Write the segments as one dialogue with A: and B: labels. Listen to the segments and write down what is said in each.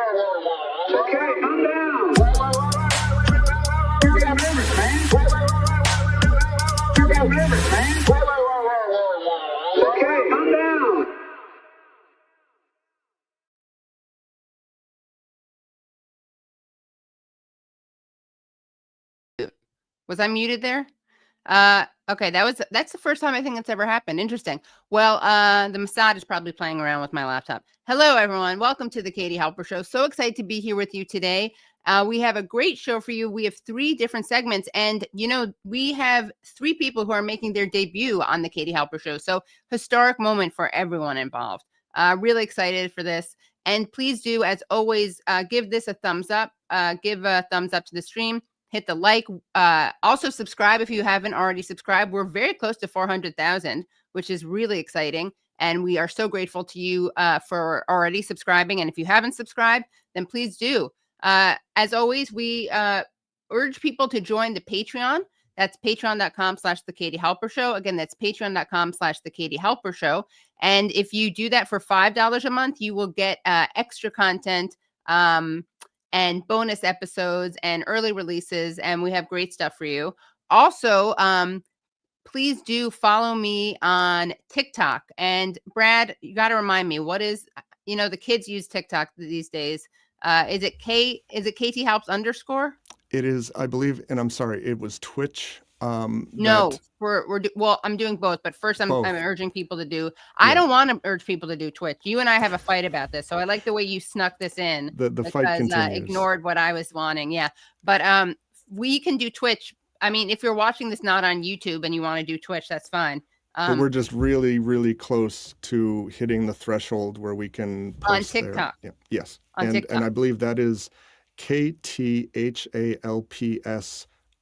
A: Okay, calm down. You got nervous, man. You got nervous, man. Okay, calm down.
B: Was I muted there? Okay, that's the first time I think it's ever happened. Interesting. Well, the Mossad is probably playing around with my laptop. Hello, everyone. Welcome to the Katie Halper Show. So excited to be here with you today. We have a great show for you. We have 3 different segments, and we have 3 people who are making their debut on the Katie Halper Show. So historic moment for everyone involved. Really excited for this. And please do, as always, give this a thumbs up. Give a thumbs up to the stream. Hit the like. Also subscribe if you haven't already subscribed. We're very close to 400,000, which is really exciting. And we are so grateful to you for already subscribing. And if you haven't subscribed, then please do. As always, we urge people to join the Patreon. That's patreon.com/The Katie Halper Show. Again, that's patreon.com/The Katie Halper Show. And if you do that for $5 a month, you will get extra content and bonus episodes and early releases, and we have great stuff for you. Also, please do follow me on TikTok. And Brad, you got to remind me, what is, the kids use TikTok these days. Is it KT Helps _?
C: It is, I believe, and I'm sorry, it was Twitch.
B: No, I'm doing both, but first I'm urging people to do. I don't want to urge people to do Twitch. You and I have a fight about this, so I like the way you snuck this in.
C: The fight continues.
B: Ignored what I was wanting, yeah. But we can do Twitch. I mean, if you're watching this not on YouTube and you want to do Twitch, that's fine.
C: But we're just really, really close to hitting the threshold where we can post
B: on TikTok.
C: Yeah. Yes,
B: on TikTok.
C: And I believe that is KTHALPS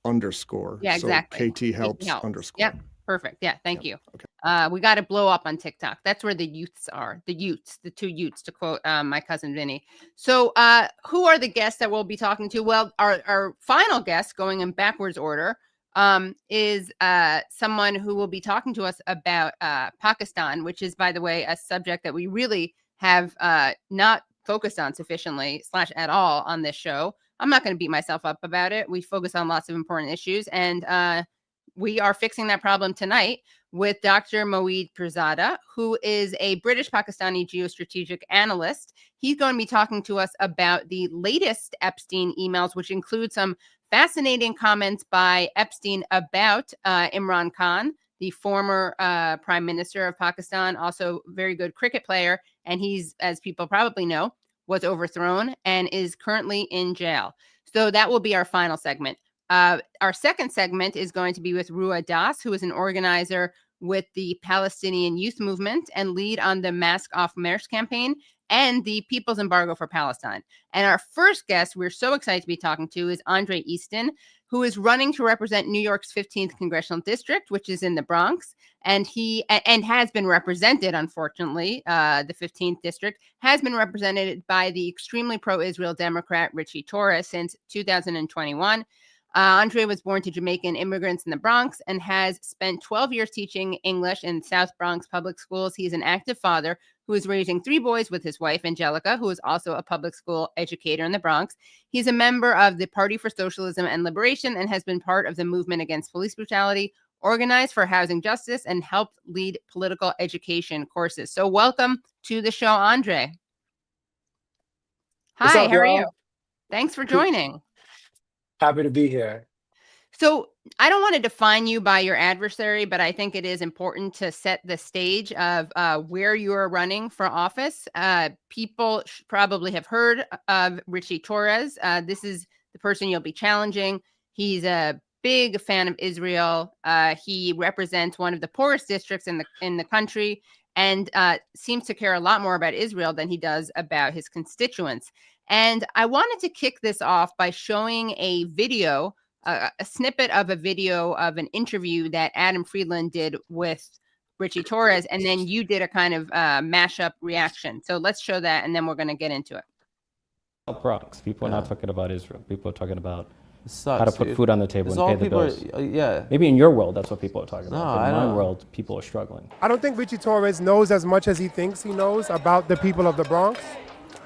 C: _.
B: Yeah, exactly.
C: So KT helps _.
B: Yep. Perfect. Yeah. Thank you.
C: Okay.
B: We got to blow up on TikTok. That's where the youths are. The 2 youths, to quote my cousin Vinny. So who are the guests that we'll be talking to? Well, our final guest, going in backwards order, is someone who will be talking to us about Pakistan, which is, by the way, a subject that we really have not focused on sufficiently / at all on this show. I'm not going to beat myself up about it. We focus on lots of important issues, and we are fixing that problem tonight with Dr. Moeed Pirzada, who is a British Pakistani geostrategic analyst. He's going to be talking to us about the latest Epstein emails, which include some fascinating comments by Epstein about Imran Khan, the former prime minister of Pakistan, also very good cricket player. And he's, as people probably know, was overthrown and is currently in jail. So that will be our final segment. Our second segment is going to be with Roua Daas, who is an organizer with the Palestinian Youth Movement and lead on the Mask Off Maersk campaign and the People's Embargo for Palestine. And our first guest we're so excited to be talking to is Andre Easton, who is running to represent New York's 15th Congressional District, which is in the Bronx. And he has been represented, unfortunately, the 15th District has been represented by the extremely pro-Israel Democrat Ritchie Torres since 2021. Andre was born to Jamaican immigrants in the Bronx and has spent 12 years teaching English in South Bronx public schools. He's an active father who is raising 3 boys with his wife, Angelica, who is also a public school educator in the Bronx. He's a member of the Party for Socialism and Liberation and has been part of the movement against police brutality, organized for housing justice, and helped lead political education courses. So welcome to the show, Andre. Hi, how are you? Thanks for joining.
D: Happy to be here.
B: So I don't want to define you by your adversary, but I think it is important to set the stage of where you're running for office. People probably have heard of Ritchie Torres. This is the person you'll be challenging. He's a big fan of Israel. He represents one of the poorest districts in the country and seems to care a lot more about Israel than he does about his constituents. And I wanted to kick this off by showing a video, a snippet of a video of an interview that Adam Friedland did with Ritchie Torres, and then you did a kind of mashup reaction. So let's show that, and then we're going to get into it.
E: Bronx. People are not talking about Israel. People are talking about how to put food on the table and pay the bills. Maybe in your world, that's what people are talking about. But in my world, people are struggling.
F: I don't think Ritchie Torres knows as much as he thinks he knows about the people of the Bronx.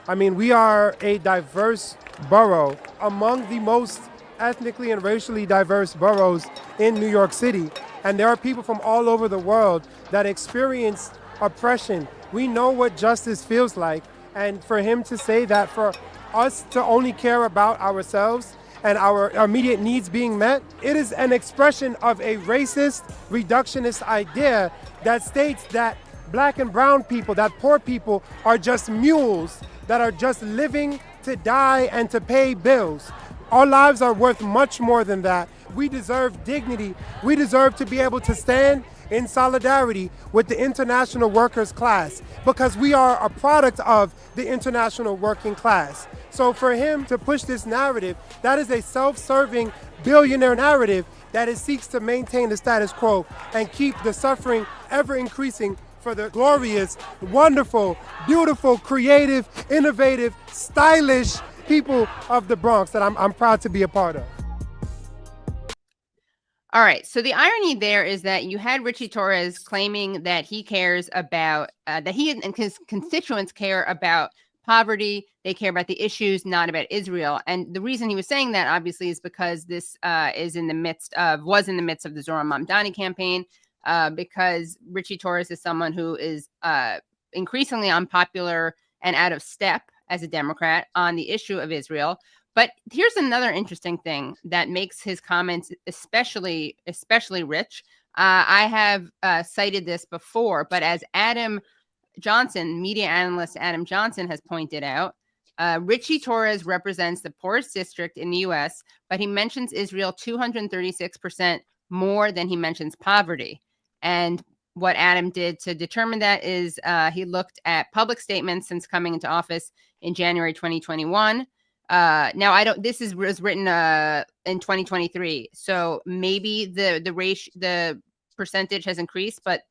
F: I mean, we are a diverse borough, among the most ethnically and racially diverse boroughs in New York City. And there are people from all over the world that experience oppression. We know what justice feels like. And for him to say that for us to only care about ourselves and our immediate needs being met, it is an expression of a racist, reductionist idea that states that black and brown people, that poor people are just mules that are just living to die and to pay bills. Our lives are worth much more than that. We deserve dignity. We deserve to be able to stand in solidarity with the international workers class because we are a product of the international working class. So for him to push this narrative, that is a self-serving billionaire narrative that it seeks to maintain the status quo and keep the suffering ever increasing for the glorious, wonderful, beautiful, creative, innovative, stylish people of the Bronx that I'm proud to be a part of.
B: All right. So the irony there is that you had Ritchie Torres claiming that he cares about, that he and his constituents care about poverty. They care about the issues, not about Israel. And the reason he was saying that, obviously, is because this was in the midst of the Zohran Mamdani campaign, because Ritchie Torres is someone who is increasingly unpopular and out of step as a Democrat on the issue of Israel. But here's another interesting thing that makes his comments especially rich. I have cited this before, but as Adam Johnson, media analyst Adam Johnson, has pointed out, Ritchie Torres represents the poorest district in the U.S., but he mentions Israel 236% more than he mentions poverty. And what Adam did to determine that is he looked at public statements since coming into office in January 2021. Now this was written in 2023, so maybe the percentage has increased, but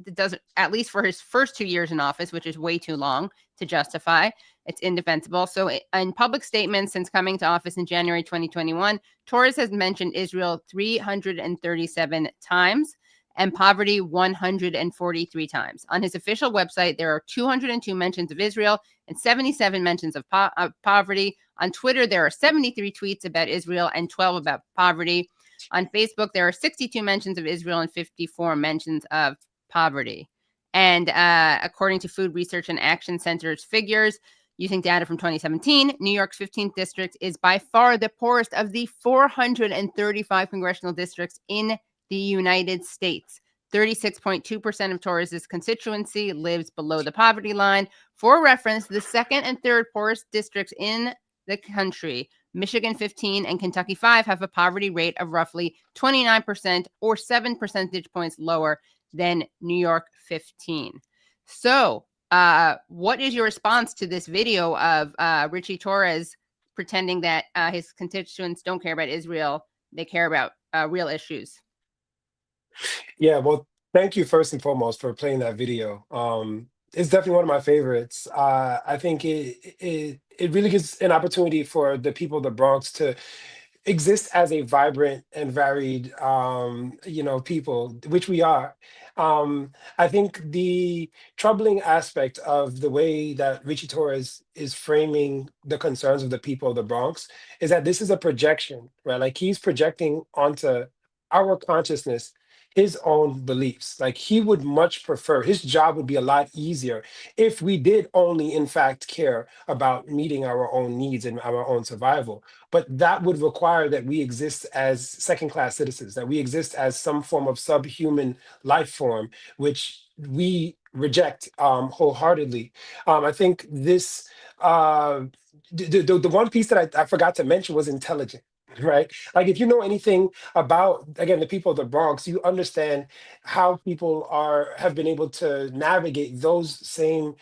B: it doesn't, at least for his first 2 years in office, which is way too long to justify. It's indefensible. So in public statements since coming to office in January 2021, Torres has mentioned Israel 337 times and poverty 143 times. On his official website, there are 202 mentions of Israel and 77 mentions of poverty. On Twitter, there are 73 tweets about Israel and 12 about poverty. On Facebook, there are 62 mentions of Israel and 54 mentions of poverty. And according to Food Research and Action Center's figures, using data from 2017, New York's 15th district is by far the poorest of the 435 congressional districts in the United States. 36.2% of Torres' constituency lives below the poverty line. For reference, the second and third poorest districts in the country, Michigan 15 and Kentucky 5, have a poverty rate of roughly 29% or 7 percentage points lower than New York 15. So what is your response to this video of Ritchie Torres pretending that his constituents don't care about Israel, they care about real issues?
D: Yeah, well, thank you first and foremost for playing that video. It's definitely one of my favorites. I think it really gives an opportunity for the people of the Bronx to exist as a vibrant and varied, people, which we are. I think the troubling aspect of the way that Ritchie Torres is framing the concerns of the people of the Bronx is that this is a projection, right? Like he's projecting onto our consciousness his own beliefs. Like he would much prefer, his job would be a lot easier if we did only in fact care about meeting our own needs and our own survival. But that would require that we exist as second-class citizens, that we exist as some form of subhuman life form, which we reject wholeheartedly. I think this, the one piece that I forgot to mention was intelligent. Right? Like if you know anything about, again, the people of the Bronx, you understand how people have been able to navigate those same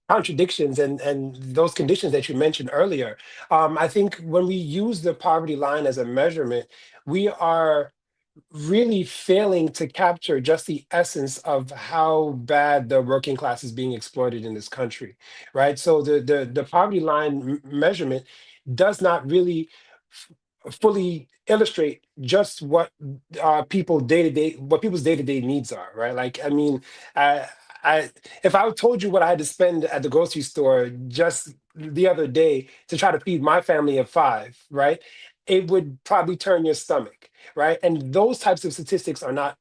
D: contradictions and those conditions that you mentioned earlier. I think when we use the poverty line as a measurement, we are really failing to capture just the essence of how bad the working class is being exploited in this country, right? So the poverty line measurement does not really fully illustrate just what people's day-to-day needs are, right? Like, I mean, if I told you what I had to spend at the grocery store just the other day to try to feed my family of five, right? It would probably turn your stomach, right? And those types of statistics are not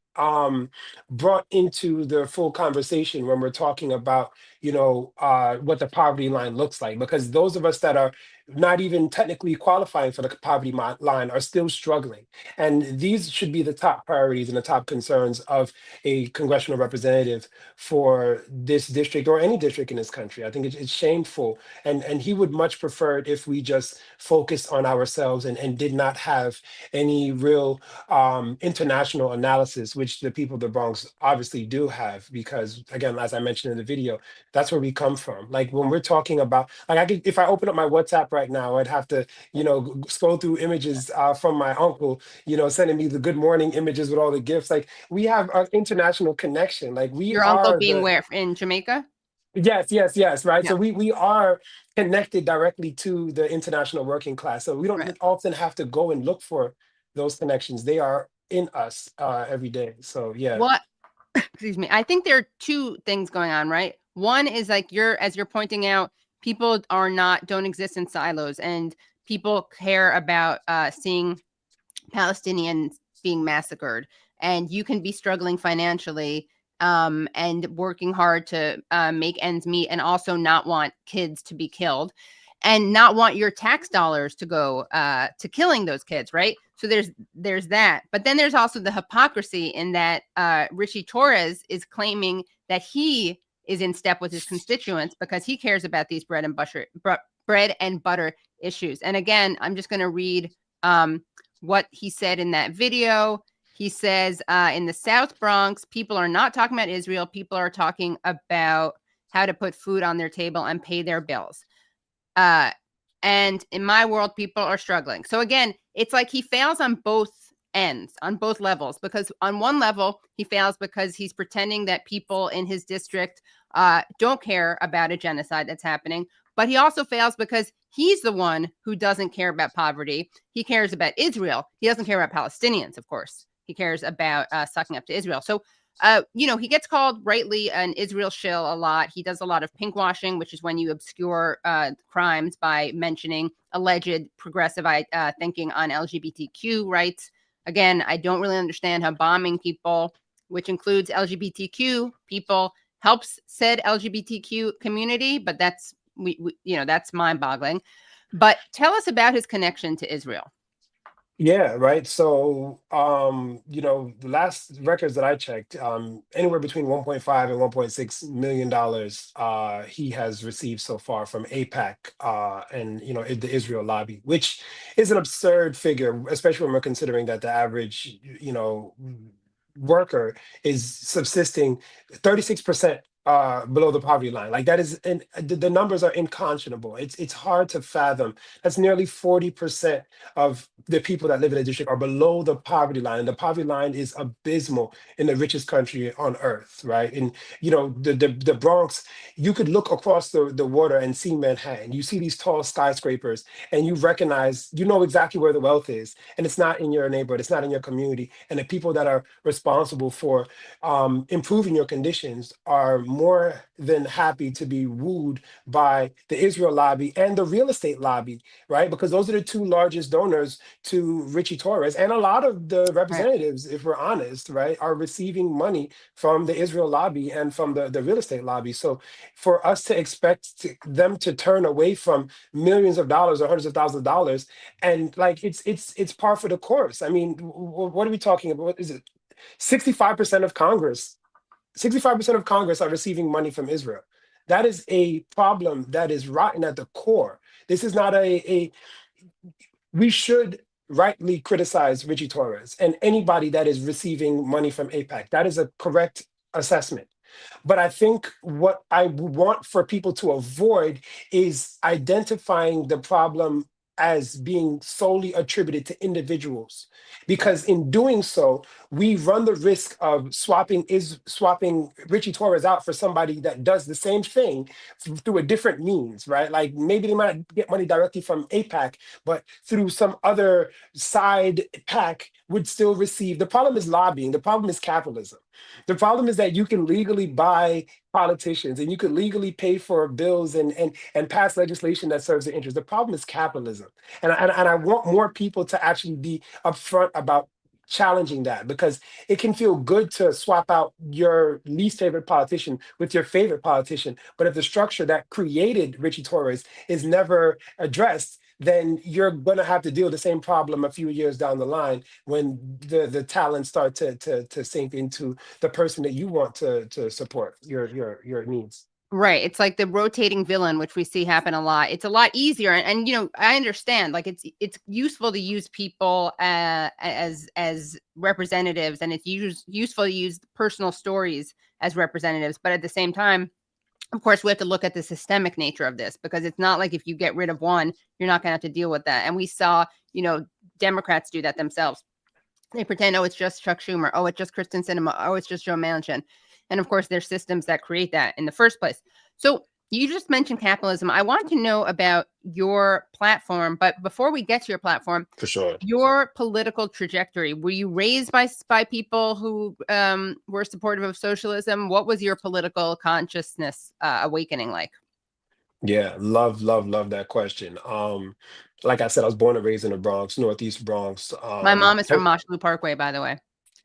D: brought into the full conversation when we're talking about, what the poverty line looks like, because those of us that are not even technically qualifying for the poverty line are still struggling. And these should be the top priorities and the top concerns of a congressional representative for this district or any district in this country. I think it's shameful. And he would much prefer it if we just focused on ourselves and did not have any real international analysis, which the people of the Bronx obviously do have, because again, as I mentioned in the video, that's where we come from. Like when we're talking about, like if I open up my WhatsApp right now, I'd have to, scroll through images from my uncle, sending me the good morning images with all the gifts. Like we have an international connection. Like we
B: Your uncle being where, in Jamaica?
D: Yes, right.
B: Yeah.
D: So we are connected directly to the international working class. So we don't often have to go and look for those connections. They are in us every day. So yeah.
B: What? Excuse me. I think there are two things going on, right? One is like as you're pointing out, people don't exist in silos, and people care about seeing Palestinians being massacred, and you can be struggling financially and working hard to make ends meet, and also not want kids to be killed and not want your tax dollars to go to killing those kids, right? So there's that. But then there's also the hypocrisy in that Ritchie Torres is claiming that he is in step with his constituents because he cares about these bread and butter issues. And again, I'm just going to read what he said in that video. He says, in the South Bronx, people are not talking about Israel. People are talking about how to put food on their table and pay their bills. And in my world, people are struggling. So again, it's like he fails on both ends, on both levels, because on one level, he fails because he's pretending that people in his district don't care about a genocide that's happening. But he also fails because he's the one who doesn't care about poverty. He cares about Israel. He doesn't care about Palestinians, of course. He cares about sucking up to Israel. So, he gets called rightly an Israel shill a lot. He does a lot of pinkwashing, which is when you obscure crimes by mentioning alleged progressive thinking on LGBTQ rights. Again, I don't really understand how bombing people, which includes LGBTQ people, helps said LGBTQ community, but that's that's mind-boggling. But tell us about his connection to Israel.
D: Yeah, right. So, the last records that I checked, anywhere between 1.5 and 1.6 million dollars he has received so far from AIPAC and the Israel lobby, which is an absurd figure, especially when we're considering that the average worker is subsisting 36% below the poverty line. Like that is, and the numbers are unconscionable. It's hard to fathom. That's nearly 40% of the people that live in the district are below the poverty line. And the poverty line is abysmal in the richest country on earth, right? And the Bronx, you could look across the water and see Manhattan. You see these tall skyscrapers, and you know exactly where the wealth is, and it's not in your neighborhood, it's not in your community. And the people that are responsible for improving your conditions are more than happy to be wooed by the Israel lobby and the real estate lobby, right? Because those are the two largest donors to Ritchie Torres. And a lot of the representatives, if we're honest, right, are receiving money from the Israel lobby and from the real estate lobby. So for us to expect them to turn away from millions of dollars or hundreds of thousands of dollars, and like it's par for the course. I mean, what are we talking about? What is it? 65% of Congress 65% of Congress are receiving money from Israel. That is a problem that is rotten at the core. This is not we should rightly criticize Ritchie Torres and anybody that is receiving money from AIPAC. That is a correct assessment. But I think what I want for people to avoid is identifying the problem as being solely attributed to individuals, because in doing so, we run the risk of swapping Ritchie Torres out for somebody that does the same thing through a different means, right? Like maybe they might get money directly from AIPAC, but through some other side pack would still receive. The problem is lobbying. The problem is capitalism. The problem is that you can legally buy politicians and you could legally pay for bills and pass legislation that serves the interest. The problem is capitalism. And I want more people to actually be upfront about challenging that, because it can feel good to swap out your least favorite politician with your favorite politician. But if the structure that created Ritchie Torres is never addressed, then you're going to have to deal with the same problem a few years down the line when the talents start to sink into the person that you want to support your needs.
B: Right. It's like the rotating villain, which we see happen a lot. It's a lot easier. And you know, I understand, like, it's useful to use people as representatives, and it's useful to use personal stories as representatives. But at the same time, of course, we have to look at the systemic nature of this, because it's not like if you get rid of one, you're not going to have to deal with that. And we saw, you know, Democrats do that themselves. They pretend, oh, it's just Chuck Schumer. Oh, it's just Kristen Sinema. Oh, it's just Joe Manchin. And of course, there's systems that create that in the first place. So you just mentioned capitalism. I want to know about your platform. But before we get to your platform,
D: for sure,
B: your political trajectory, were you raised by people who were supportive of socialism? What was your political consciousness awakening like?
D: Yeah, love that question. Like I said, I was born and raised in the Bronx, Northeast Bronx.
B: My mom is from Mosholu Parkway, by the way.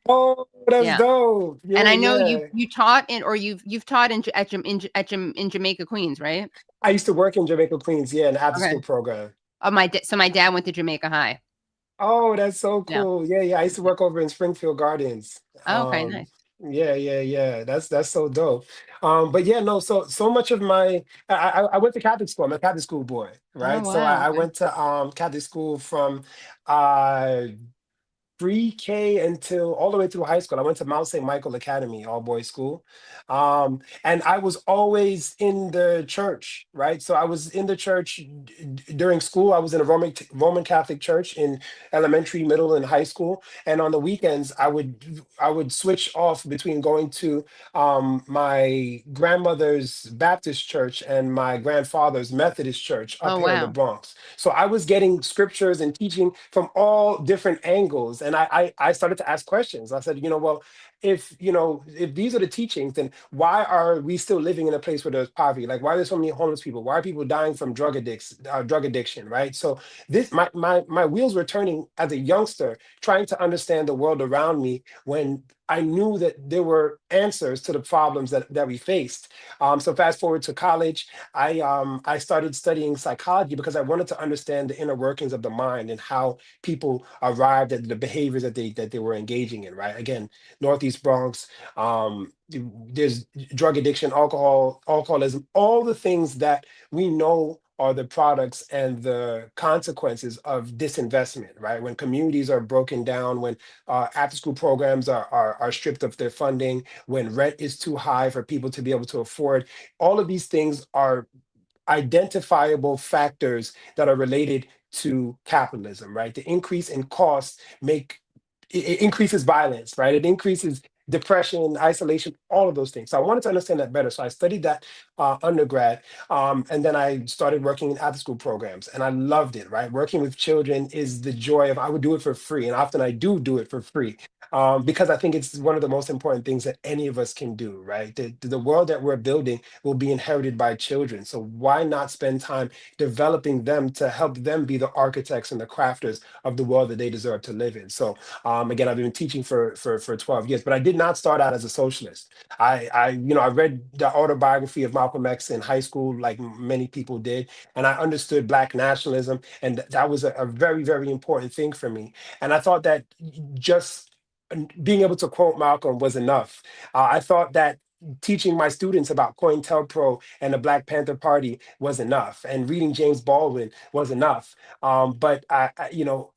D: Oh, that's dope. Yeah,
B: and I know you taught you've taught in Jamaica, Queens, right?
D: I used to work in Jamaica, Queens, in the after school program.
B: Oh, so my dad went to Jamaica High.
D: Oh, that's so cool. Yeah. I used to work over in Springfield Gardens.
B: Oh, okay, nice.
D: Yeah. That's so dope. But yeah, no, so much of my I went to Catholic school. I'm a Catholic school boy, right?
B: Oh, wow,
D: so I went to Catholic school from pre-K until all the way through high school. I went to Mount St. Michael Academy, all boys school. And I was always in the church, right? So I was in the church during school. I was in a Roman Catholic church in elementary, middle, and high school. And on the weekends, I would switch off between going to my grandmother's Baptist church and my grandfather's Methodist church up here in the Bronx. So I was getting scriptures and teaching from all different angles. And I started to ask questions. I said, well, if these are the teachings, then why are we still living in a place where there's poverty? Like, why are there so many homeless people? Why are people dying from drug addiction, right? So this, my wheels were turning as a youngster, trying to understand the world around me, when I knew that there were answers to the problems that we faced. So fast forward to college, I started studying psychology because I wanted to understand the inner workings of the mind and how people arrived at the behaviors that they were engaging in, right? Again, Northeast Bronx, there's drug addiction, alcoholism, all the things that we know are the products and the consequences of disinvestment, right? When communities are broken down, when after-school programs are stripped of their funding, when rent is too high for people to be able to afford, all of these things are identifiable factors that are related to capitalism, right? The increase in costs it increases violence, right? It increases depression, isolation, all of those things. So I wanted to understand that better. So I studied that undergrad, and then I started working in after school programs, and I loved it, right? Working with children is the joy of, I would do it for free. And often I do it for free, because I think it's one of the most important things that any of us can do, right? The world that we're building will be inherited by children. So why not spend time developing them to help them be the architects and the crafters of the world that they deserve to live in? So again, I've been teaching for 12 years, but I did not start out as a socialist. I read the autobiography of Malcolm X in high school, like many people did, and I understood Black nationalism, and that was a very, very important thing for me. And I thought that just being able to quote Malcolm was enough. I thought that teaching my students about COINTELPRO and the Black Panther Party was enough, and reading James Baldwin was enough. But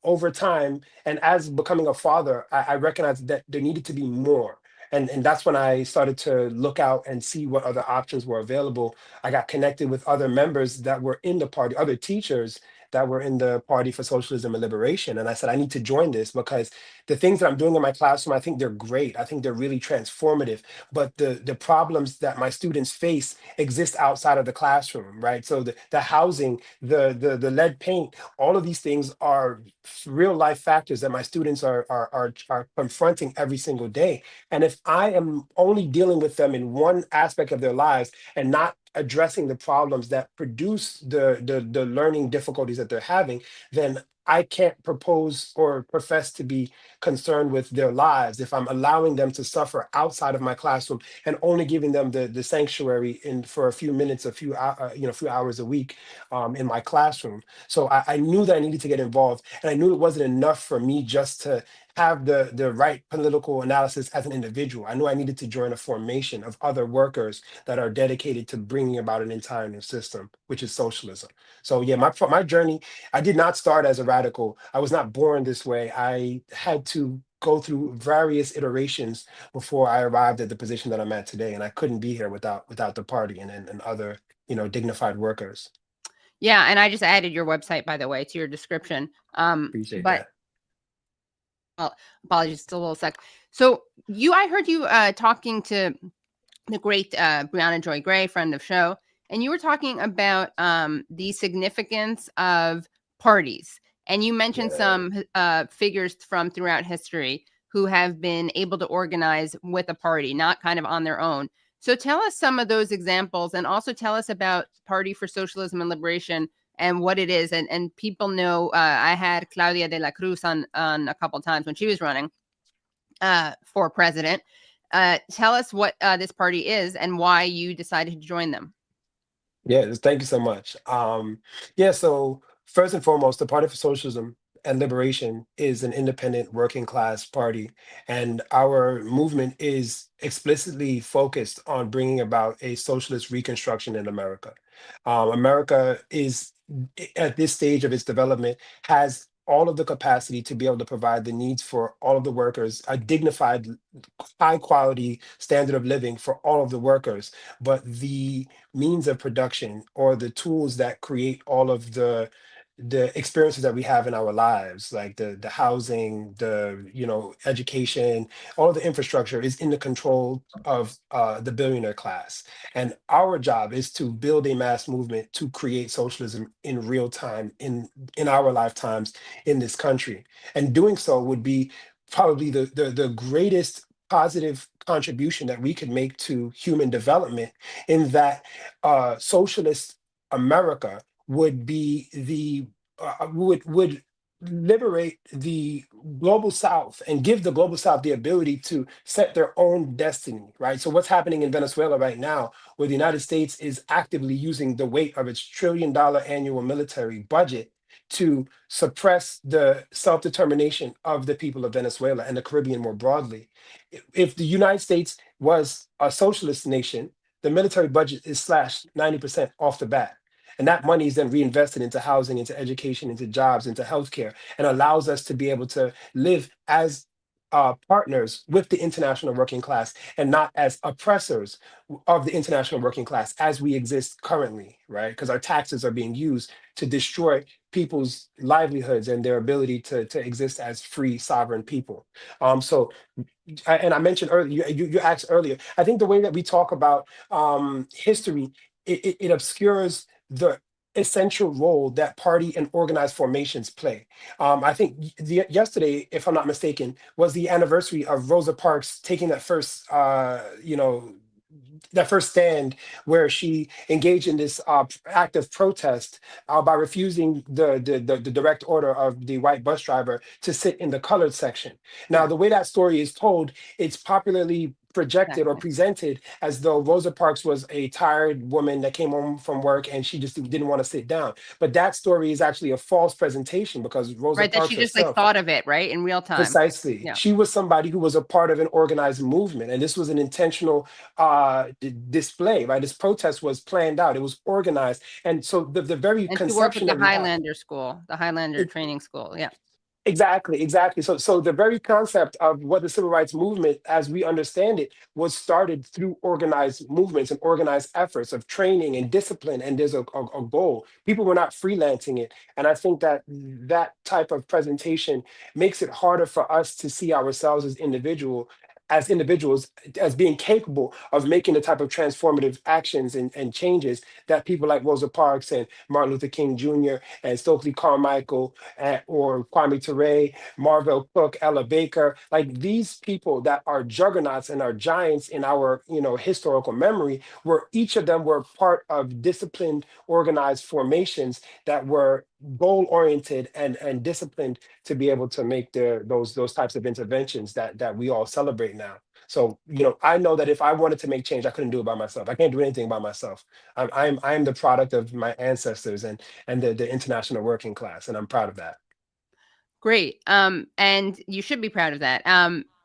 D: over time, and as becoming a father, I recognized that there needed to be more. And that's when I started to look out and see what other options were available. I got connected with other members that were in the party, other teachers that were in the Party for Socialism and Liberation. And I said, I need to join this because the things that I'm doing in my classroom, I think they're great. I think they're really transformative. But the problems that my students face exist outside of the classroom, right? So the housing, the lead paint, all of these things are real life factors that my students are confronting every single day. And if I am only dealing with them in one aspect of their lives and not addressing the problems that produce the learning difficulties that they're having, then I can't propose or profess to be concerned with their lives if I'm allowing them to suffer outside of my classroom and only giving them the sanctuary for a few minutes, few hours a week in my classroom. So I knew that I needed to get involved, and I knew it wasn't enough for me just to have the right political analysis as an individual. I knew I needed to join a formation of other workers that are dedicated to bringing about an entire new system, which is socialism. So yeah, my journey, I did not start as a radical. I was not born this way. I had to go through various iterations before I arrived at the position that I'm at today. And I couldn't be here without the party and other, dignified workers.
B: Yeah, and I just added your website, by the way, to your description.
D: Appreciate that.
B: Well, apologies, still a little sec. So I heard you talking to the great Brianna Joy Gray, friend of show, and you were talking about the significance of parties. And you mentioned some figures from throughout history who have been able to organize with a party, not kind of on their own. So tell us some of those examples, and also tell us about Party for Socialism and Liberation and what it is. And people know I had Claudia de la Cruz on a couple of times when she was running for president. Tell us what this party is and why you decided to join them.
D: Yeah, thank you so much. So first and foremost, the Party for Socialism and Liberation is an independent working class party, and our movement is explicitly focused on bringing about a socialist reconstruction in America. America is, at this stage of its development, has all of the capacity to be able to provide the needs for all of the workers, a dignified, high quality standard of living for all of the workers. But the means of production, or the tools that create all of the experiences that we have in our lives, like the housing, education, all of the infrastructure, is in the control of the billionaire class. And our job is to build a mass movement to create socialism in real time in our lifetimes in this country. And doing so would be probably the greatest positive contribution that we could make to human development, in that socialist America would be would liberate the global South and give the global South the ability to set their own destiny, right? So what's happening in Venezuela right now, where the United States is actively using the weight of its $1 trillion annual military budget to suppress the self-determination of the people of Venezuela and the Caribbean more broadly. If the United States was a socialist nation, the military budget is slashed 90% off the bat. And that money is then reinvested into housing, into education, into jobs, into healthcare, and allows us to be able to live as partners with the international working class, and not as oppressors of the international working class as we exist currently, right? Because our taxes are being used to destroy people's livelihoods and their ability to exist as free, sovereign people. And I mentioned earlier, you asked earlier, I think the way that we talk about history, it obscures the essential role that party and organized formations play. I think yesterday, if I'm not mistaken, was the anniversary of Rosa Parks taking that first, that first stand, where she engaged in this act of protest by refusing the direct order of the white bus driver to sit in the colored section. Now, the way that story is told, it's popularly projected or presented as though Rosa Parks was a tired woman that came home from work and she just didn't want to sit down. But that story is actually a false presentation, because Rosa Parks
B: that she just
D: herself,
B: thought of it, right, in real time.
D: Precisely. Yeah. She was somebody who was a part of an organized movement, and this was an intentional display, right? This protest was planned out. It was organized. And so the very conception
B: she worked with the Highlander school, the Highlander training school. Yeah.
D: Exactly, exactly. So the very concept of what the civil rights movement, as we understand it, was started through organized movements and organized efforts of training and discipline. And there's a goal. People were not freelancing it. And I think that that type of presentation makes it harder for us to see ourselves as individuals, as being capable of making the type of transformative actions and changes that people like Rosa Parks and Martin Luther King Jr. and Stokely Carmichael or Kwame Ture, Marvell Cook, Ella Baker, like these people that are juggernauts and are giants in our, historical memory, where each of them were part of disciplined, organized formations that were goal oriented and disciplined to be able to make those types of interventions that we all celebrate now. So, I know that if I wanted to make change, I couldn't do it by myself. I can't do anything by myself. I'm the product of my ancestors and the international working class, and I'm proud of that.
B: Great. And you should be proud of that.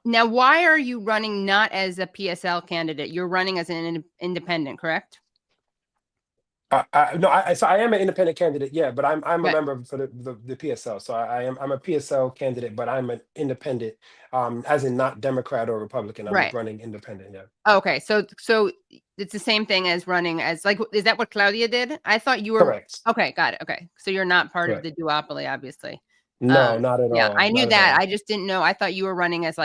B: Now, why are you running not as a PSL candidate? You're running as an independent, correct?
D: So I am an independent candidate, yeah, but I'm a
B: Right.
D: member for the PSL. So I'm a PSL candidate, but I'm an independent, as in not Democrat or Republican. I'm
B: Right.
D: running independent, yeah.
B: Okay, so it's the same thing as running as is that what Claudia did? I thought you were
D: Correct.
B: Okay, got it. Okay, so you're not part of
D: Correct.
B: the duopoly, obviously.
D: No, not at
B: Yeah,
D: all.
B: I knew
D: Not at
B: that.
D: all.
B: I just didn't know. I thought you were running as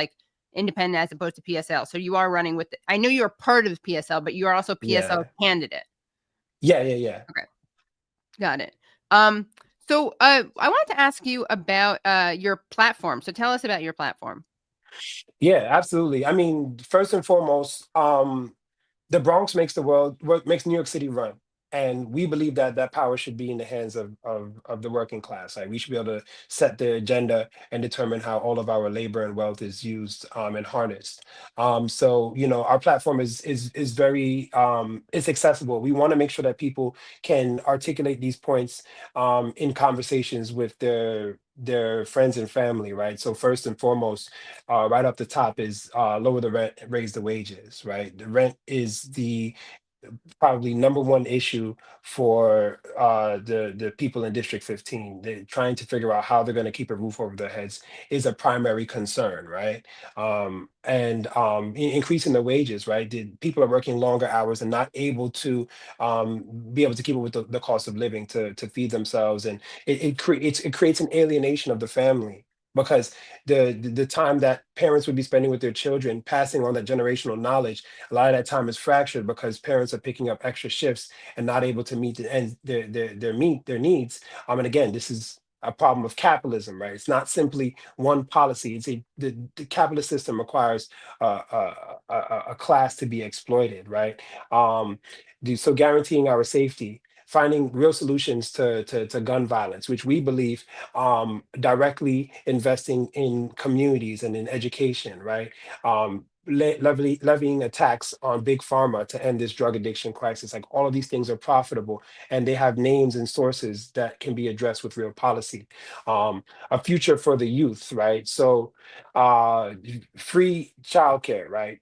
B: independent as opposed to PSL. So you are running with. I knew you were part of PSL, but you are also PSL candidate.
D: Yeah.
B: Okay, got it. So I wanted to ask you about your platform. So tell us about your platform.
D: Yeah, absolutely. I mean, first and foremost, the Bronx makes makes New York City run. And we believe that that power should be in the hands of the working class. Like we should be able to set the agenda and determine how all of our labor and wealth is used and harnessed. So our platform is very it's accessible. We want to make sure that people can articulate these points in conversations with their friends and family, right? So first and foremost, right up the top is lower the rent, raise the wages, right? The rent is the probably number one issue for the people in District 15. They're trying to figure out how they're going to keep a roof over their heads is a primary concern, right? And increasing the wages, right? People are working longer hours and not able to be able to keep up with the cost of living to feed themselves, and it creates an alienation of the family because the time that parents would be spending with their children, passing on that generational knowledge, a lot of that time is fractured because parents are picking up extra shifts and not able to meet their needs. And again, this is a problem of capitalism, right? It's not simply one policy. The capitalist system requires a class to be exploited, right? So guaranteeing our safety, finding real solutions to gun violence, which we believe directly investing in communities and in education, right? Levying a tax on big pharma to end this drug addiction crisis. Like all of these things are profitable and they have names and sources that can be addressed with real policy. A future for the youth, right? So free childcare, right?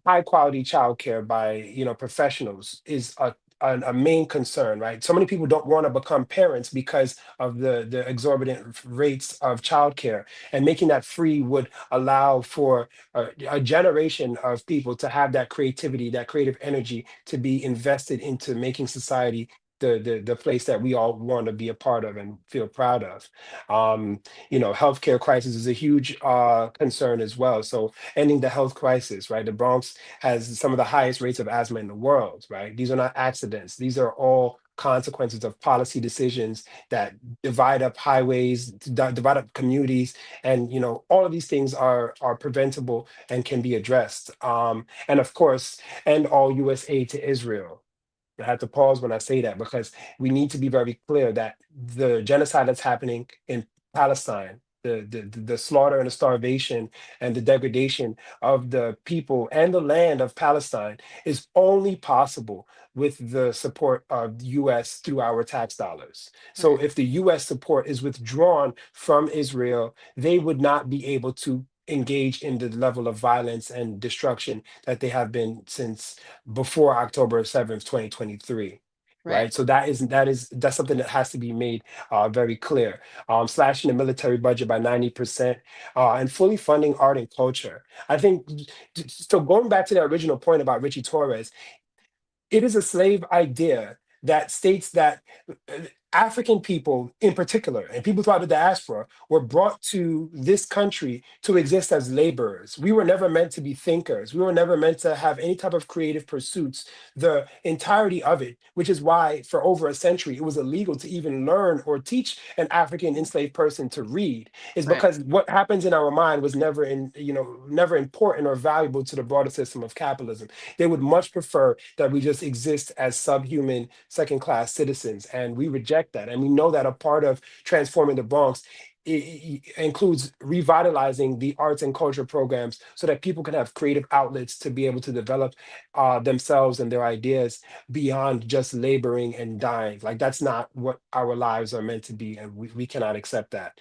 D: High quality childcare by professionals is a main concern, right? So many people don't want to become parents because of the exorbitant rates of childcare, and making that free would allow for a generation of people to have that creativity, that creative energy to be invested into making society the place that we all want to be a part of and feel proud of. Healthcare crisis is a huge concern as well. So ending the health crisis, right? The Bronx has some of the highest rates of asthma in the world, right? These are not accidents. These are all consequences of policy decisions that divide up highways, divide up communities, and all of these things are preventable and can be addressed. And of course, end all U.S. aid to Israel. I have to pause when I say that because we need to be very clear that the genocide that's happening in Palestine, the slaughter and the starvation and the degradation of the people and the land of Palestine is only possible with the support of the US through our tax dollars. So if the US support is withdrawn from Israel, they would not be able to engage in the level of violence and destruction that they have been since before October 7th, 2023. Right. So that's something that has to be made very clear. Slashing the military budget by 90%, and fully funding art and culture. I think so. Going back to the original point about Ritchie Torres, it is a slave idea that states that uh, African people in particular, and people throughout the diaspora, were brought to this country to exist as laborers. We were never meant to be thinkers. We were never meant to have any type of creative pursuits. The entirety of it, which is why for over a century it was illegal to even learn or teach an African enslaved person to read, is because what happens in our mind was never never important or valuable to the broader system of capitalism. They would much prefer that we just exist as subhuman second-class citizens, and we reject that. And we know that a part of transforming the Bronx includes revitalizing the arts and culture programs so that people can have creative outlets to be able to develop themselves and their ideas beyond just laboring and dying. Like, that's not what our lives are meant to be, and we cannot accept that.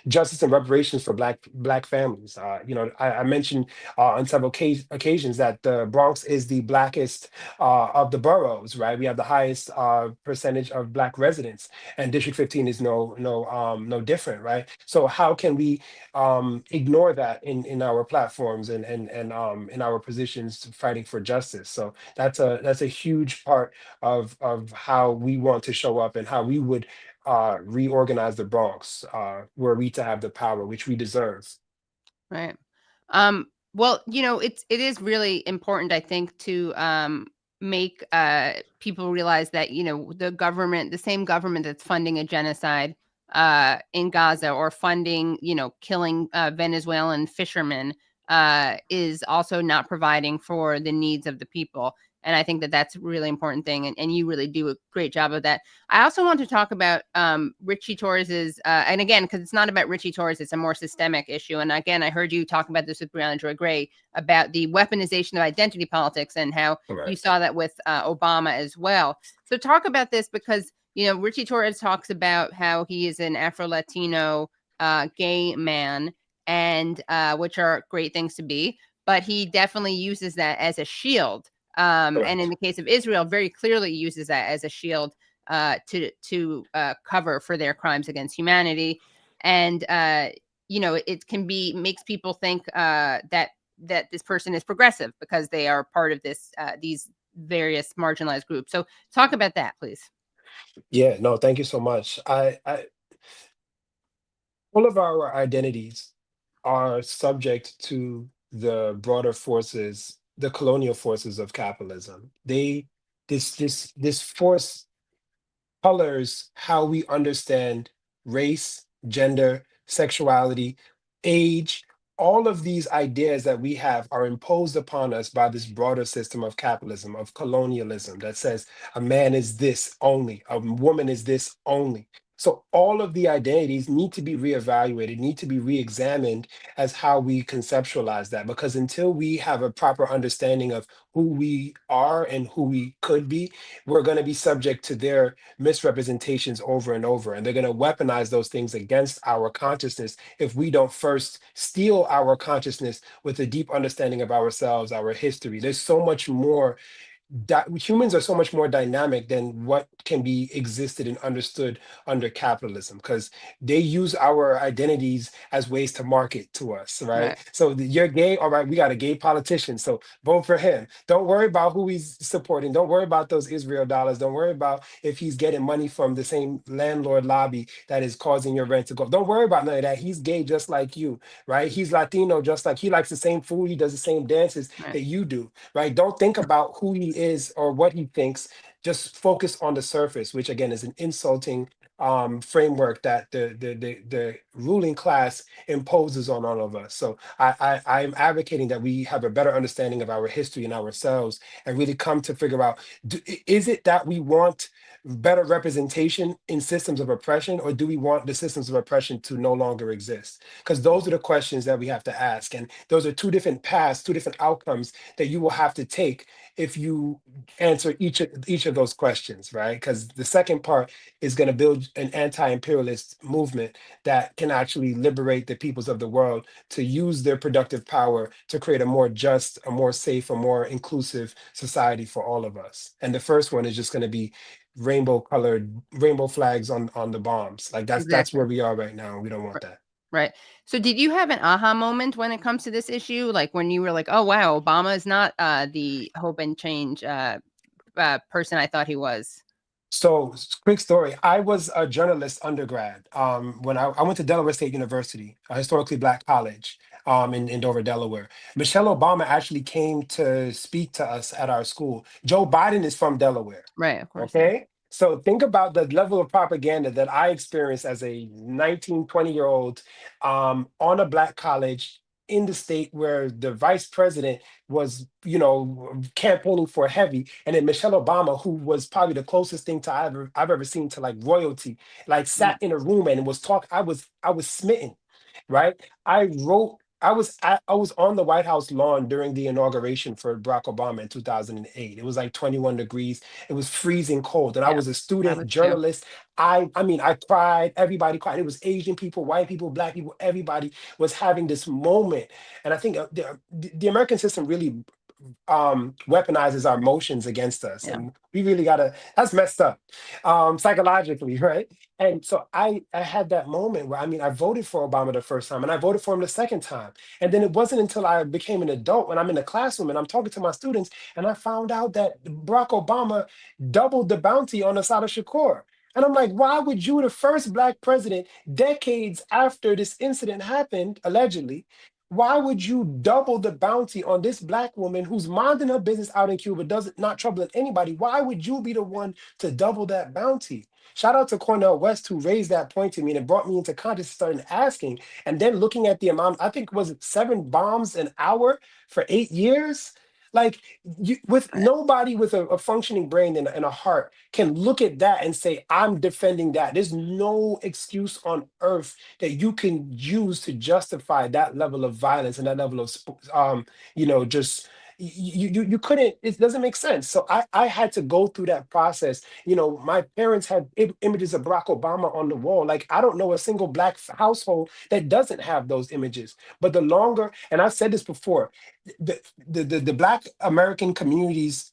D: Justice and reparations for black families. I mentioned on several occasions that the Bronx is the blackest of the boroughs, right? We have the highest percentage of black residents, and District 15 is no different, right? So how can we ignore that in our platforms and in our positions fighting for justice? So that's a huge part of how we want to show up and how we would reorganize the Bronx, were we to have the power, which we deserve.
B: Right. Well, it is really important, I think, to make people realize that, the same government that's funding a genocide in Gaza, or funding, killing Venezuelan fishermen, is also not providing for the needs of the people. And I think that that's a really important thing. And you really do a great job of that. I also want to talk about Ritchie Torres's, and again, because it's not about Ritchie Torres, it's a more systemic issue. And again, I heard you talk about this with Brianna Joy Gray about the weaponization of identity politics and how you saw that with Obama as well. So talk about this, because, Ritchie Torres talks about how he is an Afro-Latino gay man, and which are great things to be, but he definitely uses that as a shield. And in the case of Israel, very clearly uses that as a shield to cover for their crimes against humanity. And, it can makes people think that this person is progressive because they are part of these various marginalized groups. So talk about that, please.
D: Yeah, no, thank you so much. All of our identities are subject to the broader forces, the colonial forces of capitalism. This force colors how we understand race, gender, sexuality, age. All of these ideas that we have are imposed upon us by this broader system of capitalism, of colonialism, that says a man is this only, a woman is this only. So all of the identities need to be reevaluated, need to be reexamined as how we conceptualize that. Because until we have a proper understanding of who we are and who we could be, we're going to be subject to their misrepresentations over and over. And they're going to weaponize those things against our consciousness if we don't first steel our consciousness with a deep understanding of ourselves, our history. There's so much more. Humans are so much more dynamic than what can be existed and understood under capitalism, because they use our identities as ways to market to us, right? So you're gay, all right, we got a gay politician, so vote for him. Don't worry about who he's supporting. Don't worry about those Israel dollars. Don't worry about if he's getting money from the same landlord lobby that is causing your rent to go. Don't worry about none of that. He's gay just like you, right? He's Latino just like, he likes the same food, he does the same dances that you do, right? Don't think about who he is or what he thinks. Just focus on the surface, which again is an insulting framework that the ruling class imposes on all of us. So I'm advocating that we have a better understanding of our history and ourselves, and really come to figure out, is it that we want better representation in systems of oppression, or do we want the systems of oppression to no longer exist? Because those are the questions that we have to ask. And those are two different paths, two different outcomes that you will have to take if you answer each of those questions, right? Because the second part is going to build an anti-imperialist movement that can actually liberate the peoples of the world to use their productive power to create a more just, a more safe, a more inclusive society for all of us. And the first one is just going to be rainbow flags on the bombs. Like that's where
B: Exactly.
D: we are right now. We don't want that.
B: Right. So did you have an aha moment when it comes to this issue? Like when you were like, oh, wow, Obama is not the hope and change person I thought he was.
D: So quick story. I was a journalist undergrad when I went to Delaware State University, a historically Black college in Dover, Delaware. Michelle Obama actually came to speak to us at our school. Joe Biden is from Delaware.
B: Right, of course.
D: Okay. So think about the level of propaganda that I experienced as a 19, 20-year-old on a Black college in the state where the vice president was, campaigning for heavy. And then Michelle Obama, who was probably the closest thing to I've ever seen to like royalty, like sat in a room and was talking. I was smitten, right? I was on the White House lawn during the inauguration for Barack Obama in 2008. It was like 21 degrees. It was freezing cold. And I was a
B: I
D: student
B: was too.
D: journalist. I mean, I cried. Everybody cried. It was Asian people, white people, Black people. Everybody was having this moment. And I think the American system really weaponizes our emotions against us.
B: Yeah.
D: And we really that's messed up psychologically, right? And so I had that moment where, I voted for Obama the first time and I voted for him the second time. And then it wasn't until I became an adult when I'm in the classroom and I'm talking to my students and I found out that Barack Obama doubled the bounty on Assata Shakur. And I'm like, why would you, the first Black president, decades after this incident happened, allegedly, why would you double the bounty on this Black woman who's minding her business out in Cuba, not troubling anybody? Why would you be the one to double that bounty? Shout out to Cornel West, who raised that point to me and it brought me into consciousness, started asking, and then looking at the amount, I think was it 7 bombs an hour for 8 years? Like with nobody with a functioning brain and a heart can look at that and say, I'm defending that. There's no excuse on earth that you can use to justify that level of violence and that level of, just you couldn't, it doesn't make sense. So I had to go through that process. My parents had images of Barack Obama on the wall. Like, I don't know a single Black household that doesn't have those images. But the longer, and I've said this before, the Black American community's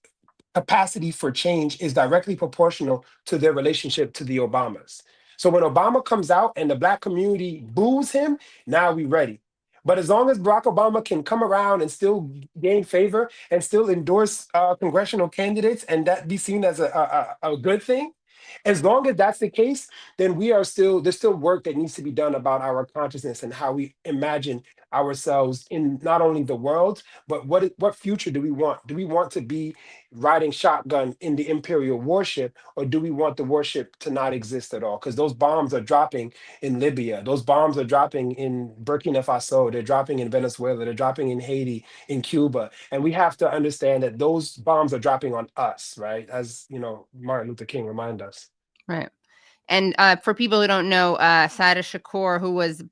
D: capacity for change is directly proportional to their relationship to the Obamas. So when Obama comes out and the Black community boos him, now we ready. But as long as Barack Obama can come around and still gain favor and still endorse congressional candidates and that be seen as a good thing, as long as that's the case, then there's still work that needs to be done about our consciousness and how we imagine ourselves in not only the world, but what future do we want? Do we want to be riding shotgun in the imperial warship, or do we want the warship to not exist at all? Because those bombs are dropping in Libya, those bombs are dropping in Burkina Faso, they're dropping in Venezuela, they're dropping in Haiti, in Cuba, and we have to understand that those bombs are dropping on us, right? As Martin Luther King reminded us.
B: Right. And for people who don't know, Assata Shakur, who was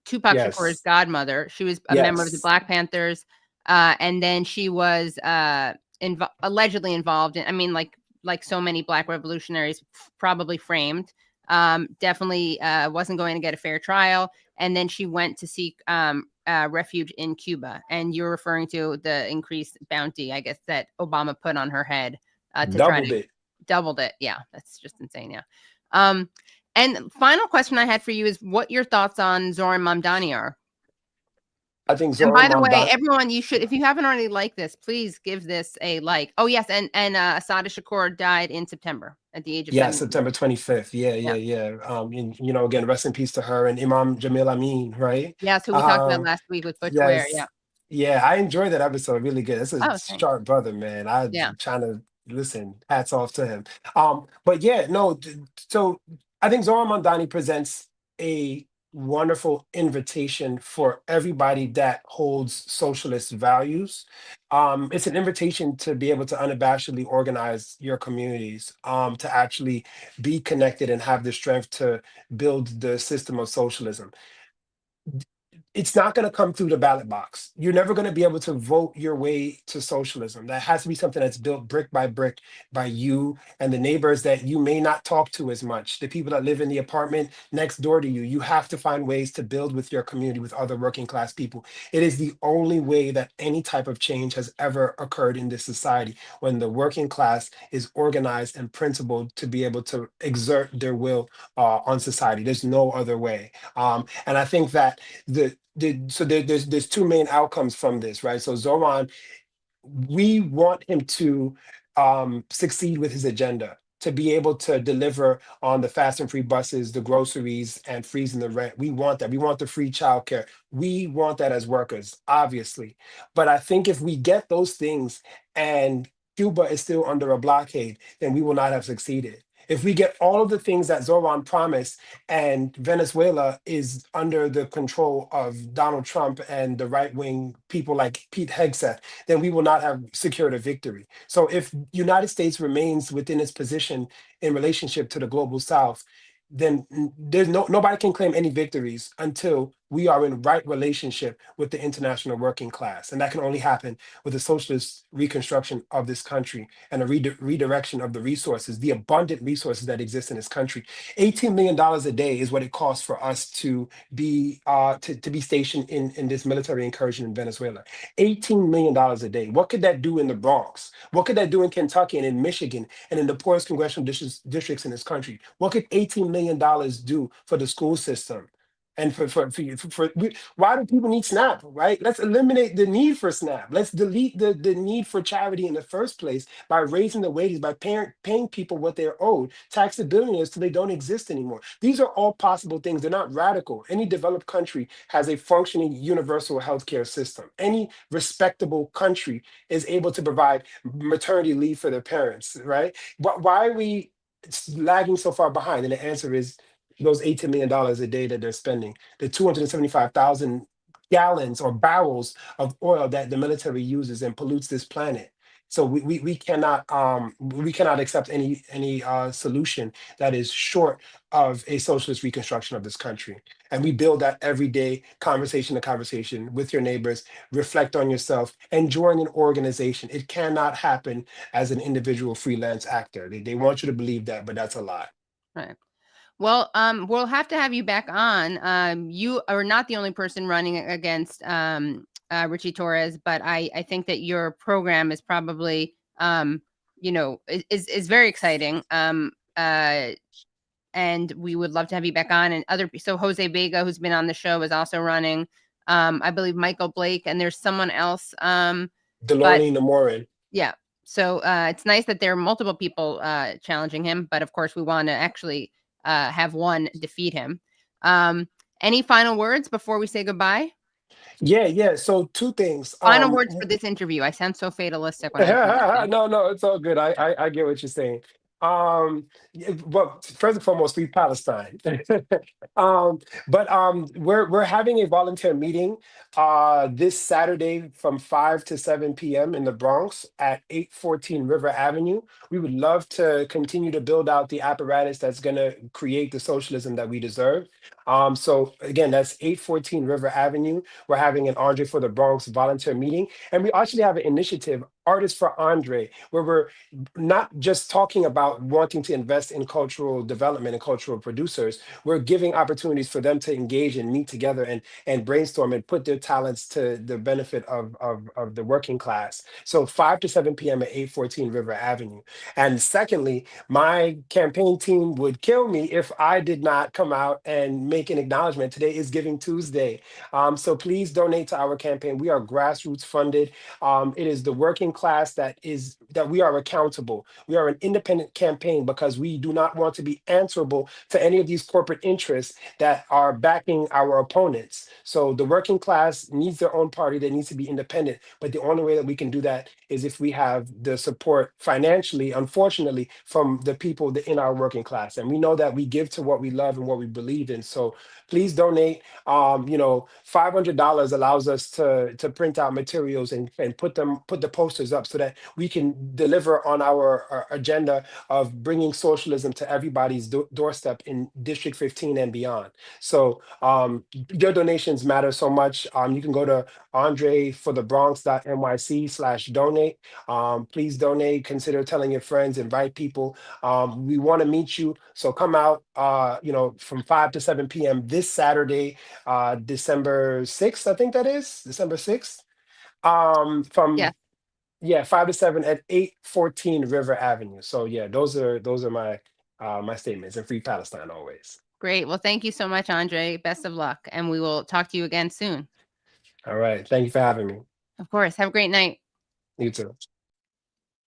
B: Tupac Shakur's godmother, she was a member of the Black Panthers, and then she was allegedly involved in, like so many Black revolutionaries, probably framed. Definitely wasn't going to get a fair trial, and then she went to seek refuge in Cuba. And you're referring to the increased bounty, I guess, that Obama put on her head to doubled it. Yeah, that's just insane. Yeah. And final question I had for you is what your thoughts on Zohran Mamdani are.
D: I think
B: Zohran Mamdani. By the way, everyone, you should, if you haven't already liked this, please give this a like. Oh yes, and Assata Shakur died in September at the age of 17.
D: September 25th. Yeah. Again, rest in peace to her and Imam Jamil Amin, right?
B: Yes, who we talked about last week with Footwear.
D: Yes. Yeah, I enjoyed that episode. Really good. That's a sharp brother, man. I'm trying to listen. Hats off to him. So I think Zohran Mamdani presents a wonderful invitation for everybody that holds socialist values. It's an invitation to be able to unabashedly organize your communities, to actually be connected and have the strength to build the system of socialism. It's not going to come through the ballot box. You're never going to be able to vote your way to socialism. That has to be something that's built brick by you and the neighbors that you may not talk to as much, the people that live in the apartment next door to you. You have to find ways to build with your community, with other working class people. It is the only way that any type of change has ever occurred in this society, when the working class is organized and principled to be able to exert their will on society. There's no other way. And I think that there's two main outcomes from this, right? So Zohran, we want him to succeed with his agenda, to be able to deliver on the fast and free buses, the groceries, and freezing the rent. We want that. We want the free childcare. We want that as workers, obviously. But I think if we get those things and Cuba is still under a blockade, then we will not have succeeded. If we get all of the things that Zohran promised and Venezuela is under the control of Donald Trump and the right-wing people like Pete Hegseth, then we will not have secured a victory. So if United States remains within its position in relationship to the global South, then there's nobody can claim any victories until we are in right relationship with the international working class. And that can only happen with a socialist reconstruction of this country and a redirection of the resources, the abundant resources that exist in this country. $18 million a day is what it costs for us to be stationed in this military incursion in Venezuela. $18 million a day. What could that do in the Bronx? What could that do in Kentucky and in Michigan and in the poorest congressional districts in this country? What could $18 million do for the school system? And why do people need SNAP, right? Let's eliminate the need for SNAP. Let's delete the need for charity in the first place by raising the wages, by paying people what they're owed, tax the billionaires till they don't exist anymore. These are all possible things. They're not radical. Any developed country has a functioning universal healthcare system. Any respectable country is able to provide maternity leave for their parents, right? Why are we lagging so far behind? And the answer is those $18 million a day that they're spending, the 275,000 gallons or barrels of oil that the military uses and pollutes this planet. So we cannot accept any solution that is short of a socialist reconstruction of this country. And we build that every day, conversation to conversation with your neighbors, reflect on yourself, and join an organization. It cannot happen as an individual freelance actor. They want you to believe that, but that's a lie.
B: Right. Well, we'll have to have you back on. You are not the only person running against Ritchie Torres, but I think that your program is probably, is very exciting. And we would love to have you back on. And so Jose Vega, who's been on the show, is also running. I believe Michael Blake, and there's someone else.
D: Delorne Namorin.
B: Yeah. So it's nice that there are multiple people challenging him, but of course we want to actually have one defeat him. Any final words before we say goodbye?
D: Yeah. So two things.
B: Final words for this interview. I sound so fatalistic when
D: No, it's all good. I get what you're saying. Well, first and foremost, free Palestine. We're having a volunteer meeting this Saturday from 5 to 7 p.m. in the Bronx at 814 River Avenue. We would love to continue to build out the apparatus that's going to create the socialism that we deserve. So again, that's 814 River Avenue. We're having an Andre for the Bronx volunteer meeting. And we actually have an initiative, Artists for Andre, where we're not just talking about wanting to invest in cultural development and cultural producers. We're giving opportunities for them to engage and meet together and brainstorm and put their talents to the benefit of the working class. So 5 to 7 p.m. at 814 River Avenue. And secondly, my campaign team would kill me if I did not come out and make an acknowledgement. Today is Giving Tuesday. So please donate to our campaign. We are grassroots funded. It is the working class that we are accountable. We are an independent campaign because we do not want to be answerable to any of these corporate interests that are backing our opponents. So the working class needs their own party that needs to be independent. But the only way that we can do that is if we have the support financially, unfortunately, from the people in our working class. And we know that we give to what we love and what we believe in. So please donate. $500 allows us to print out materials and put the posters up so that we can deliver on our agenda of bringing socialism to everybody's doorstep in District 15 and beyond. So your donations matter so much. You can go to andreforthebronx.nyc/donate. Please donate. Consider telling your friends, invite people. We want to meet you. So come out, from 5 to 7 p.m. this Saturday, December 6th, I think that is, December 6th. From 5 to 7 at 814 River Avenue. So yeah, those are my my statements, and free Palestine always.
B: Great. Well, thank you so much, Andre. Best of luck, and we will talk to you again soon.
D: All right. Thank you for having me.
B: Of course. Have a great night.
D: You too.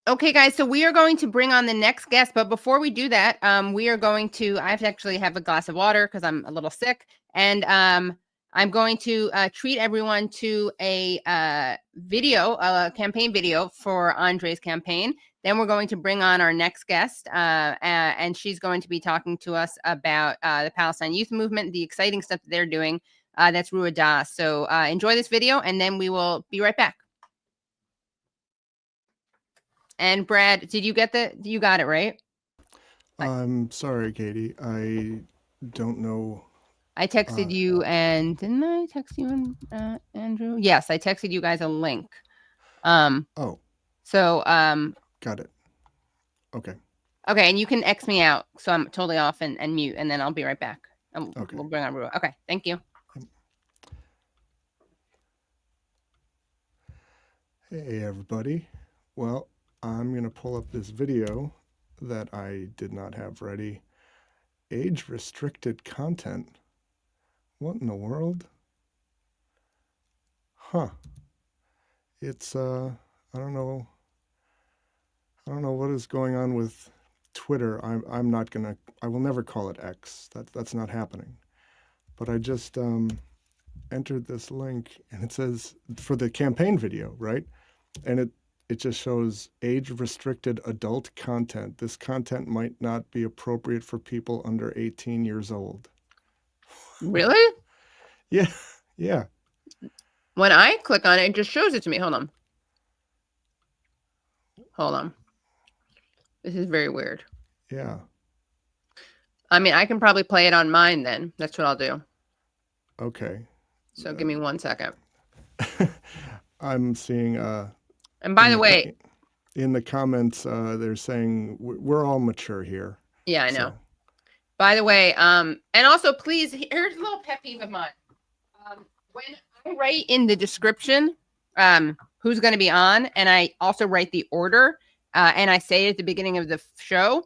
B: Okay, guys, so we are going to bring on the next guest, but before we do that, we are going to, I have to actually have a glass of water because I'm a little sick, and I'm going to treat everyone to a campaign video for Andre's campaign. Then we're going to bring on our next guest, and she's going to be talking to us about the Palestinian Youth Movement, the exciting stuff that they're doing. That's Roua Daas. So enjoy this video, and then we will be right back. And Brad, did you get you got it, right?
C: I'm sorry, Katie. I don't know.
B: I texted you, and didn't I text you and Andrew? Yes, I texted you guys a link. So
C: got it. Okay.
B: Okay, and you can X me out, so I'm totally off and mute, and then I'll be right back.
C: Okay.
B: We'll bring on Roua. Okay, thank you.
C: Hey, everybody. Well, I'm going to pull up this video that I did not have ready. Age-restricted content. What in the world? Huh. It's, I don't know what is going on with Twitter. I will never call it X. That's not happening. But I just entered this link, and it says, for the campaign video, right? And it just shows age-restricted adult content. This content might not be appropriate for people under 18 years old.
B: Really?
C: Yeah.
B: When I click on it, it just shows it to me. Hold on. This is very weird.
C: Yeah.
B: I mean, I can probably play it on mine then. That's what I'll do.
C: Okay.
B: So give me 1 second.
C: I'm seeing...
B: and by the way...
C: In the comments, they're saying we're all mature here.
B: Yeah, I know. So. By the way, and also please, here's a little pet peeve of mine. When I write in the description who's going to be on, and I also write the order, and I say it at the beginning of the show,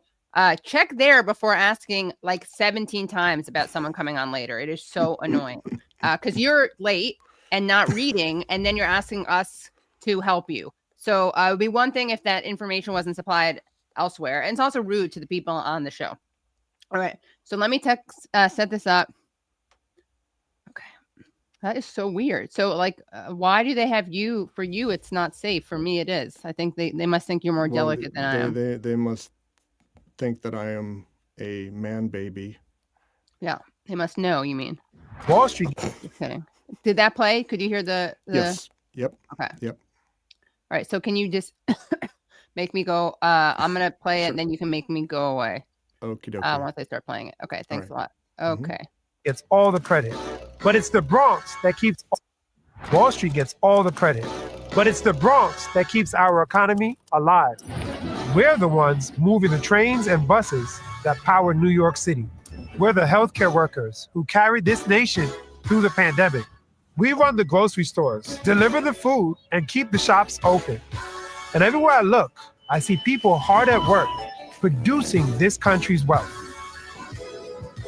B: check there before asking like 17 times about someone coming on later. It is so annoying because you're late and not reading, and then you're asking us to help you. So it would be one thing if that information wasn't supplied elsewhere. And it's also rude to the people on the show. All right. So let me set this up. Okay. That is so weird. So like, why do they have you? For you, it's not safe. For me, it is. I think they must think you're more delicate than I am.
C: They must think that I am a man baby.
B: Yeah. They must know, you mean.
F: Wall Street.
B: Just kidding. Did that play? Could you hear the...
C: Yes. Yep.
B: Okay.
C: Yep.
B: All right, so can you just make me go? I'm gonna play it, and then you can make me go away.
C: Okay.
B: Once I start playing it. Okay, thanks a lot. Okay.
F: Gets all the credit, but it's the Bronx that keeps Wall Street gets all the credit, but it's the Bronx that keeps our economy alive. We're the ones moving the trains and buses that power New York City. We're the healthcare workers who carried this nation through the pandemic. We run the grocery stores, deliver the food, and keep the shops open. And everywhere I look, I see people hard at work, producing this country's wealth.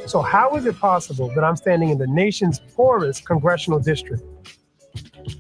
F: So how is it possible that I'm standing in the nation's poorest congressional district?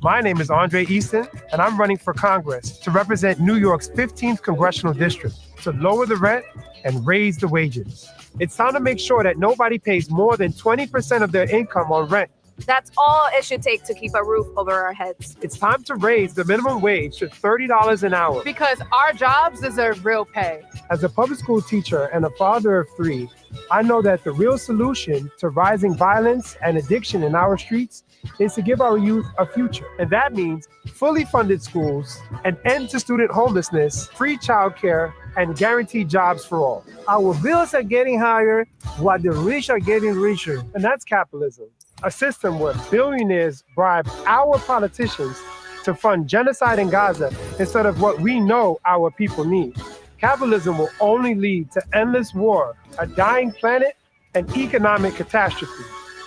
F: My name is Andre Easton, and I'm running for Congress to represent New York's 15th congressional district to lower the rent and raise the wages. It's time to make sure that nobody pays more than 20% of their income on rent
G: That's all it should take to keep a roof over our heads.
F: It's time to raise the minimum wage to $30 an hour.
G: Because our jobs deserve real pay.
F: As a public school teacher and a father of 3, I know that the real solution to rising violence and addiction in our streets is to give our youth a future. And that means fully funded schools, an end to student homelessness, free childcare, and guaranteed jobs for all. Our bills are getting higher while the rich are getting richer. And that's capitalism. A system where billionaires bribe our politicians to fund genocide in Gaza instead of what we know our people need. Capitalism will only lead to endless war, a dying planet, and economic catastrophe.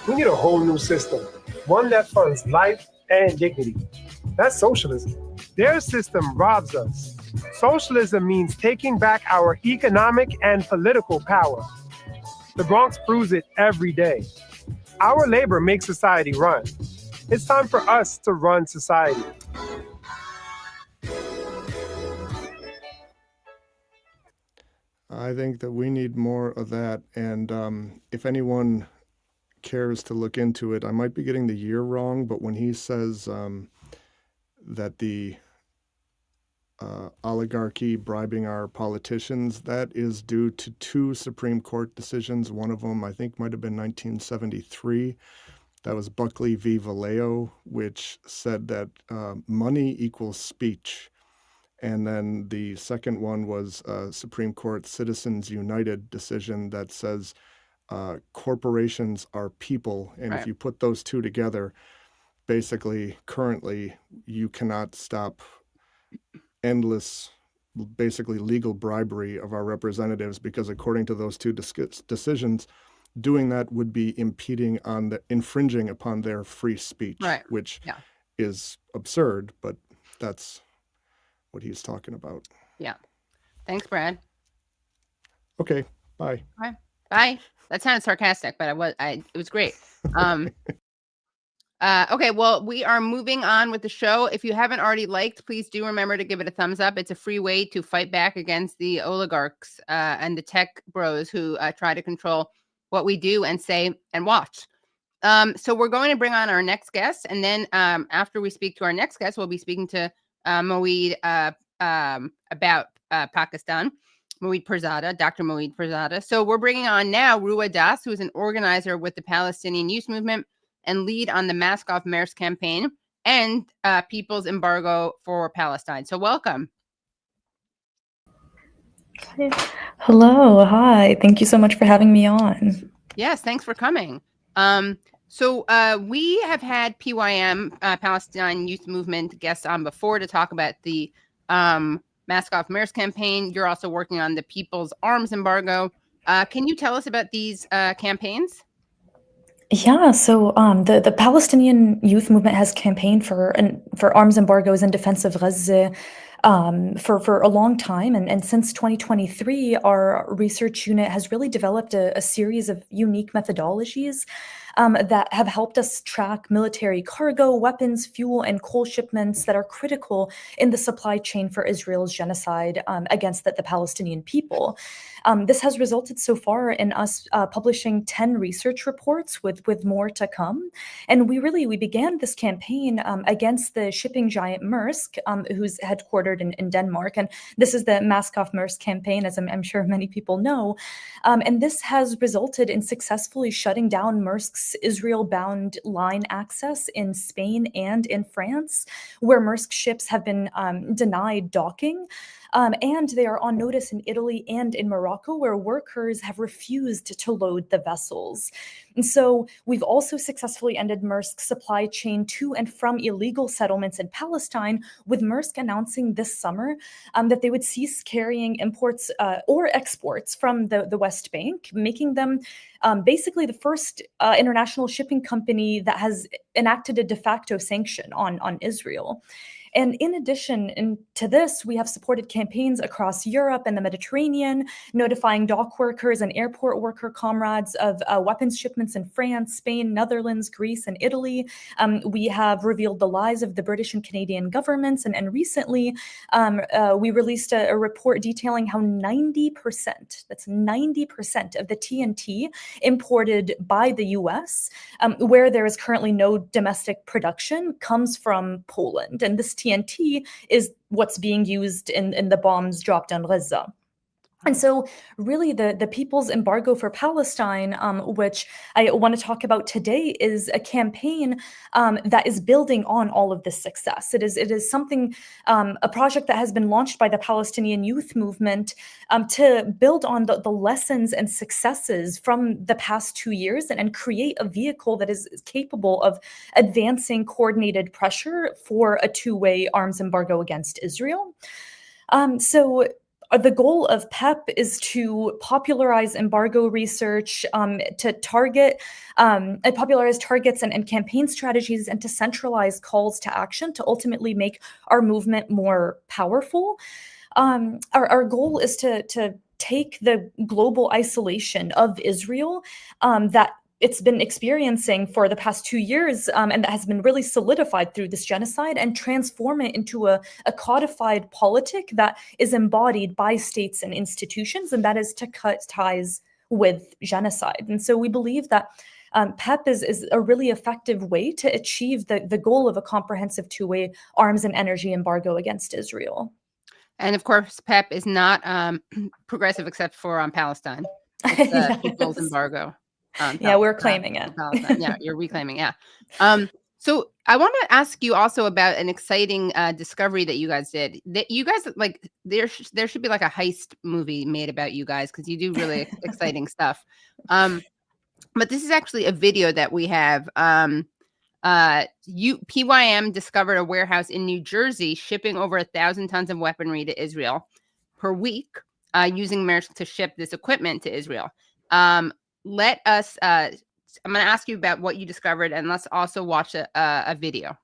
F: We need a whole new system, one that funds life and dignity. That's socialism. Their system robs us. Socialism means taking back our economic and political power. The Bronx proves it every day. Our labor makes society run. It's time for us to run society.
C: I think that we need more of that. And if anyone cares to look into it, I might be getting the year wrong, but when he says that the oligarchy bribing our politicians, that is due to 2 Supreme Court decisions. One of them, I think, might have been 1973. That was Buckley v. Vallejo, which said that money equals speech. And then the second one was Supreme Court Citizens United decision that says corporations are people. And
B: Right.
C: if you put those 2 together, basically, currently, you cannot stop endless, basically legal bribery of our representatives, because according to those 2 decisions, doing that would be infringing upon their free speech,
B: Right.
C: which
B: Yeah.
C: is absurd, but that's what he's talking about.
B: Yeah. Thanks, Brad.
C: Okay, bye.
B: Bye. That sounded sarcastic, but it was great. Okay, well, we are moving on with the show. If you haven't already liked, please do remember to give it a thumbs up. It's a free way to fight back against the oligarchs and the tech bros who try to control what we do and say and watch. So we're going to bring on our next guest, and then after we speak to our next guest, we'll be speaking to Moeed about Pakistan. Moeed Pirzada, Dr. Moeed Pirzada. So we're bringing on now Roua Daas, who is an organizer with the Palestinian Youth Movement and lead on the Mask Off Maersk campaign and People's Embargo for Palestine. So welcome.
H: Hello, hi. Thank you so much for having me on.
B: Yes, thanks for coming. So we have had PYM, Palestine Youth Movement, guests on before to talk about the Mask Off Maersk campaign. You're also working on the People's Arms Embargo. Can you tell us about these campaigns?
H: Yeah, so the Palestinian Youth Movement has campaigned for arms embargoes in defense of Gaza for a long time. And since 2023, our research unit has really developed a series of unique methodologies that have helped us track military cargo, weapons, fuel, and coal shipments that are critical in the supply chain for Israel's genocide against the Palestinian people. This has resulted so far in us publishing 10 research reports with more to come. And we began this campaign against the shipping giant Maersk, who's headquartered in Denmark. And this is the Mask Off Maersk campaign, as I'm sure many people know. And this has resulted in successfully shutting down Maersk's Israel-bound line access in Spain and in France, where Maersk ships have been denied docking. And they are on notice in Italy and in Morocco, where workers have refused to load the vessels. And so we've also successfully ended Maersk's supply chain to and from illegal settlements in Palestine, with Maersk announcing this summer that they would cease carrying imports or exports from the West Bank, making them basically the first international shipping company that has enacted a de facto sanction on Israel. And in addition to this, we have supported campaigns across Europe and the Mediterranean, notifying dock workers and airport worker comrades of weapons shipments in France, Spain, Netherlands, Greece, and Italy. We have revealed the lies of the British and Canadian governments. And recently, we released a report detailing how 90%, that's 90% of the TNT imported by the US, where there is currently no domestic production, comes from Poland. And this TNT is what's being used in the bombs dropped on Gaza. And so really the People's Embargo for Palestine, which I want to talk about today, is a campaign that is building on all of this success. It is something, a project that has been launched by the Palestinian Youth Movement to build on the lessons and successes from the past 2 years and create a vehicle that is capable of advancing coordinated pressure for a two-way arms embargo against Israel. The goal of PEP is to popularize embargo research, to target, popularize targets and campaign strategies, and to centralize calls to action to ultimately make our movement more powerful. Our goal is to take the global isolation of Israel that it's been experiencing for the past 2 years, and that has been really solidified through this genocide, and transform it into a codified politic that is embodied by states and institutions, and that is to cut ties with genocide. And so we believe that PEP is a really effective way to achieve the goal of a comprehensive two-way arms and energy embargo against Israel.
B: And of course, PEP is not progressive except for on Palestine. It's the
H: Yes.
B: People's Embargo.
H: Yeah, we're claiming it.
B: Yeah, you're reclaiming. Yeah. So I want to ask you also about an exciting discovery that you guys did. That you guys like there should be like a heist movie made about you guys because you do really exciting stuff. But this is actually a video that we have. PYM discovered a warehouse in New Jersey shipping over 1,000 tons of weaponry to Israel per week, using Maersk to ship this equipment to Israel. Let us, I'm going to ask you about what you discovered, and let's also watch a video.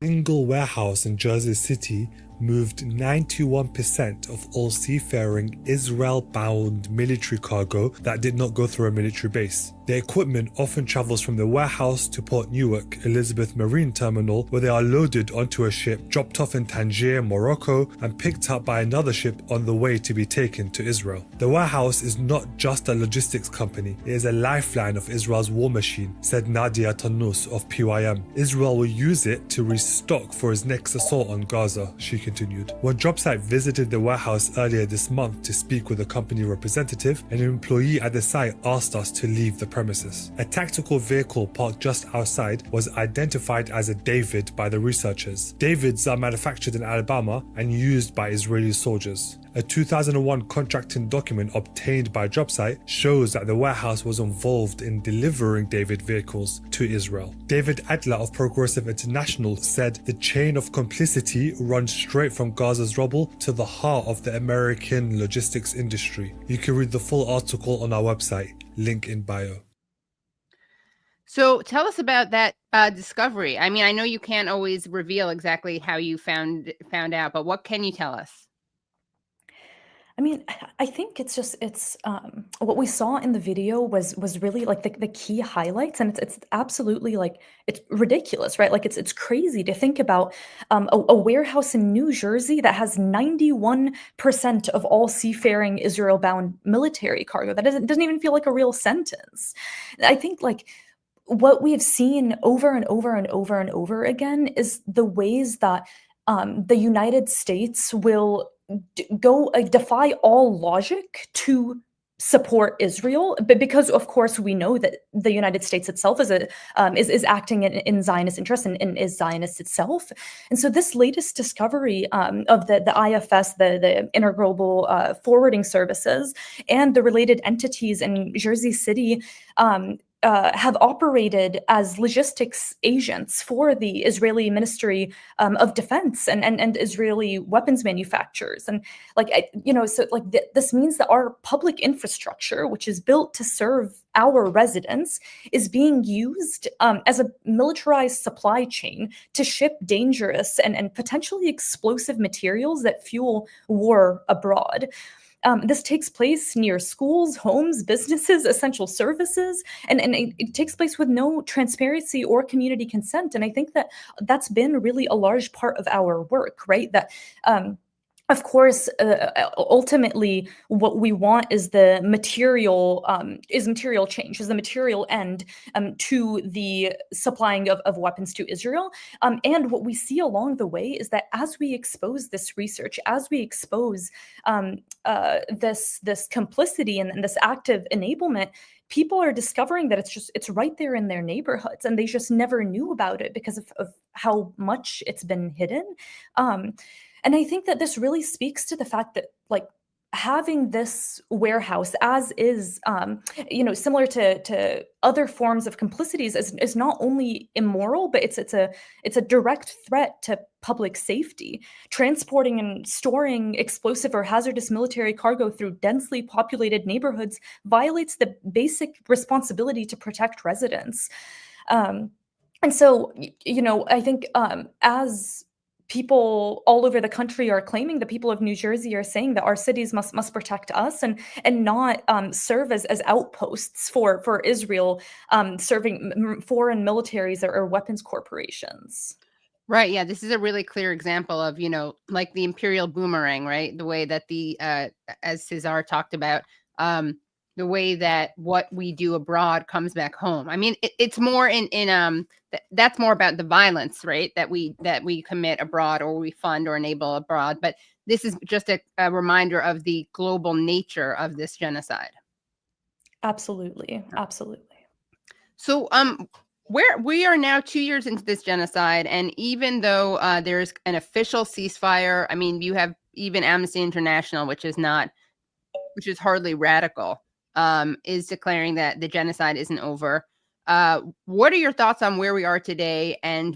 I: Single warehouse in Jersey City moved 91% of all seafaring Israel-bound military cargo that did not go through a military base. The equipment often travels from the warehouse to Port Newark Elizabeth Marine Terminal, where they are loaded onto a ship, dropped off in Tangier, Morocco, and picked up by another ship on the way to be taken to Israel. The warehouse is not just a logistics company, it is a lifeline of Israel's war machine, said Nadia Tannous of PYM. Israel will use it to restock for its next assault on Gaza, she continued. When Dropsite visited the warehouse earlier this month to speak with a company representative, an employee at the site asked us to leave the premises. A tactical vehicle parked just outside was identified as a David by the researchers. Davids are manufactured in Alabama and used by Israeli soldiers. A 2001 contracting document obtained by Dropsite shows that the warehouse was involved in delivering David vehicles to Israel. David Adler of Progressive International said the chain of complicity runs straight from Gaza's rubble to the heart of the American logistics industry. You can read the full article on our website, link in bio.
B: So tell us about that discovery. I mean, I know you can't always reveal exactly how you found out, but what can you tell us?
H: I mean, I think it's what we saw in the video was really like the key highlights, and it's absolutely like it's ridiculous, right? Like it's crazy to think about a warehouse in New Jersey that has 91% of all seafaring Israel-bound military cargo. That doesn't even feel like a real sentence. I think like what we've seen over and over and over and over again is the ways that the United States will defy all logic to support Israel, but because of course we know that the United States itself is acting in Zionist interest and is Zionist itself. And so this latest discovery of the IFS, the Interglobal Forwarding Services, and the related entities in Jersey City have operated as logistics agents for the Israeli Ministry of Defense and Israeli weapons manufacturers. And this means that our public infrastructure, which is built to serve our residents is being used as a militarized supply chain to ship dangerous and potentially explosive materials that fuel war abroad. This takes place near schools, homes, businesses, essential services, and it takes place with no transparency or community consent. And I think that that's been really a large part of our work, right? That of course, ultimately, what we want is the material change, is the material end to the supplying of weapons to Israel. And what we see along the way is that as we expose this research, as we expose this complicity and this active enablement, people are discovering that it's right there in their neighborhoods, and they just never knew about it because of how much it's been hidden. And I think that this really speaks to the fact that, like, having this warehouse as is, similar to other forms of complicities is not only immoral, but it's a direct threat to public safety. Transporting and storing explosive or hazardous military cargo through densely populated neighborhoods violates the basic responsibility to protect residents. And so, I think as people all over the country are claiming, the people of New Jersey are saying that our cities must protect us and not serve as outposts for Israel, serving foreign militaries or weapons corporations.
B: Right. Yeah. This is a really clear example of, like the imperial boomerang, right? The way that as Cesar talked about, the way that what we do abroad comes back home. I mean, it's more that's more about the violence, right? That we commit abroad or we fund or enable abroad. But this is just a reminder of the global nature of this genocide.
H: Absolutely. Absolutely.
B: So, we are now 2 years into this genocide, and even though there's an official ceasefire, I mean, you have even Amnesty International, which is hardly radical, is declaring that the genocide isn't over. What are your thoughts on where we are today and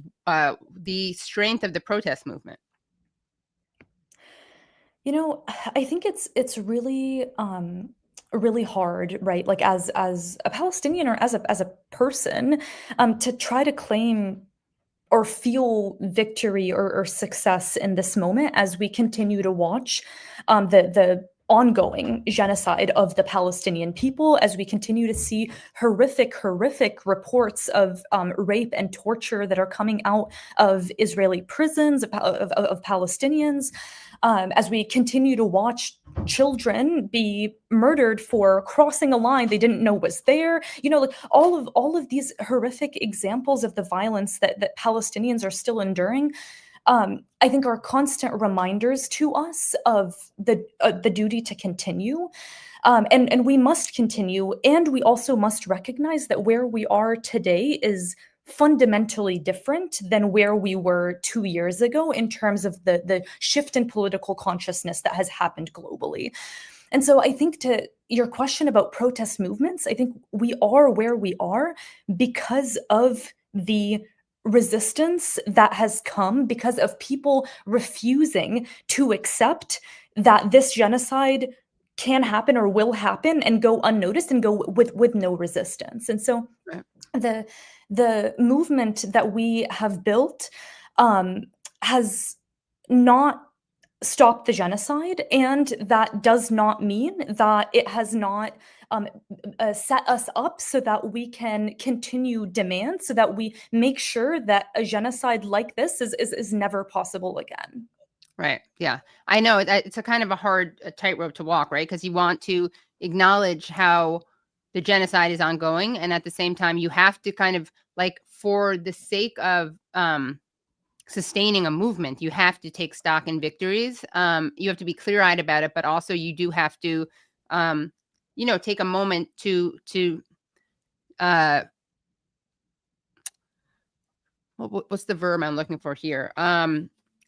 B: the strength of the protest movement?
H: I think it's really really hard, right? Like as a Palestinian or as a person, to try to claim or feel victory or success in this moment as we continue to watch the ongoing genocide of the Palestinian people, as we continue to see horrific reports of rape and torture that are coming out of Israeli prisons, of Palestinians, as we continue to watch children be murdered for crossing a line they didn't know was there. Like all of these horrific examples of the violence that Palestinians are still enduring, I think are constant reminders to us of the duty to continue. And we must continue, and we also must recognize that where we are today is fundamentally different than where we were 2 years ago in terms of the shift in political consciousness that has happened globally. And so I think, to your question about protest movements, I think we are where we are because of the resistance that has come, because of people refusing to accept that this genocide can happen or will happen and go unnoticed and go with no resistance. And so the movement that we have built has not stopped the genocide, and that does not mean that it has not set us up so that we can continue demand, so that we make sure that a genocide like this is never possible again.
B: Right. Yeah. I know it's a kind of a hard tightrope to walk, right? Because you want to acknowledge how the genocide is ongoing, and at the same time, you have to kind of, like, for the sake of sustaining a movement, you have to take stock in victories. You have to be clear-eyed about it, but also you do have to, take a moment to what's the verb I'm looking for here?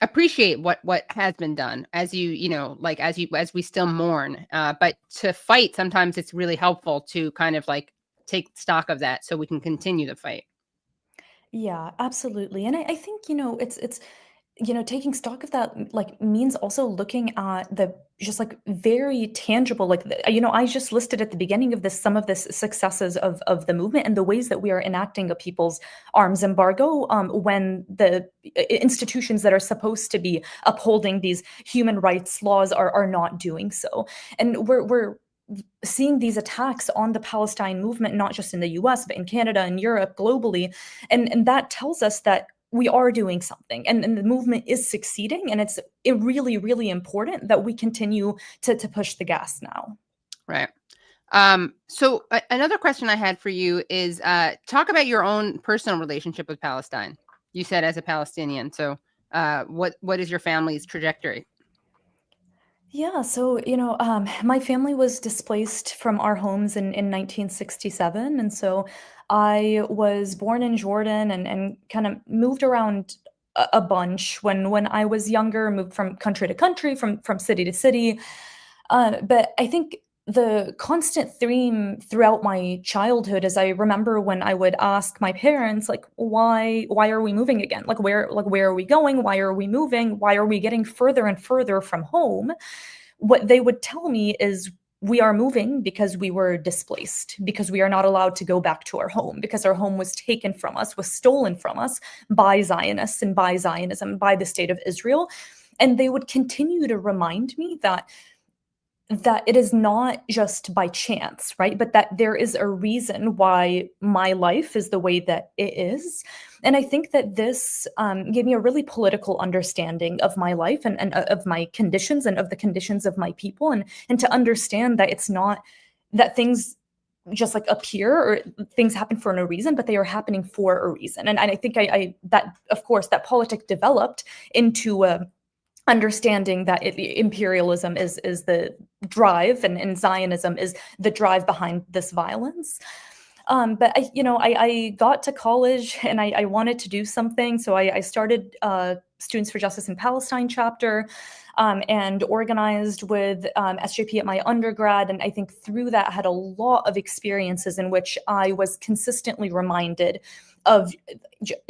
B: Appreciate what has been done, as as we still mourn. But to fight, sometimes it's really helpful to kind of like take stock of that so we can continue the fight.
H: Yeah, absolutely. And I think, it's taking stock of that, like, means also looking at the just like very tangible, like, I just listed at the beginning of this some of the successes of the movement and the ways that we are enacting a people's arms embargo when the institutions that are supposed to be upholding these human rights laws are not doing so. And we're seeing these attacks on the Palestine movement, not just in the US, but in Canada and Europe, globally. And that tells us that we are doing something, and the movement is succeeding, and it's really, really important that we continue to push the gas now.
B: Right. So another question I had for you is talk about your own personal relationship with Palestine. You said as a Palestinian. So what is your family's trajectory?
H: Yeah, so, my family was displaced from our homes in 1967. And so I was born in Jordan and kind of moved around a bunch when I was younger, moved from country to country, from city to city. But I think the constant theme throughout my childhood is I remember when I would ask my parents, like, why are we moving again? Where are we going? Why are we moving? Why are we getting further and further from home? What they would tell me is, we are moving because we were displaced, because we are not allowed to go back to our home, because our home was taken from us, was stolen from us by Zionists and by Zionism, by the state of Israel. And they would continue to remind me that it is not just by chance, right? But that there is a reason why my life is the way that it is. And I think that this gave me a really political understanding of my life and of my conditions and of the conditions of my people, and to understand that it's not that things just like appear or things happen for no reason, but they are happening for a reason. And I think that, of course, that politic developed into understanding that imperialism is the drive, and Zionism is the drive behind this violence. But I got to college and I wanted to do something, so I started Students for Justice in Palestine chapter, and organized with SJP at my undergrad. And I think through that I had a lot of experiences in which I was consistently reminded of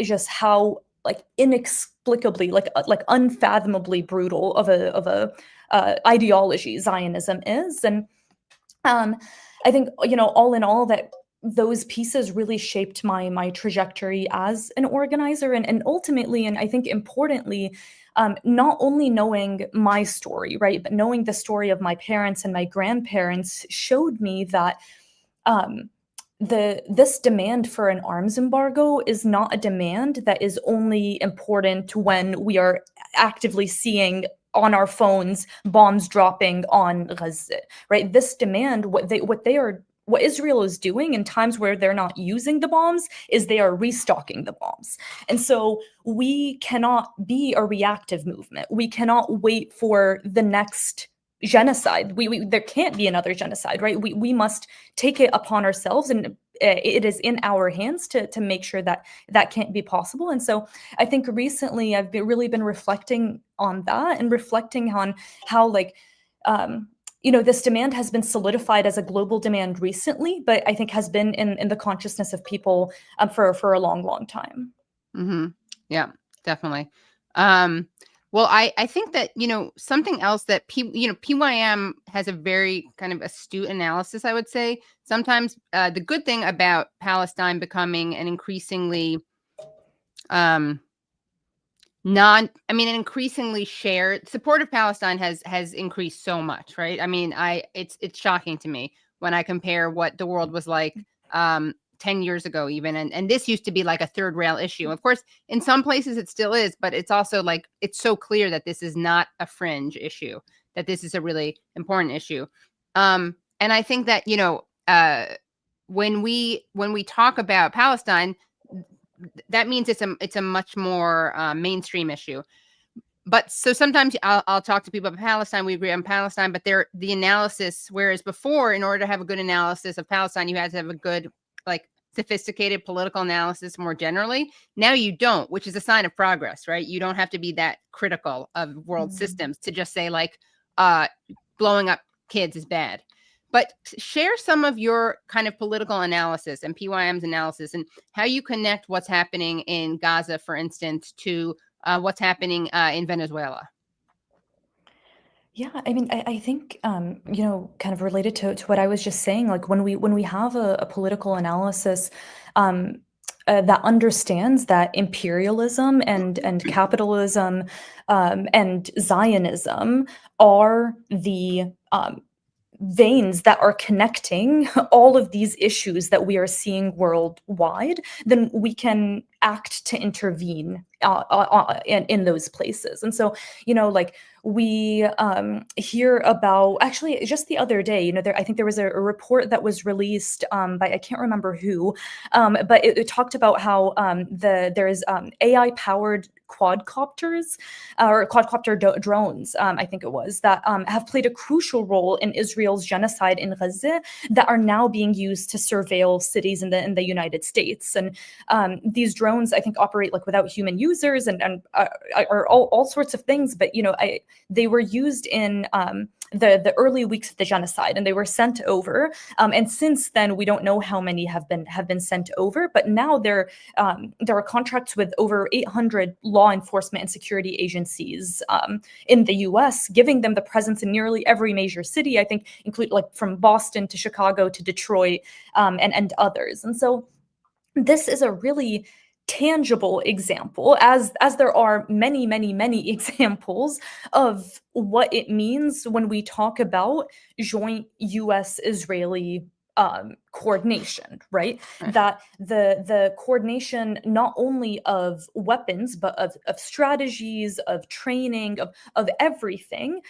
H: just how inexplicably, unfathomably brutal of a ideology Zionism is. And I think, all in all, that those pieces really shaped my trajectory as an organizer, and ultimately, and I think importantly, not only knowing my story, right, but knowing the story of my parents and my grandparents showed me that this demand for an arms embargo is not a demand that is only important when we are actively seeing on our phones bombs dropping on Gaza, right? This demand, what Israel is doing in times where they're not using the bombs, is they are restocking the bombs. And so we cannot be a reactive movement. We cannot wait for the next genocide. There can't be another genocide, right? We must take it upon ourselves, and it is in our hands to make sure that can't be possible. And so I think recently I've really been reflecting on that, and reflecting on how this demand has been solidified as a global demand recently, but I think has been in the consciousness of people for a long, long time.
B: Mm-hmm. Yeah, definitely. Well, I think that, something else that PYM has a very kind of astute analysis, I would say. Sometimes the good thing about Palestine becoming an increasingly an increasingly shared support of Palestine has increased so much, right? I mean, it's shocking to me when I compare what the world was like 10 years ago even, and this used to be like a third rail issue. Of course, in some places it still is, but it's also like, it's so clear that this is not a fringe issue, that this is a really important issue. And I think that, when we talk about Palestine, that means it's a much more mainstream issue. But so sometimes I'll talk to people about Palestine. We agree on Palestine, but the analysis, whereas before, in order to have a good analysis of Palestine, you had to have a good, sophisticated political analysis more generally. Now you don't, which is a sign of progress, right? You don't have to be that critical of world systems to just say blowing up kids is bad. But share some of your kind of political analysis and PYM's analysis, and how you connect what's happening in Gaza, for instance, to what's happening in Venezuela.
H: Yeah, I mean, I think kind of related to what I was just saying, like when we have a political analysis that understands that imperialism and capitalism and Zionism are the veins that are connecting all of these issues that we are seeing worldwide, then we can act to intervene in those places. And so, like we hear about, actually just the other day, I think there was a report that was released by, I can't remember who, but it talked about how there's AI powered quadcopters or quadcopter drones, I think it was, that have played a crucial role in Israel's genocide in Gaza that are now being used to surveil cities in the United States. And these drones, I think, operate like without human users and are all sorts of things. But they were used in the early weeks of the genocide, and they were sent over. And since then, we don't know how many have been sent over. But now there are contracts with over 800 law enforcement and security agencies in the U.S., giving them the presence in nearly every major city. I think include like from Boston to Chicago to Detroit and others. And so this is a really tangible example, as there are many, many, many examples of what it means when we talk about joint U.S.-Israeli coordination, right? That the coordination not only of weapons, but of strategies, of training, of everything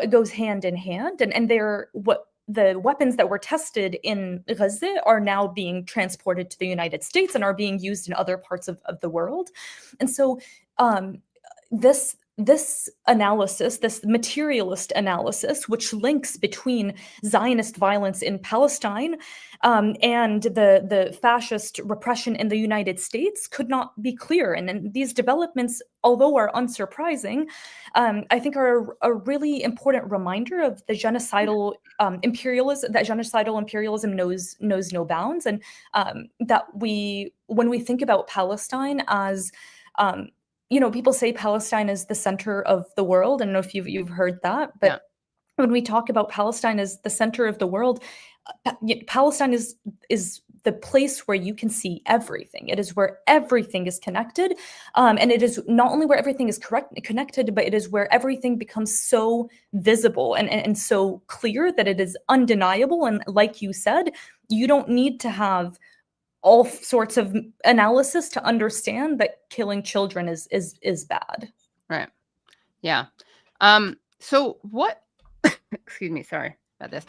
H: goes hand in hand. And they're the weapons that were tested in Gaza are now being transported to the United States and are being used in other parts of the world. And so this analysis, this materialist analysis, which links between Zionist violence in Palestine and the fascist repression in the United States, could not be clearer. And these developments, although are unsurprising, I think are a really important reminder of the genocidal imperialism. That genocidal imperialism knows no bounds, and that when we think about Palestine as people say Palestine is the center of the world. I don't know if you've heard that, but when we talk about Palestine as the center of the world, Palestine is the place where you can see everything. It is where everything is connected, and it is not only where everything is connected, but it is where everything becomes so visible and so clear that it is undeniable. And like you said, you don't need to have all sorts of analysis to understand that killing children is bad.
B: Right. Yeah. So what, excuse me, sorry about this.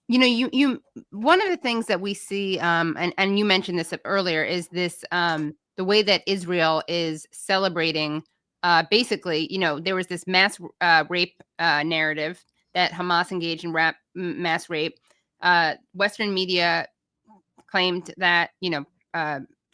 B: You one of the things that we see, and you mentioned this earlier, is this, the way that Israel is celebrating, basically, there was this mass rape narrative that Hamas engaged in mass rape. Western media claimed that,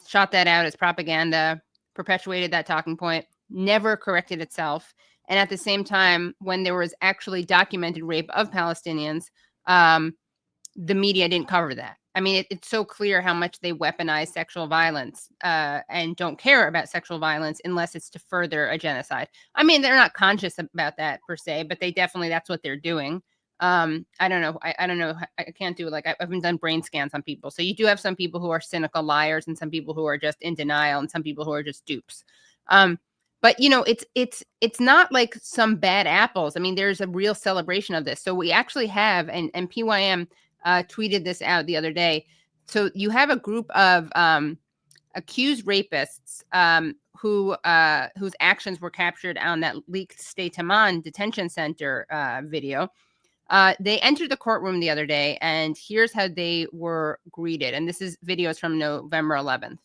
B: shot that out as propaganda, perpetuated that talking point, never corrected itself. And at the same time, when there was actually documented rape of Palestinians, the media didn't cover that. I mean, it's so clear how much they weaponize sexual violence and don't care about sexual violence unless it's to further a genocide. I mean, they're not conscious about that per se, but they definitely, that's what they're doing. I don't know. I don't know. I can't do it. Like, I haven't done brain scans on people. So you do have some people who are cynical liars and some people who are just in denial and some people who are just dupes. But it's not like some bad apples. I mean, there's a real celebration of this. So we actually have, and PYM tweeted this out the other day. So you have a group of accused rapists whose actions were captured on that leaked State Haman detention center video. They entered the courtroom the other day, and here's how they were greeted. And this is videos from November 11th.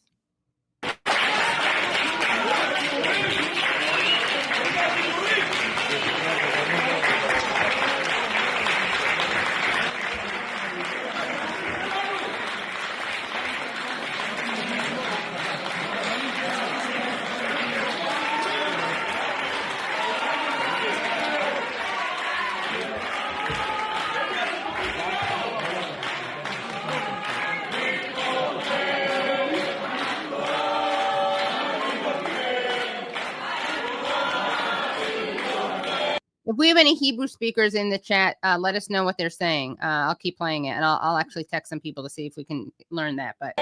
B: we have any Hebrew speakers in the chat, let us know what they're saying. I'll keep playing it, and I'll actually text some people to see if we can learn that. But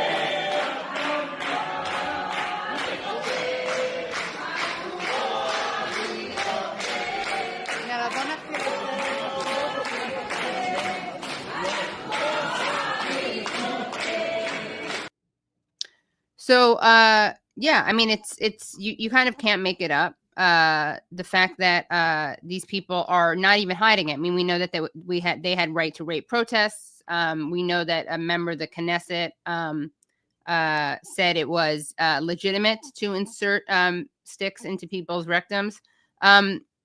B: so, yeah, I mean, it's you kind of can't make it up. The fact that these people are not even hiding it. I mean, we know that they had right to rape protests. We know that a member of the Knesset said it was legitimate to insert sticks into people's rectums.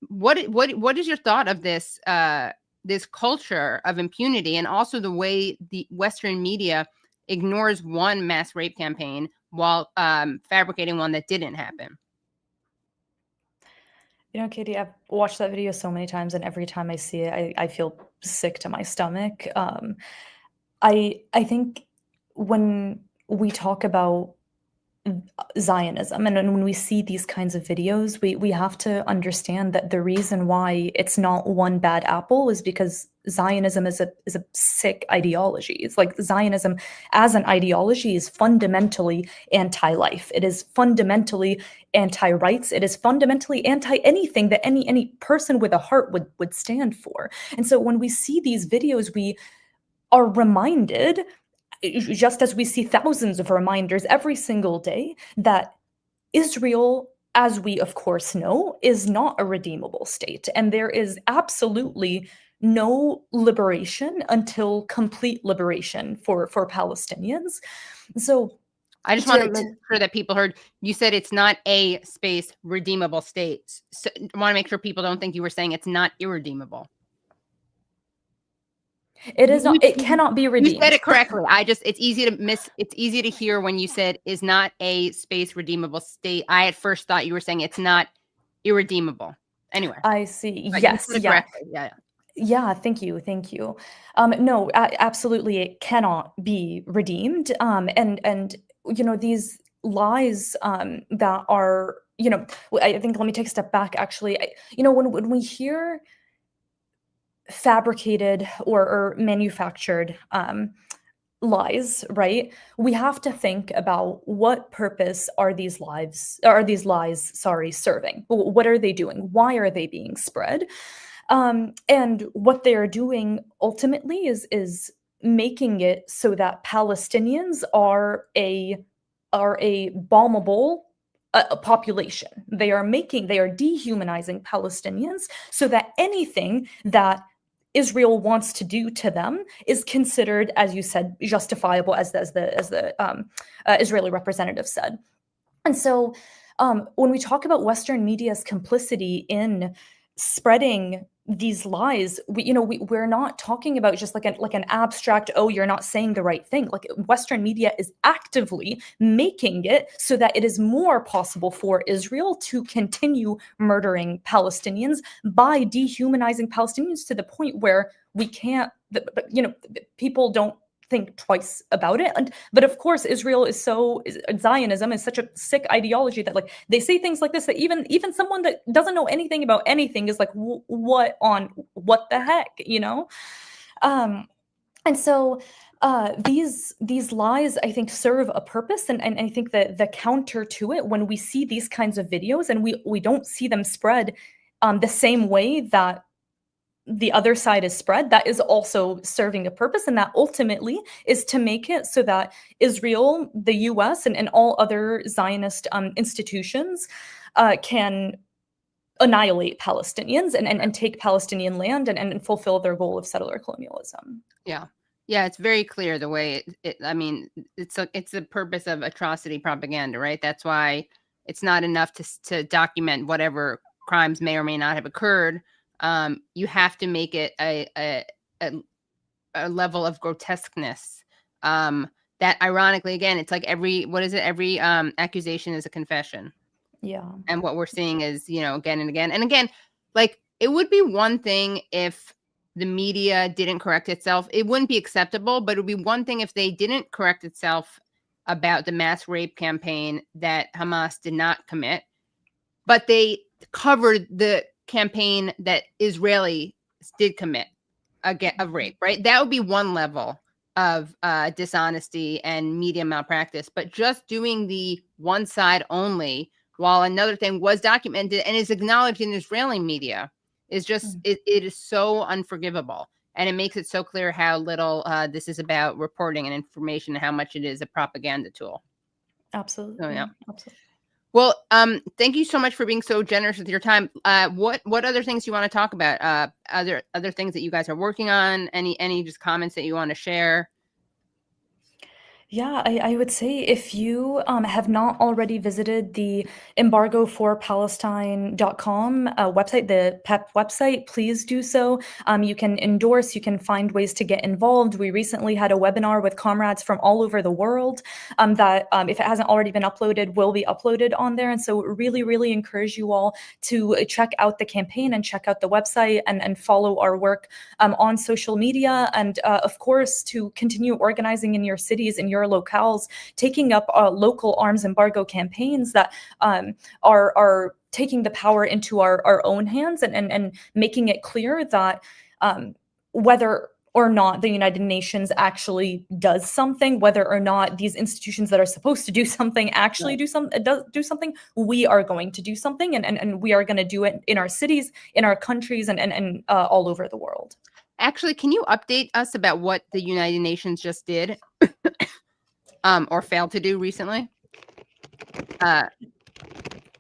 B: What is your thought of this this culture of impunity, and also the way the Western media ignores one mass rape campaign while fabricating one that didn't happen?
H: You know, Katie, I've watched that video so many times, and every time I see it, I feel sick to my stomach. I think when we talk about Zionism, and when we see these kinds of videos, we have to understand that the reason why it's not one bad apple is because Zionism is a sick ideology. It's like Zionism as an ideology is fundamentally anti-life. It is fundamentally anti-rights. It is fundamentally anti-anything that any person with a heart would stand for. And so when we see these videos, we are reminded, just as we see thousands of reminders every single day, that Israel, as we of course know, is not a redeemable state. And there is absolutely no liberation until complete liberation for Palestinians. So
B: I just want to make sure that people heard you said it's not a space redeemable state. So I want to make sure people don't think you were saying it's not irredeemable.
H: It is not. It cannot be redeemed.
B: You said it correctly. It's easy to miss. It's easy to hear when you said is not a space redeemable state. I at first thought you were saying it's not irredeemable. Anyway,
H: I see.
B: But
H: Yes. Yeah.
B: Yeah.
H: Yeah. Thank you. Thank you. No, absolutely, it cannot be redeemed. And you know, these lies that are, you know, I think, let me take a step back. Actually, you know, when we hear fabricated or manufactured lies, right? We have to think about what purpose are these lies serving? What are they doing? Why are they being spread? And what they are doing ultimately is making it so that Palestinians are a bombable population. They are dehumanizing Palestinians so that anything that Israel wants to do to them is considered, as you said, justifiable, as the Israeli representative said. And so when we talk about Western media's complicity in spreading these lies, we're not talking about just like an abstract, oh, you're not saying the right thing. Like, Western media is actively making it so that it is more possible for Israel to continue murdering Palestinians by dehumanizing Palestinians to the point where we can't, people don't think twice about it. But of course, Zionism is such a sick ideology that, like, they say things like this that even someone that doesn't know anything about anything is like, what the heck, you know? And so these lies, I think, serve a purpose, and I think that the counter to it, when we see these kinds of videos and we don't see them spread the same way that the other side is spread, that is also serving a purpose, and that ultimately is to make it so that Israel, the US, and all other Zionist institutions can annihilate Palestinians and take Palestinian land and fulfill their goal of settler colonialism.
B: Yeah. Yeah, it's very clear the way it's the purpose of atrocity propaganda, right? That's why it's not enough to document whatever crimes may or may not have occurred. You have to make it a level of grotesqueness that, ironically, again, it's like every accusation is a confession.
H: Yeah.
B: And what we're seeing is, again and again and again, like, it would be one thing if the media didn't correct itself. It wouldn't be acceptable, but it would be one thing if they didn't correct itself about the mass rape campaign that Hamas did not commit, but they covered the campaign that Israeli did commit a rape, right? That would be one level of dishonesty and media malpractice. But just doing the one side only, while another thing was documented and is acknowledged in Israeli media, is just it is so unforgivable. And it makes it so clear how little this is about reporting and information, and how much it is a propaganda tool.
H: Absolutely.
B: So, yeah.
H: Absolutely.
B: Well, thank you so much for being so generous with your time. What other things do you want to talk about? Other things that you guys are working on? Any just comments that you want to share?
H: Yeah, I would say if you have not already visited the embargoforpalestine.com website, the PEP website, please do so. You can endorse, you can find ways to get involved. We recently had a webinar with comrades from all over the world that, if it hasn't already been uploaded, will be uploaded on there. And so really, really encourage you all to check out the campaign and check out the website and follow our work on social media. And of course, to continue organizing in your cities, in your locales, taking up local arms embargo campaigns that are taking the power into our own hands and making it clear that whether or not the United Nations actually does something, whether or not these institutions that are supposed to do something actually do something, we are going to do something, and we are going to do it in our cities, in our countries, and all over the world.
B: Actually, can you update us about what the United Nations just did or failed to do recently? I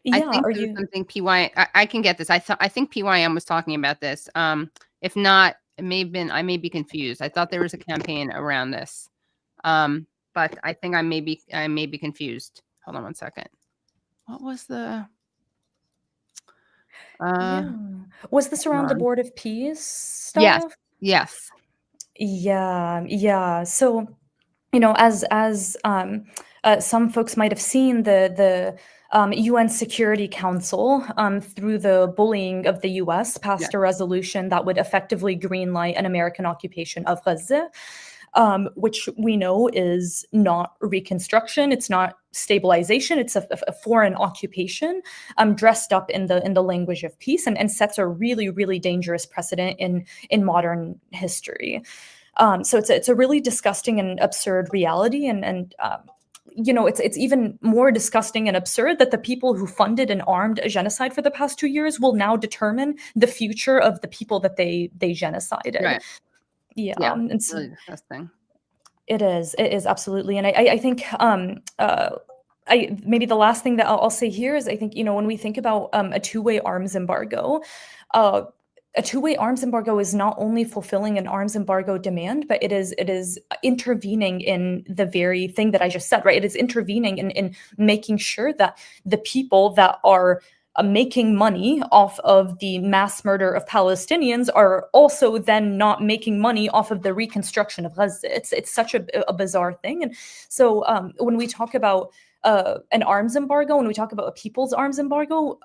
B: think there's something I can get this. I think PYM was talking about this. If not, it may have been. I may be confused. I thought there was a campaign around this, but I think I may be confused. Hold on one second. What was the?
H: Was this around the Board of Peace stuff?
B: Yes.
H: Yeah. So, as some folks might have seen, the UN Security Council, through the bullying of the US, passed a resolution that would effectively greenlight an American occupation of Gaza, which we know is not reconstruction, it's not stabilization, it's a foreign occupation, dressed up in the language of peace, and sets a really, really dangerous precedent in modern history. So it's a really disgusting and absurd reality, and it's even more disgusting and absurd that the people who funded and armed a genocide for the past 2 years will now determine the future of the people that they genocided.
B: Right.
H: Yeah,
B: it's really disgusting.
H: It is absolutely, and I think maybe the last thing that I'll say here is, I think, when we think about a two-way arms embargo, a two-way arms embargo is not only fulfilling an arms embargo demand, but it is intervening in the very thing that I just said, right? It is intervening in making sure that the people that are making money off of the mass murder of Palestinians are also then not making money off of the reconstruction of Gaza. It's such a bizarre thing. And so when we talk about an arms embargo, when we talk about a people's arms embargo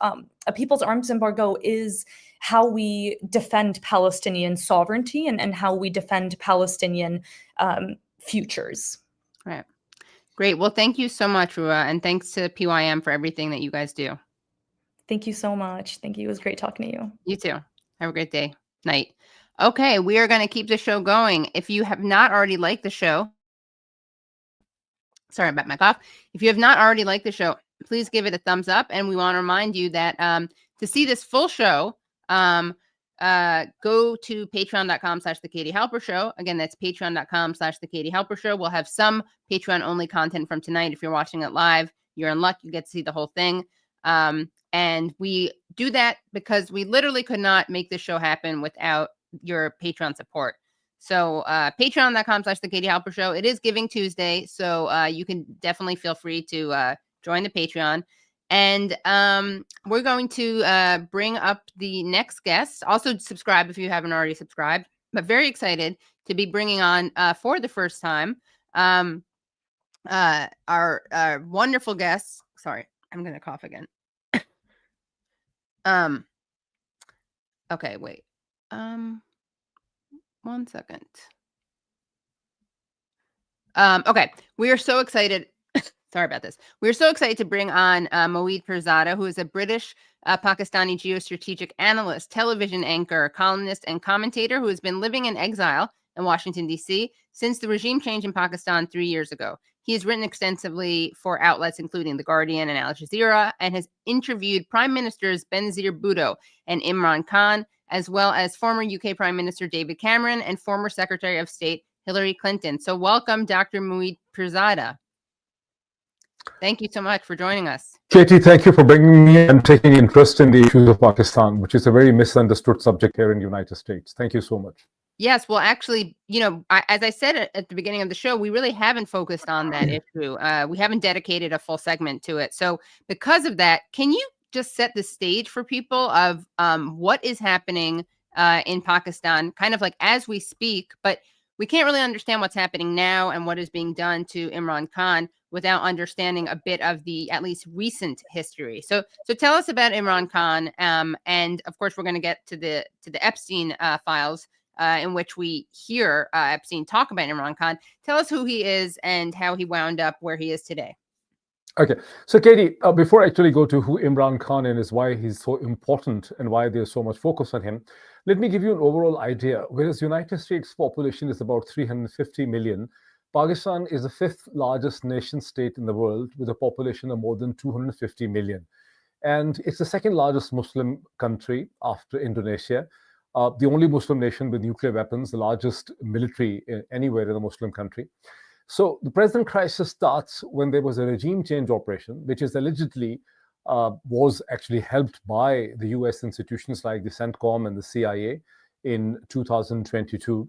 H: is how we defend Palestinian sovereignty and how we defend Palestinian futures.
B: Right. Great. Well, thank you so much, Roua, and thanks to PYM for everything that you guys do.
H: Thank you so much. Thank you. It was great talking to you.
B: You too. Have a great day. Night. Okay, we are going to keep the show going. If you have not already liked the show, sorry about my cough. If you have not already liked the show, please give it a thumbs up. And we want to remind you that to see this full show, go to patreon.com/The Katie Halper Show. Again, that's patreon.com/The Katie Halper Show. We'll have some Patreon only content from tonight. If you're watching it live, you're in luck. You get to see the whole thing. And we do that because we literally could not make this show happen without your Patreon support. So patreon.com/The Katie Halper Show. It is Giving Tuesday, so you can definitely feel free to join the Patreon. And we're going to bring up the next guest. Also subscribe if you haven't already subscribed. But very excited to be bringing on for the first time our wonderful guest. Sorry, I'm going to cough again. Okay, wait. 1 second. Okay, we are so excited Sorry about this. We're so excited to bring on Moeed Pirzada, who is a British Pakistani geostrategic analyst, television anchor, columnist, and commentator who has been living in exile in Washington, D.C. since the regime change in Pakistan 3 years ago. He has written extensively for outlets including The Guardian and Al Jazeera, and has interviewed Prime Ministers Benazir Bhutto and Imran Khan, as well as former UK Prime Minister David Cameron and former Secretary of State Hillary Clinton. So welcome, Dr. Moeed Pirzada. Thank you so much for joining us.
J: Katie, thank you for bringing me and taking interest in the issues of Pakistan, which is a very misunderstood subject here in the United States. Thank you so much.
B: Yes, well, actually, as I said at the beginning of the show, we really haven't focused on that issue. We haven't dedicated a full segment to it. So because of that, can you just set the stage for people of what is happening in Pakistan, kind of like as we speak, but we can't really understand what's happening now and what is being done to Imran Khan without understanding a bit of the at least recent history. So tell us about Imran Khan, and of course we're going to get to the Epstein files in which we hear Epstein talk about Imran Khan. Tell us who he is and how he wound up where he is today.
J: Okay, so Katie, before I actually go to who Imran Khan is, why he's so important and why there's so much focus on him, let me give you an overall idea. Whereas the United States population is about 350 million, Pakistan is the 5th largest nation state in the world with a population of more than 250 million. And it's the 2nd largest Muslim country after Indonesia, the only Muslim nation with nuclear weapons, the largest military anywhere in a Muslim country. So the present crisis starts when there was a regime change operation, which is allegedly was actually helped by the US institutions like the CENTCOM and the CIA in 2022.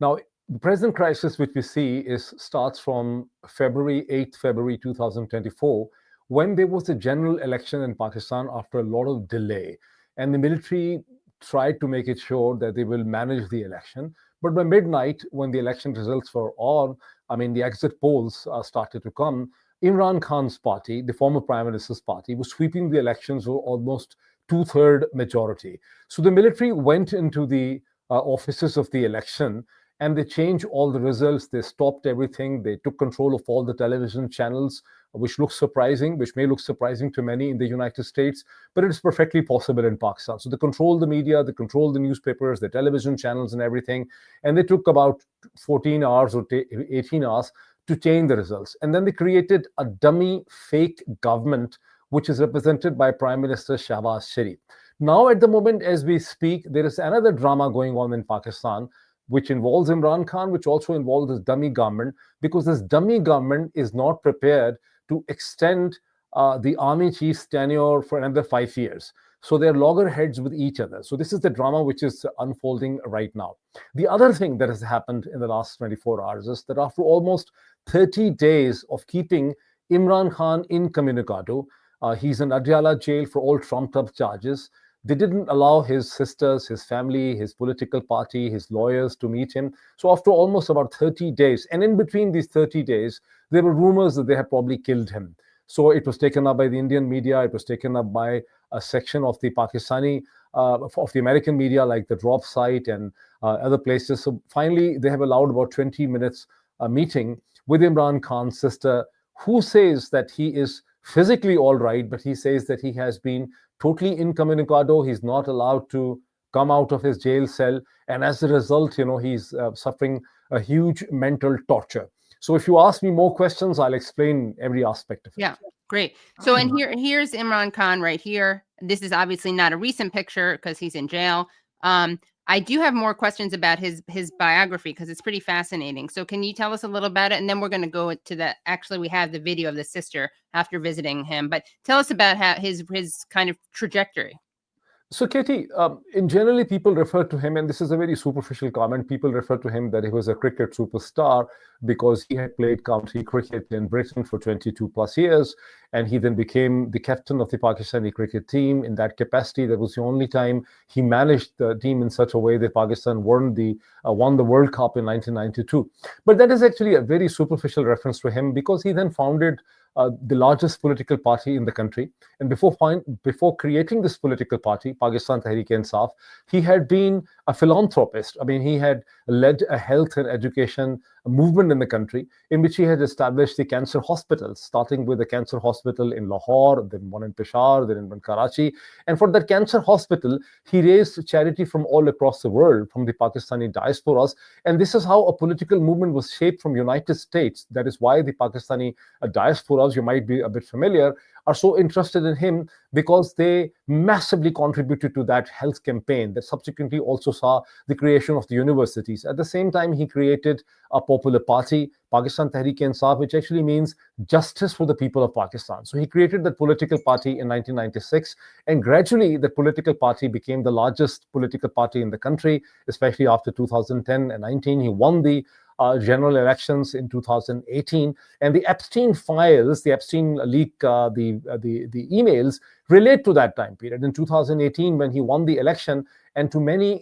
J: Now, the present crisis which we see starts from February 2024, when there was a general election in Pakistan after a lot of delay. And the military tried to make it sure that they will manage the election. But by midnight, when the election results were on, the exit polls started to come, Imran Khan's party, the former Prime Minister's party, was sweeping the elections with almost 2/3 majority. So the military went into the offices of the election and they changed all the results. They stopped everything. They took control of all the television channels, which may look surprising to many in the United States, but it is perfectly possible in Pakistan. So they controlled the media, they controlled the newspapers, the television channels and everything. And they took about 14 hours or 18 hours to change the results. And then they created a dummy fake government, which is represented by Prime Minister Shahbaz Sharif. Now, at the moment, as we speak, there is another drama going on in Pakistan, which involves Imran Khan, which also involves this dummy government, because this dummy government is not prepared to extend the army chief's tenure for another 5 years. So they're loggerheads with each other. So this is the drama which is unfolding right now. The other thing that has happened in the last 24 hours is that after almost 30 days of keeping Imran Khan incommunicado, he's in Adiala jail for all trumped-up charges. They didn't allow his sisters, his family, his political party, his lawyers to meet him. So after almost about 30 days, and in between these 30 days, there were rumors that they had probably killed him. So it was taken up by the Indian media. It was taken up by a section of the Pakistani, of the American media, like the Drop site and other places. So finally, they have allowed about 20 minutes meeting with Imran Khan's sister, who says that he is physically all right, but he says that he has been totally incommunicado. He's not allowed to come out of his jail cell. And as a result, he's suffering a huge mental torture. So if you ask me more questions, I'll explain every aspect of it.
B: Yeah, great. So, and here's Imran Khan right here. This is obviously not a recent picture because he's in jail. I do have more questions about his biography because it's pretty fascinating. So can you tell us a little about it? And then we're going to go to actually we have the video of the sister after visiting him, but tell us about how his kind of trajectory.
J: So Katie, in generally people refer to him, and this is a very superficial comment, people refer to him that he was a cricket superstar because he had played county cricket in Britain for 22 plus years, and he then became the captain of the Pakistani cricket team. In that capacity, that was the only time he managed the team in such a way that Pakistan won the World Cup in 1992. But that is actually a very superficial reference to him because he then founded the largest political party in the country. And before creating this political party, Pakistan Tehreek-e-Insaf, he had been a philanthropist. I mean, he had led a health and education movement in the country, in which he had established the cancer hospitals, starting with the cancer hospital in Lahore, then one in Peshawar, then in Karachi. And for that cancer hospital, he raised charity from all across the world, from the Pakistani diasporas. And this is how a political movement was shaped from United States. That is why the Pakistani diasporas, you might be a bit familiar, are so interested in him, because they massively contributed to that health campaign that subsequently also saw the creation of the universities. At the same time, he created a popular party, Pakistan Tehreek-e-Insaf, which actually means justice for the people of Pakistan. So he created that political party in 1996, and gradually the political party became the largest political party in the country, especially after 2010 and 19. He won the general elections in 2018, and the Epstein files, the Epstein leak, the emails relate to that time period in 2018 when he won the election, and to many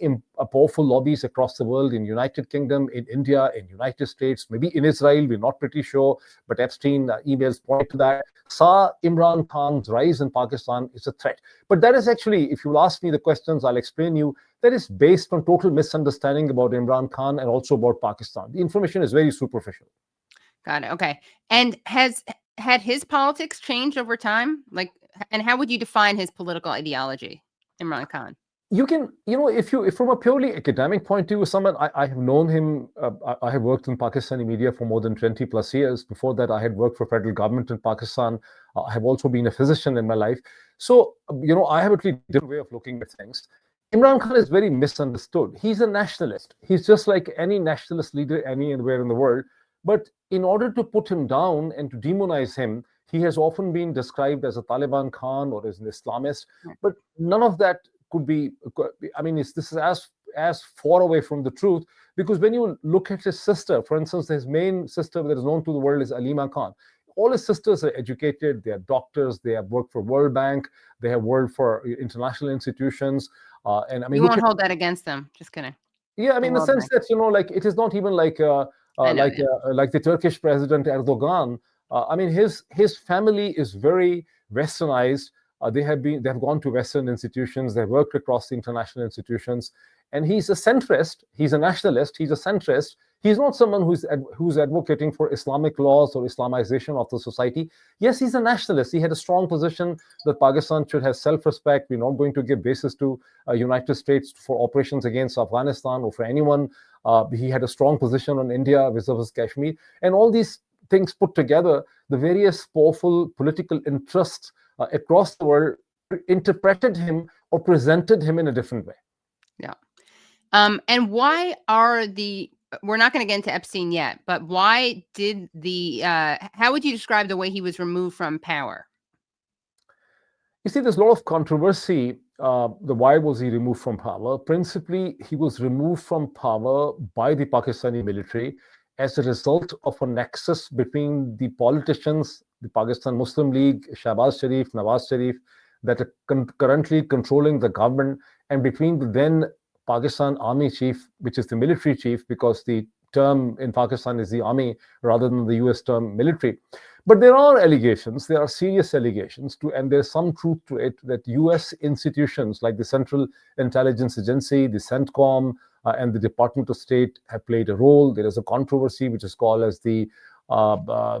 J: powerful lobbies across the world, in United Kingdom, in India, in United States, maybe in Israel, we're not pretty sure, but Epstein emails point to that, saw Imran Khan's rise in Pakistan is a threat. But that is actually, if you'll ask me the questions, I'll explain you, that is based on total misunderstanding about Imran Khan and also about Pakistan. The information is very superficial.
B: Got it. Okay. And had his politics changed over time? Like, and how would you define his political ideology, Imran Khan?
J: You can, if from a purely academic point of view, someone, I have known him, I have worked in Pakistani media for more than 20 plus years. Before that, I had worked for federal government in Pakistan. I have also been a physician in my life. So, I have a really different way of looking at things. Imran Khan is very misunderstood. He's a nationalist. He's just like any nationalist leader anywhere in the world. But in order to put him down and to demonize him, he has often been described as a Taliban Khan or as an Islamist. But none of that could be, this is as far away from the truth, because when you look at his sister, for instance, his main sister that is known to the world is Alima Khan. All his sisters are educated, they are doctors, they have worked for World Bank, they have worked for international institutions.
B: You won't hold that against them. Just kidding.
J: Yeah, in the sense that, it is not even like the Turkish President Erdogan. His family is very westernized. They have gone to Western institutions. They've worked across the international institutions. And he's a centrist. He's a nationalist. He's a centrist. He's not someone who's advocating for Islamic laws or Islamization of the society. Yes, he's a nationalist. He had a strong position that Pakistan should have self-respect. We're not going to give basis to United States for operations against Afghanistan or for anyone. He had a strong position on India vis-a-vis Kashmir. And all these things put together, the various powerful political interests across the world interpreted him or presented him in a different way.
B: Yeah. And why are we're not going to get into Epstein yet, but why did how would you describe the way he was removed from power?
J: You see, there's a lot of controversy. Why was he removed from power? Principally, he was removed from power by the Pakistani military as a result of a nexus between the politicians, the Pakistan Muslim League, Shahbaz Sharif, Nawaz Sharif, that are currently controlling the government, and between the then Pakistan Army Chief, which is the military chief, because the term in Pakistan is the army rather than the US term military. But there are allegations, there are serious allegations, and there's some truth to it, that US institutions like the Central Intelligence Agency, the CENTCOM, and the Department of State have played a role. There is a controversy which is called as the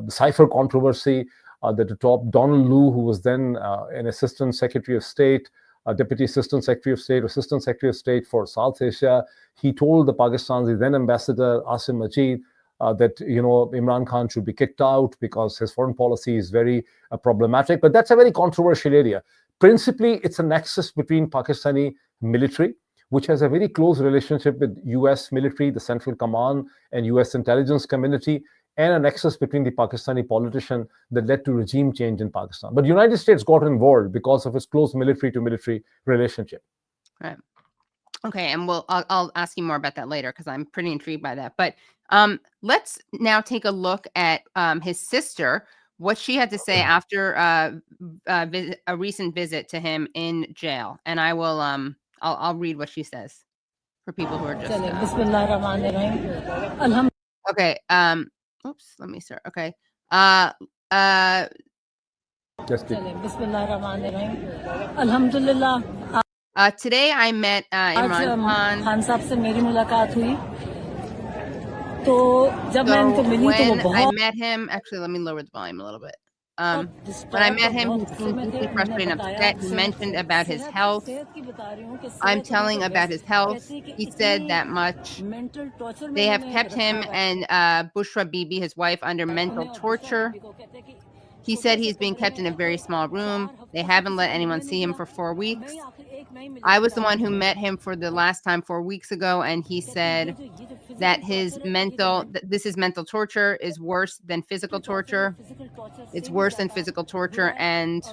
J: cipher controversy, that the top Donald Lu, who was then an Assistant Secretary of State, Deputy Assistant Secretary of State, or Assistant Secretary of State for South Asia, he told the Pakistan's then Ambassador Asim Majid that Imran Khan should be kicked out because his foreign policy is very problematic. But that's a very controversial area. Principally, it's a nexus between Pakistani military, which has a very close relationship with US military, the Central Command, and US intelligence community, and a nexus between the Pakistani politician that led to regime change in Pakistan. But the United States got involved because of its close military-to-military relationship.
B: Right. Okay, and I'll ask you more about that later because I'm pretty intrigued by that. But let's now take a look at his sister, what she had to say after a recent visit to him in jail. And I will I'll read what she says for people who are just okay. Oops, let me start. Okay. Today I met Imran Khan. So when I met him, actually, let me lower the volume a little bit. When I met him, he seemed deeply frustrated and upset. He mentioned about his health. I'm telling about his health. He said that much. They have kept him and Bushra Bibi, his wife, under mental torture. He said he's being kept in a very small room. They haven't let anyone see him for 4 weeks. I was the one who met him for the last time 4 weeks ago, and he said that this is mental torture is worse than physical torture. It's worse than physical torture. And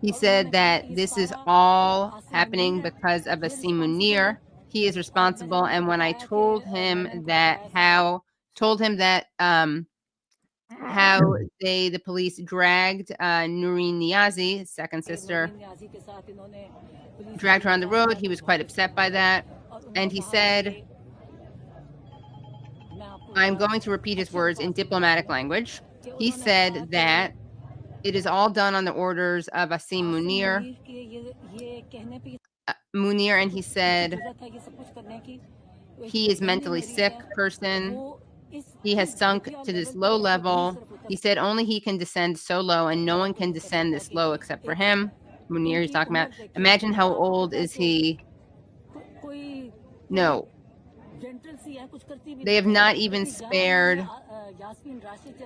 B: he said that this is all happening because of Asim Munir. He is responsible. And when I told him how the police dragged Noreen Niazi, his second sister, dragged her on the road, he was quite upset by that. And he said, I'm going to repeat his words in diplomatic language. He said that it is all done on the orders of Asim Munir. And he said he is mentally sick person. He has sunk to this low level. He said only he can descend so low, and no one can descend this low except for him. Munir, he's talking about. Imagine how old is he? No. They have not even spared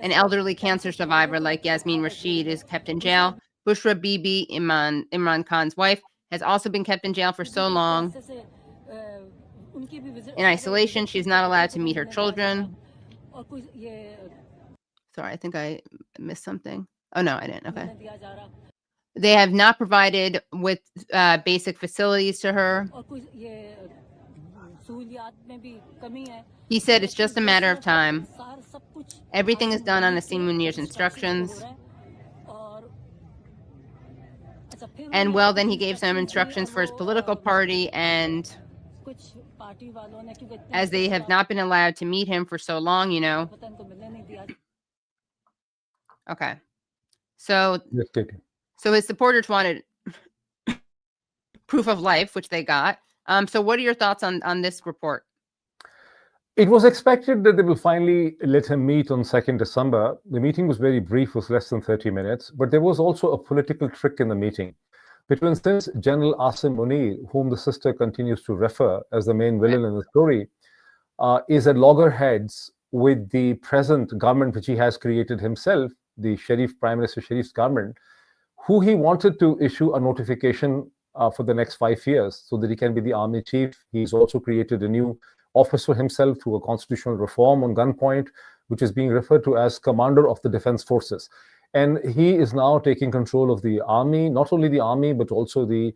B: an elderly cancer survivor like Yasmin Rashid is kept in jail. Bushra Bibi, Imran Khan's wife, has also been kept in jail for so long. In isolation, she's not allowed to meet her children. Sorry, I think I missed something. Oh, no, I didn't. Okay. They have not provided with basic facilities to her. He said it's just a matter of time. Everything is done on Asim Munir's instructions. And well, then he gave some instructions for his political party, and as they have not been allowed to meet him for so long, Okay. So his supporters wanted proof of life, which they got. So what are your thoughts on this report?
J: It was expected that they will finally let him meet on 2nd December. The meeting was very brief, was less than 30 minutes, but there was also a political trick in the meeting. Between since General Asim Munir, whom the sister continues to refer as the main villain in the story, is at loggerheads with the present government which he has created himself, the Prime Minister Sharif's government, who he wanted to issue a notification for the next 5 years so that he can be the army chief. He's also created a new office for himself through a constitutional reform on gunpoint, which is being referred to as Commander of the Defense Forces. And he is now taking control of the army, not only the army, but also the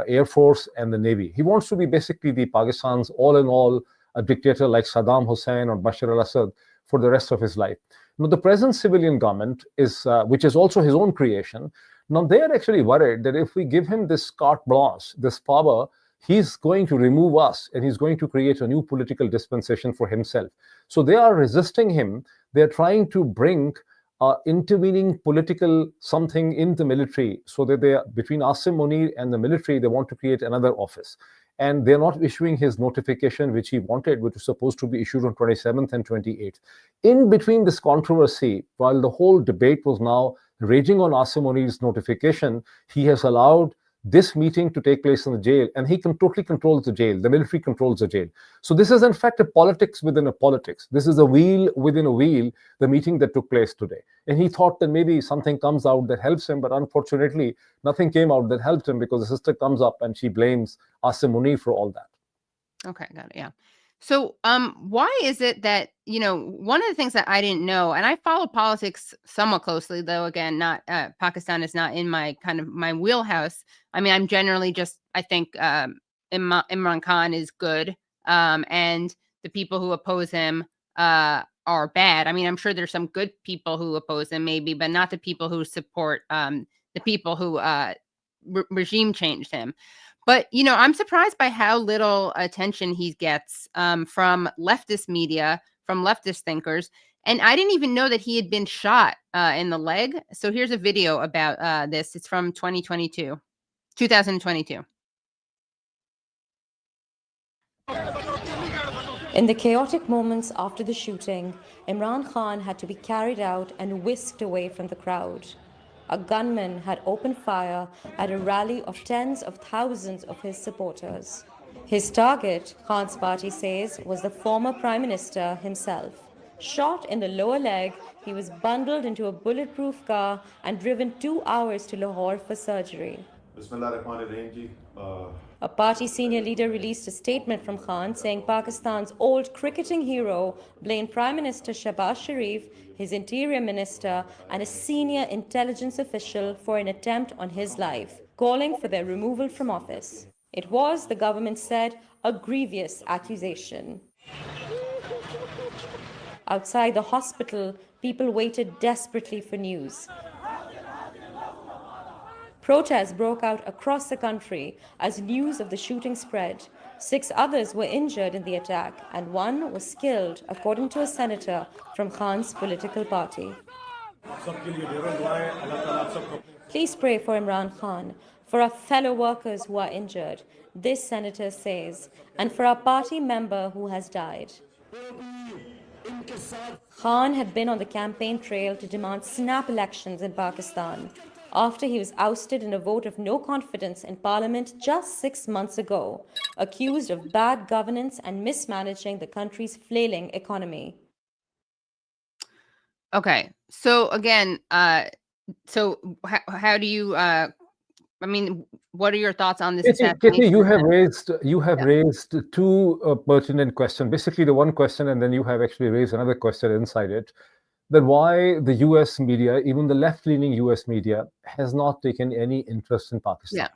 J: Air Force and the Navy. He wants to be basically the Pakistan's all-in-all a dictator like Saddam Hussein or Bashar al-Assad for the rest of his life. Now, the present civilian government, which is also his own creation, now they are actually worried that if we give him this carte blanche, this power, he's going to remove us and he's going to create a new political dispensation for himself. So they are resisting him. They're trying to bring intervening political something in the military so that they are, between Asim Munir and the military, they want to create another office. And they're not issuing his notification, which he wanted, which was supposed to be issued on 27th and 28th. In between this controversy, while the whole debate was now raging on Asim Munir's notification, he has allowed this meeting to take place in the jail, and he totally controls the jail. The military controls the jail. So this is in fact a politics within a politics. This is a wheel within a wheel, the meeting that took place today. And he thought that maybe something comes out that helps him, but unfortunately, nothing came out that helped him because the sister comes up and she blames Asim Munir for all that.
B: Okay, got it, yeah. So why is it that, one of the things that I didn't know, and I follow politics somewhat closely, though, again, not Pakistan is not in my wheelhouse. I mean, I'm generally I think Imran Khan is good, and the people who oppose him are bad. I mean, I'm sure there's some good people who oppose him, maybe, but not the people who support the people who regime changed him. But, I'm surprised by how little attention he gets from leftist media, from leftist thinkers. And I didn't even know that he had been shot in the leg. So here's a video about this. It's from 2022.
K: In the chaotic moments after the shooting, Imran Khan had to be carried out and whisked away from the crowd. A gunman had opened fire at a rally of tens of thousands of his supporters. His target, Khan's party says, was the former Prime Minister himself. Shot in the lower leg, he was bundled into a bulletproof car and driven 2 hours to Lahore for surgery. A party senior leader released a statement from Khan saying Pakistan's old cricketing hero blamed Prime Minister Shahbaz Sharif, his interior minister, and a senior intelligence official for an attempt on his life, calling for their removal from office. It was, the government said, a grievous accusation. Outside the hospital, people waited desperately for news. Protests broke out across the country as news of the shooting spread. 6 others were injured in the attack, and 1 was killed, according to a senator from Khan's political party. Please pray for Imran Khan, for our fellow workers who are injured, this senator says, and for our party member who has died. Khan had been on the campaign trail to demand snap elections in Pakistan after he was ousted in a vote of no confidence in parliament just 6 months ago, accused of bad governance and mismanaging the country's flailing economy.
B: Okay, so again, how do you, I mean, what are your thoughts on this assassination?
J: Kitty, you have raised 2 pertinent questions. Basically, the one question, and then you have actually raised another question inside it, that why the US media, even the left-leaning US media, has not taken any interest in Pakistan.
B: Yeah.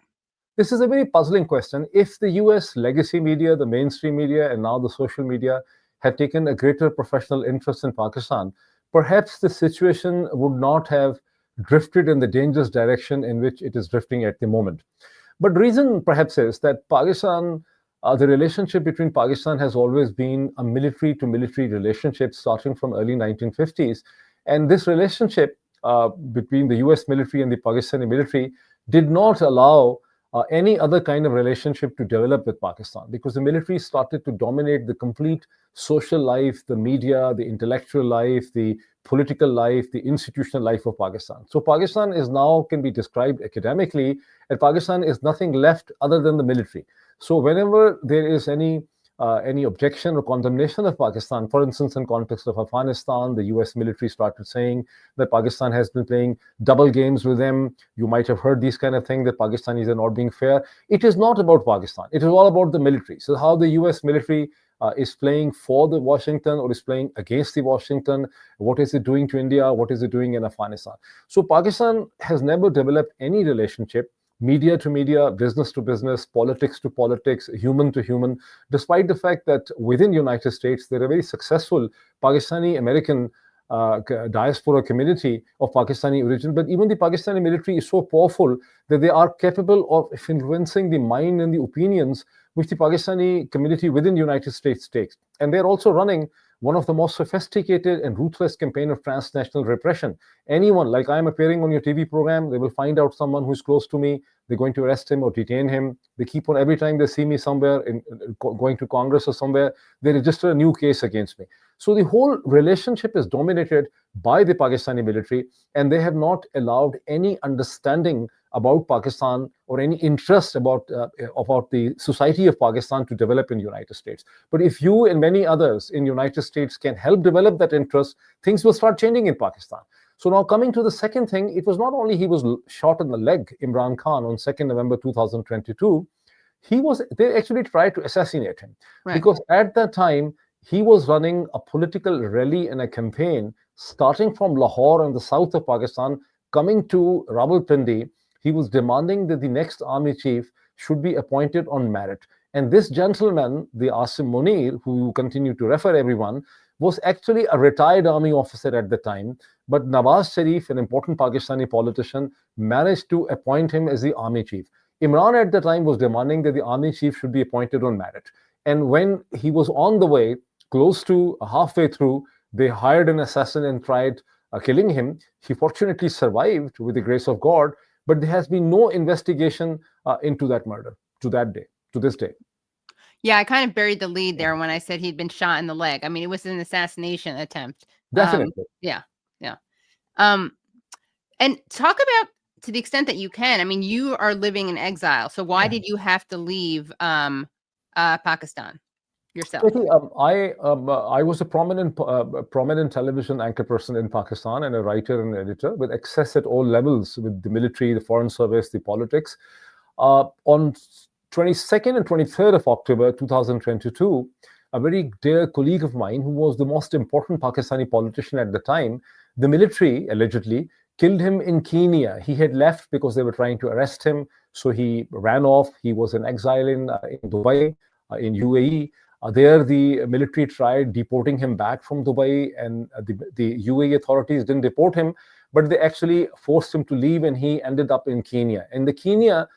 J: This is a very puzzling question. If the US legacy media, the mainstream media, and now the social media had taken a greater professional interest in Pakistan, perhaps the situation would not have drifted in the dangerous direction in which it is drifting at the moment. But the reason perhaps is that Pakistan, the relationship between Pakistan has always been a military-to-military relationship starting from early 1950s. And this relationship between the US military and the Pakistani military did not allow any other kind of relationship to develop with Pakistan, because the military started to dominate the complete social life, the media, the intellectual life, the political life, the institutional life of Pakistan. So Pakistan is now, can be described academically, and Pakistan is nothing left other than the military. So whenever there is any objection or condemnation of Pakistan, for instance, in context of Afghanistan, the US military started saying that Pakistan has been playing double games with them. You might have heard these kind of things, that Pakistanis are not being fair. It is not about Pakistan. It is all about the military. So how the US military is playing for the Washington or is playing against the Washington, what is it doing to India, what is it doing in Afghanistan. So Pakistan has never developed any relationship, media to media, business to business, politics to politics, human to human, despite the fact that within the United States, there are very successful Pakistani-American diaspora community of Pakistani origin. But even the Pakistani military is so powerful that they are capable of influencing the mind and the opinions which the Pakistani community within the United States takes. And they're also running one of the most sophisticated and ruthless campaign of transnational repression. Anyone, like I'm appearing on your TV program, they will find out someone who's close to me, they're going to arrest him or detain him. They keep on, every time they see me somewhere, going to Congress or somewhere, they register a new case against me. So the whole relationship is dominated by the Pakistani military, and they have not allowed any understanding about Pakistan or any interest about the society of Pakistan to develop in the United States. But if you and many others in the United States can help develop that interest, things will start changing in Pakistan. So now coming to the second thing, it was not only he was shot in the leg, Imran Khan, on 2nd November 2022, they actually tried to assassinate him. Right. Because at that time, he was running a political rally and a campaign starting from Lahore in the south of Pakistan, coming to Rawalpindi. He was demanding that the next army chief should be appointed on merit. And this gentleman, the Asim Munir, who you continue to refer everyone, was actually a retired army officer at the time. But Nawaz Sharif, an important Pakistani politician, managed to appoint him as the army chief. Imran at the time was demanding that the army chief should be appointed on merit. And when he was on the way, close to halfway through, they hired an assassin and tried killing him. He fortunately survived with the grace of God, but there has been no investigation into that murder to this day.
B: Yeah, I kind of buried the lead there when I said he'd been shot in the leg. I mean, it was an assassination attempt.
J: Definitely.
B: Yeah. And talk about, to the extent that you can, I mean, you are living in exile. So why did you have to leave Pakistan yourself?
J: I was a prominent television anchor person in Pakistan and a writer and editor with access at all levels with the military, the foreign service, the politics. On 22nd and 23rd of October 2022, a very dear colleague of mine who was the most important Pakistani politician at the time, the military allegedly killed him in Kenya. He had left because they were trying to arrest him, so he ran off. He was in exile in Dubai, in UAE. There, the military tried deporting him back from Dubai, and the UAE authorities didn't deport him, but they actually forced him to leave, and he ended up in Kenya. In the Kenya,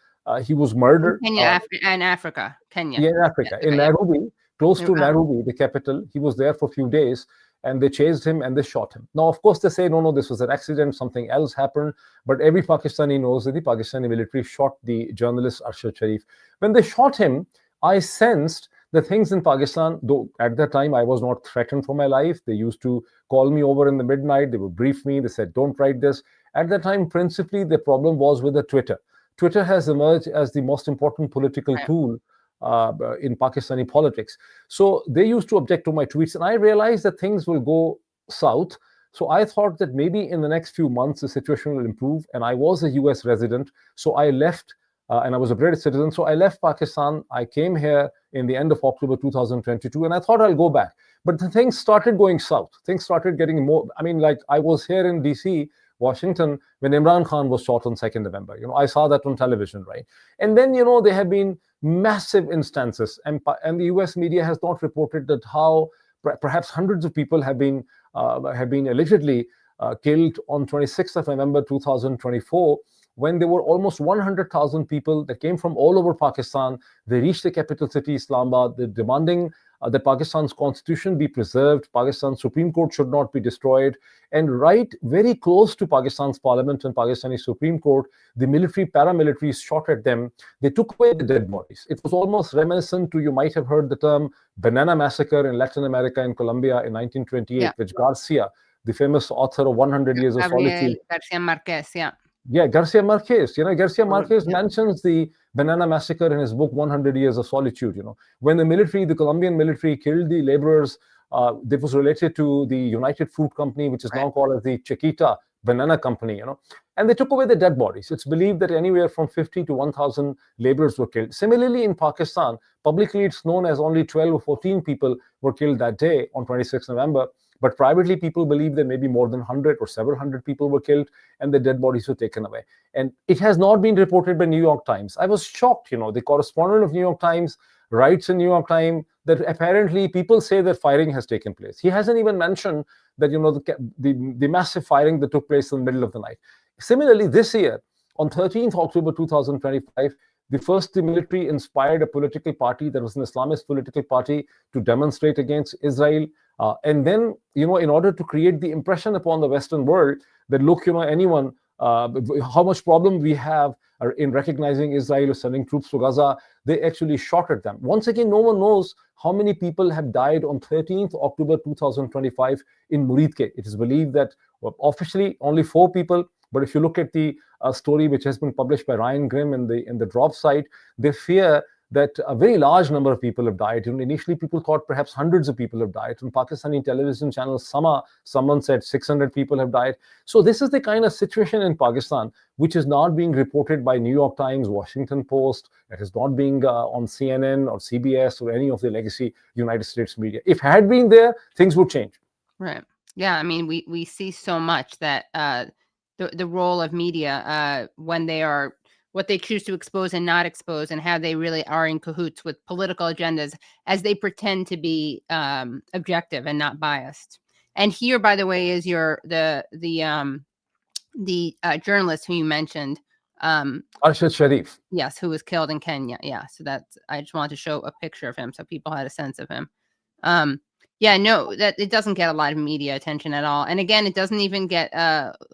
J: he was murdered.
B: Kenya,
J: Africa.
B: Yeah,
J: In Nairobi, close to Nairobi, the capital. He was there for a few days, and they chased him and they shot him. Now, of course, they say, no, this was an accident, something else happened. But every Pakistani knows that the Pakistani military shot the journalist Arshad Sharif. When they shot him, I sensed the things in Pakistan, though at that time I was not threatened for my life. They used to call me over in the midnight. They would brief me. They said, don't write this. At that time, principally, the problem was with the Twitter. Twitter has emerged as the most important political tool in Pakistani politics. So they used to object to my tweets, and I realized that things will go south. So I thought that maybe in the next few months, the situation will improve. And I was a US resident, so I left, and I was a British citizen. So I left Pakistan. I came here in the end of October 2022, and I thought I'll go back. But the things started going south. Things started getting more, like I was here in DC, Washington, when Imran Khan was shot on 2nd November. I saw that on television, right? And then, there have been massive instances, and the US media has not reported that how perhaps hundreds of people have been allegedly killed on 26th of November 2024, when there were almost 100,000 people that came from all over Pakistan. They reached the capital city, Islamabad. They're demanding that Pakistan's constitution be preserved, Pakistan's Supreme Court should not be destroyed. And right very close to Pakistan's parliament and Pakistani Supreme Court, the military, paramilitaries shot at them. They took away the dead bodies. It was almost reminiscent to, you might have heard the term banana massacre in Latin America and Colombia in 1928, which Garcia, the famous author of 100 Years of Solitude.
B: Garcia Marquez,
J: Garcia Marquez. Garcia Marquez mentions the banana massacre in his book 100 Years of Solitude. When the Colombian military killed the laborers, that was related to the United Fruit Company, which is now called as the Chiquita Banana Company. And they took away the dead bodies. It's believed that anywhere from 50 to 1,000 laborers were killed. Similarly, in Pakistan, publicly it's known as only 12 or 14 people were killed that day on 26 November. But privately, people believe that maybe more than 100 or several hundred people were killed and the dead bodies were taken away. And it has not been reported by New York Times. I was shocked, the correspondent of New York Times writes in New York Times that apparently people say that firing has taken place. He hasn't even mentioned that, the massive firing that took place in the middle of the night. Similarly, this year, on 13th October 2025, the military inspired a political party that was an Islamist political party to demonstrate against Israel. And then, in order to create the impression upon the Western world that, look, anyone, how much problem we have in recognizing Israel or sending troops to Gaza, they actually shot at them. Once again, no one knows how many people have died on 13th October 2025 in Moeed. It is believed that officially only 4 people. But if you look at the story which has been published by Ryan Grimm in the drop site, they fear that a very large number of people have died. Initially, people thought perhaps hundreds of people have died. On Pakistani television channel Sama, someone said 600 people have died. So this is the kind of situation in Pakistan which is not being reported by New York Times, Washington Post. It is not being on CNN or CBS or any of the legacy United States media. If had been there, things would change.
B: Right. Yeah. I mean, we see so much that the role of media when they are what they choose to expose and not expose, and how they really are in cahoots with political agendas as they pretend to be objective and not biased. And here, by the way, is the journalist who you mentioned,
J: Arshad Sharif.
B: Yes, who was killed in Kenya. Yeah, so I just wanted to show a picture of him so people had a sense of him. Yeah, no, that it doesn't get a lot of media attention at all. And again, it doesn't even get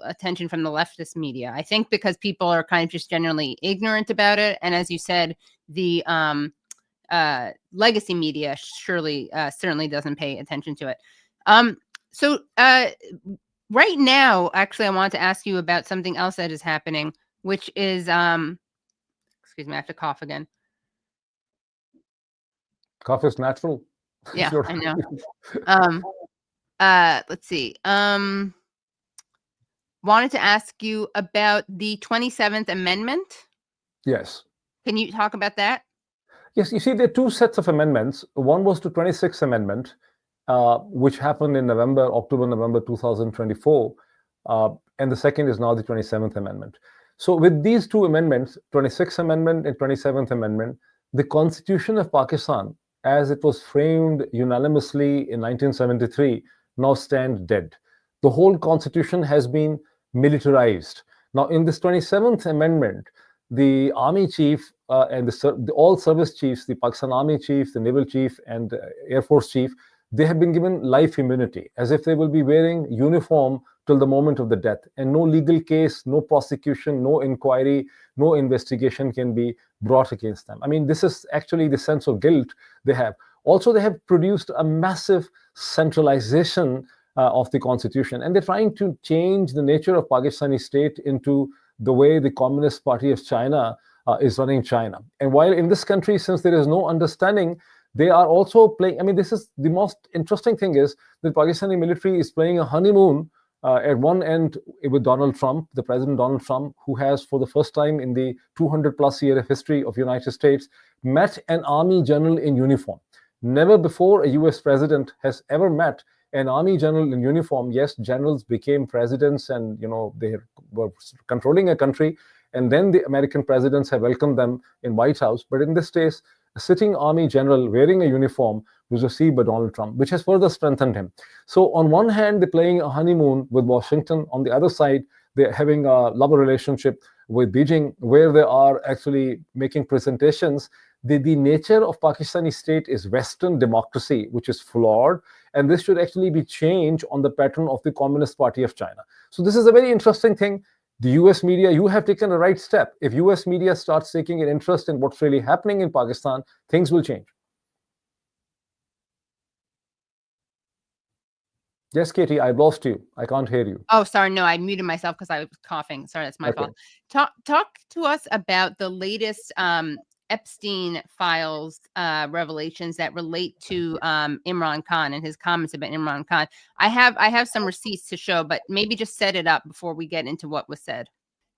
B: attention from the leftist media. I think because people are kind of just generally ignorant about it. And as you said, the legacy media certainly doesn't pay attention to it. So right now, actually, I want to ask you about something else that is happening, which is, excuse me, I have to cough again.
J: Cough is natural.
B: Yeah, I know. Let's see. Wanted to ask you about the 27th Amendment.
J: Yes.
B: Can you talk about that?
J: Yes, you see, there are two sets of amendments. One was the 26th Amendment, which happened in October-November 2024. And the second is now the 27th Amendment. So with these two amendments, 26th Amendment and 27th Amendment, the Constitution of Pakistan, as it was framed unanimously in 1973, now stands dead. The whole Constitution has been militarized. Now, in this 27th Amendment, the Army Chief and all service chiefs, the Pakistan Army Chief, the Naval Chief, and Air Force Chief, they have been given life immunity, as if they will be wearing uniform till the moment of the death, and no legal case, no prosecution, no inquiry, no investigation can be brought against them. I mean, this is actually the sense of guilt they have. Also, they have produced a massive centralization of the Constitution, and they're trying to change the nature of Pakistani state into the way the Communist Party of China is running China. And while in this country, since there is no understanding, they are also playing, I mean, this is the most interesting thing is that Pakistani military is playing a honeymoon at one end with Donald Trump, the President Donald Trump, who has for the first time in the 200 plus year history of United States, met an army general in uniform. Never before a US president has ever met an army general in uniform. Yes, generals became presidents and, they were controlling a country. And then the American presidents have welcomed them in White House. But in this case, a sitting army general wearing a uniform was received by Donald Trump, which has further strengthened him. So on one hand, they're playing a honeymoon with Washington. On the other side, they're having a lover relationship with Beijing, where they are actually making presentations. The nature of Pakistani state is Western democracy, which is flawed. And this should actually be changed on the pattern of the Communist Party of China. So this is a very interesting thing. The US media, you have taken a right step. If US media starts taking an interest in what's really happening in Pakistan, things will change. Yes, Katie, I've lost you. I can't hear you.
B: Oh, sorry. No, I muted myself because I was coughing. Sorry, that's my fault. Talk to us about the latest Epstein files revelations that relate to Imran Khan and his comments about Imran Khan. I have some receipts to show, but maybe just set it up before we get into what was said.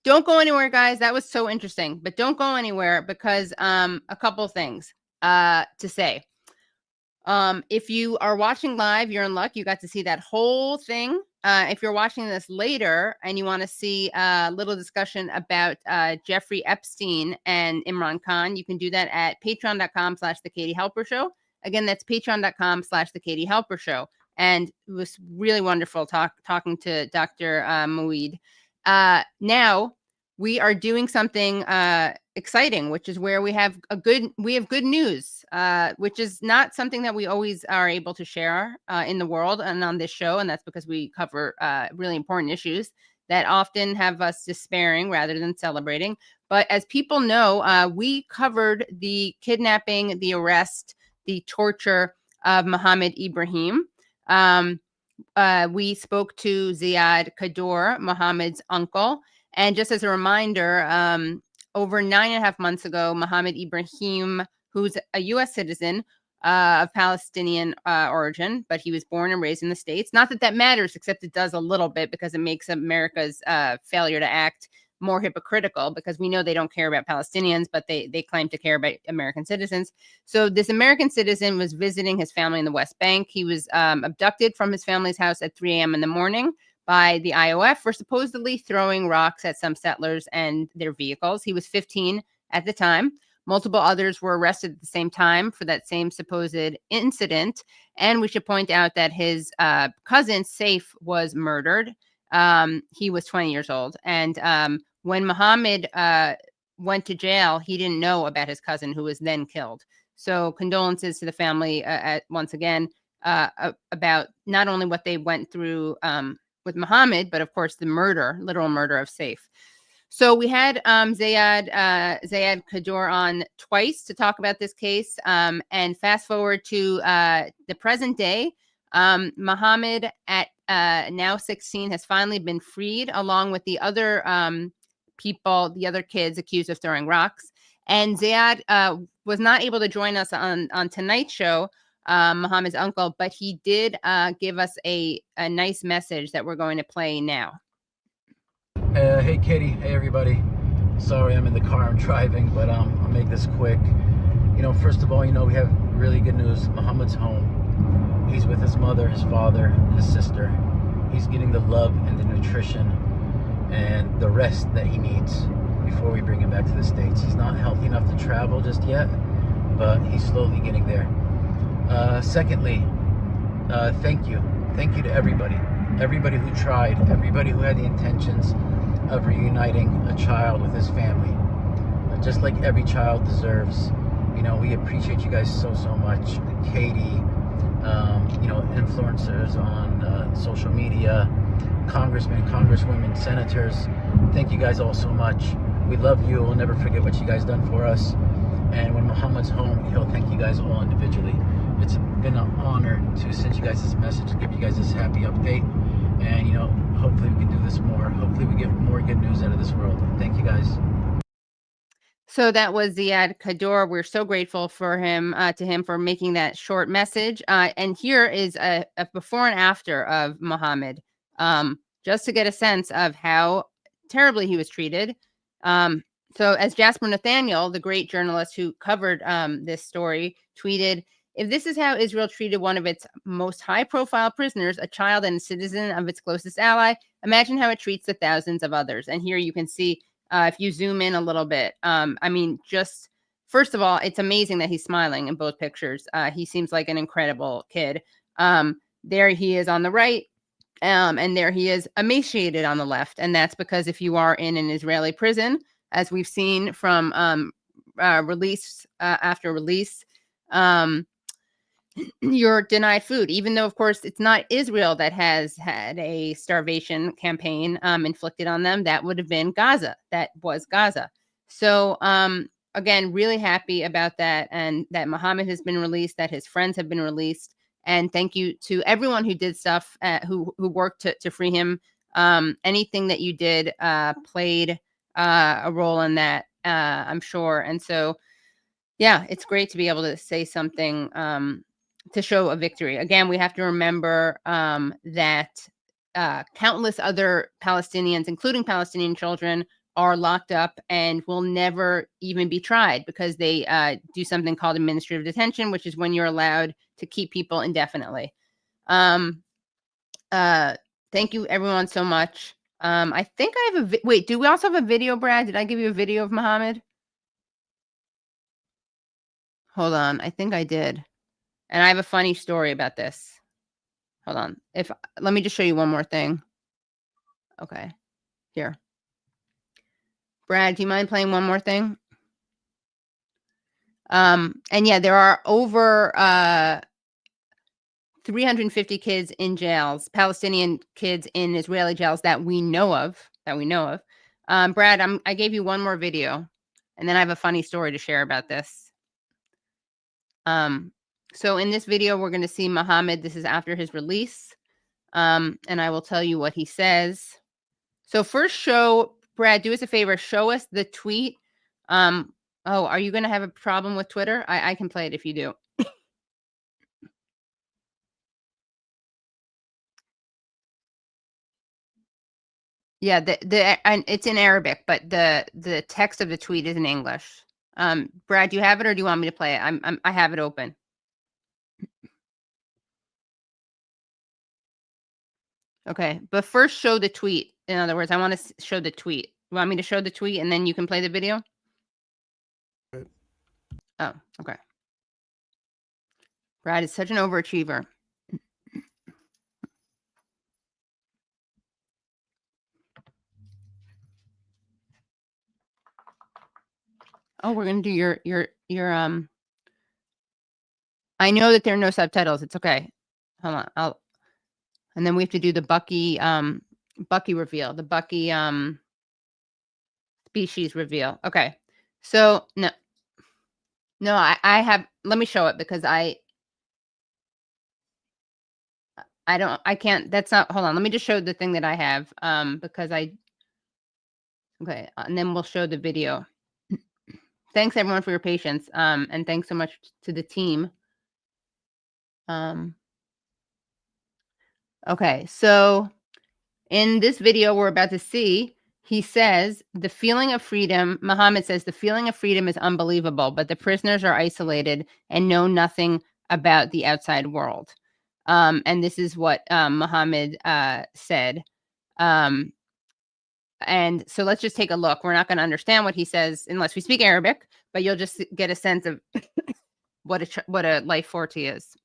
B: Don't go anywhere, guys. That was so interesting, but don't go anywhere because a couple things to say. If you are watching live, you're in luck. You got to see that whole thing. If you're watching this later and you want to see a little discussion about Jeffrey Epstein and Imran Khan, you can do that at patreon.com/The Katie Halper Show. Again, that's patreon.com/The Katie Halper Show. And it was really wonderful talking to Dr. Moeed. Now we are doing something exciting, which is where we have good news, which is not something that we always are able to share in the world and on this show. And that's because we cover really important issues that often have us despairing rather than celebrating. But as people know, we covered the kidnapping, the arrest, the torture of Mohammed Ibrahim. We spoke to Ziad Kaddour, Mohammed's uncle. And just as a reminder, over 9.5 months ago, Mohammed Ibrahim, who's a U.S. citizen of Palestinian origin, but he was born and raised in the States. Not that that matters, except it does a little bit because it makes America's failure to act more hypocritical, because we know they don't care about Palestinians, but they claim to care about American citizens. So this American citizen was visiting his family in the West Bank. He was abducted from his family's house at 3 a.m. in the morning by the IOF for supposedly throwing rocks at some settlers and their vehicles. He was 15 at the time. Multiple others were arrested at the same time for that same supposed incident. And we should point out that his cousin, Saif, was murdered. He was 20 years old. And when Mohammed went to jail, he didn't know about his cousin, who was then killed. So condolences to the family once again about not only what they went through with Mohammed, but of course the literal murder of Saif. So we had Zayad Kaddour on twice to talk about this case. And fast forward to the present day, Mohammed, at now 16, has finally been freed, along with the other people, the other kids accused of throwing rocks. And Zayad was not able to join us on tonight's show, Mohammed's uncle, but he did give us a nice message that we're going to play now.
L: Hey Katie, hey everybody. Sorry I'm in the car, I'm driving, but I'll make this quick. First of all, we have really good news. Mohammed's home. He's with his mother, his father, his sister. He's getting the love and the nutrition and the rest that he needs before we bring him back to the States. He's not healthy enough to travel just yet, but he's slowly getting there. Secondly, thank you. Thank you to everybody who tried, everybody who had the intentions of reuniting a child with his family, just like every child deserves. We appreciate you guys so much. Katie, influencers on social media, congressmen, congresswomen, senators, thank you guys all so much. We love you. We'll never forget what you guys done for us. And when Mohammed's home, he'll thank you guys all individually. It's been an honor to send you guys this message, to give you guys this happy update. And, hopefully we can do this more. Hopefully we get more good news out of this world. Thank you guys.
B: So that was Zayad Kaddour. We're so grateful for him, to him for making that short message. And here is a before and after of Mohammed, just to get a sense of how terribly he was treated. So as Jasper Nathaniel, the great journalist who covered this story, tweeted, "If this is how Israel treated one of its most high-profile prisoners, a child and a citizen of its closest ally, imagine how it treats the thousands of others." And here you can see, if you zoom in a little bit, just first of all, it's amazing that he's smiling in both pictures. He seems like an incredible kid. There he is on the right, and there he is emaciated on the left. And that's because if you are in an Israeli prison, as we've seen from release after release, you're denied food, even though, of course, it's not Israel that has had a starvation campaign inflicted on them. That would have been Gaza. That was Gaza. So, again, really happy about that, and that Mohammed has been released, that his friends have been released. And thank you to everyone who did stuff, who worked to free him. Anything that you did played a role in that, I'm sure. And so, yeah, it's great to be able to say something to show a victory. Again, we have to remember that countless other Palestinians, including Palestinian children, are locked up and will never even be tried because they do something called administrative detention, which is when you're allowed to keep people indefinitely. Thank you, everyone, so much. I think I have wait, do we also have a video, Brad? Did I give you a video of Mohammed? Hold on. I think I did. And I have a funny story about this. Hold on. Let me just show you one more thing. Okay. Here. Brad, do you mind playing one more thing? And yeah, there are over 350 kids in jails, Palestinian kids in Israeli jails that we know of. Brad, I gave you one more video, and then I have a funny story to share about this. So in this video, we're going to see Mohammed. This is after his release. And I will tell you what he says. So first Brad, do us a favor, show us the tweet. Oh, are you going to have a problem with Twitter? I can play it if you do. Yeah, and it's in Arabic, but the text of the tweet is in English. Brad, do you have it, or do you want me to play it? I have it open. Okay, but first show the tweet. In other words, I want to show the tweet. You want me to show the tweet and then you can play the video? Oh, okay. Brad is such an overachiever. Oh, we're gonna do your I know that there are no subtitles. It's okay. Hold on. And then we have to do the Bucky reveal. The Bucky species reveal. Okay. So no, I have, let me show it because I can't, that's not, hold on. Let me just show the thing that I have, because okay. And then we'll show the video. Thanks everyone for your patience. And thanks so much to the team. Okay. So in this video we're about to see, he says, the feeling of freedom, Muhammad says, the feeling of freedom is unbelievable, but the prisoners are isolated and know nothing about the outside world. And this is what Muhammad said. And so let's just take a look. We're not going to understand what he says unless we speak Arabic, but you'll just get a sense of what a life force he is.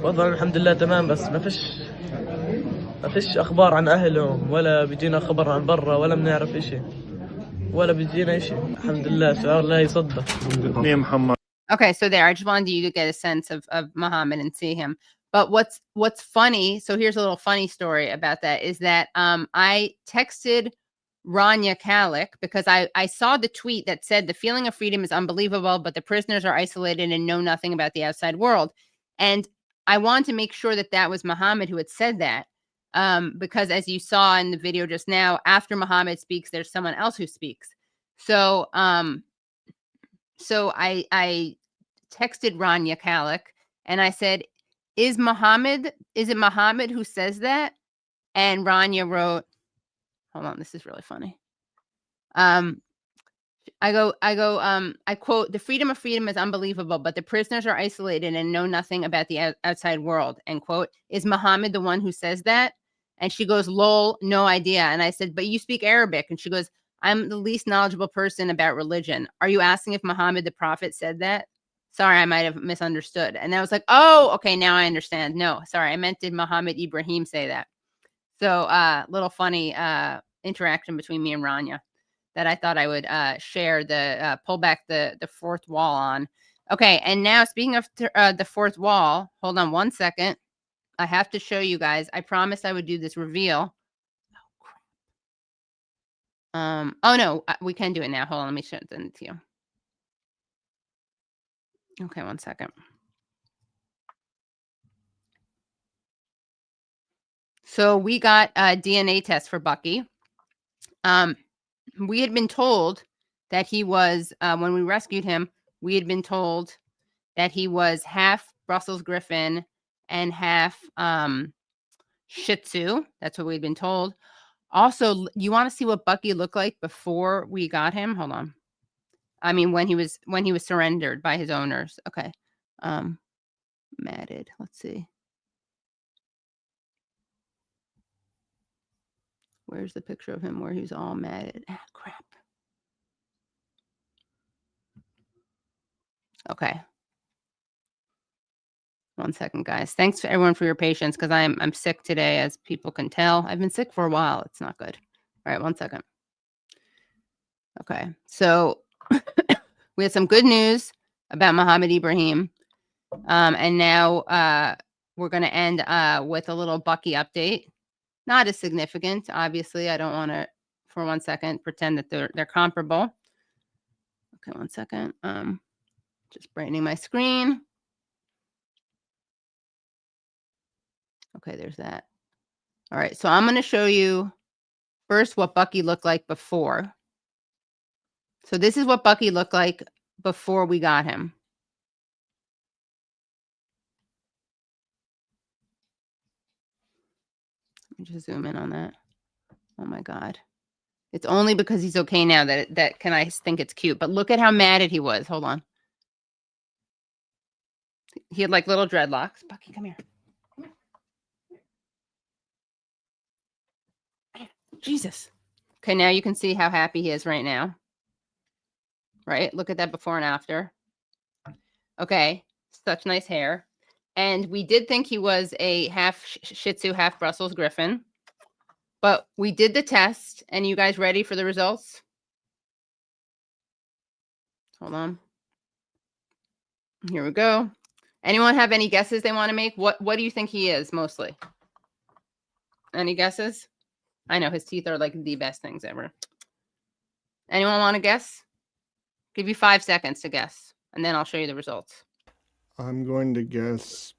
M: وضع الحمد لله تمام بس ما فيش اخبار عن اهلهم ولا بيجينا خبر عن برا ولا بنعرف اشي ولا بيجينا اشي الحمد لله شعور لا يصدق.
B: Okay, so there, I just wanted you to get a sense of Muhammad and see him. But what's funny, so here's a little funny story about that, is that I texted Rania Kalik because I saw the tweet that said the feeling of freedom is unbelievable, but the prisoners are isolated and know nothing about the outside world. And I wanted to make sure that that was Muhammad who had said that, because as you saw in the video just now, after Muhammad speaks, there's someone else who speaks. So so I texted Rania Kalik and I said, is it Muhammad who says that? And Rania wrote, hold on, this is really funny. I quote, the freedom of freedom is unbelievable, but the prisoners are isolated and know nothing about the outside world, end quote. Is Muhammad the one who says that? And she goes, lol, no idea. And I said, but you speak Arabic. And she goes, I'm the least knowledgeable person about religion. Are you asking if Muhammad the prophet said that? Sorry, I might have misunderstood. And I was like, oh, okay, now I understand. No, sorry, I meant, did Muhammad Ibrahim say that? So little funny interaction between me and Rania that I thought I would share, pull back the fourth wall on. Okay, and now speaking of the fourth wall, hold on one second. I have to show you guys. I promised I would do this reveal. Oh no, we can do it now. Hold on, let me show it to you. Okay, one second. So we got a DNA test for Bucky. We had been told that he was, when we rescued him, we had been told that he was half Brussels Griffin and half Shih Tzu. That's what we'd been told. Also, you want to see what Bucky looked like before we got him? Hold on. I mean, when he was surrendered by his owners. Okay. Matted. Let's see. Where's the picture of him where he was all matted? Ah, crap. Okay. One second, guys. Thanks to everyone for your patience because I'm sick today, as people can tell. I've been sick for a while. It's not good. All right, one second. Okay, so we had some good news about Muhammad Ibrahim. And now we're going to end with a little Bucky update. Not as significant, obviously. I don't want to, for 1 second, pretend that they're comparable. Okay, 1 second. Just brightening my screen. Okay, there's that. All right, so I'm going to show you first what Bucky looked like before. So this is what Bucky looked like before we got him. Let me just zoom in on that. Oh my God. It's only because he's okay now that can I think it's cute. But look at how matted he was. Hold on. He had like little dreadlocks. Bucky, come here. Jesus. Okay, now you can see how happy he is right now. Right? Look at that before and after. Okay, such nice hair. And we did think he was a half Shih Tzu, half Brussels Griffin. But we did the test. And you guys ready for the results? Hold on. Here we go. Anyone have any guesses they want to make? What do you think he is mostly? Any guesses? I know his teeth are like the best things ever. Anyone want to guess? Give you 5 seconds to guess, and then I'll show you the results.
C: I'm going to guess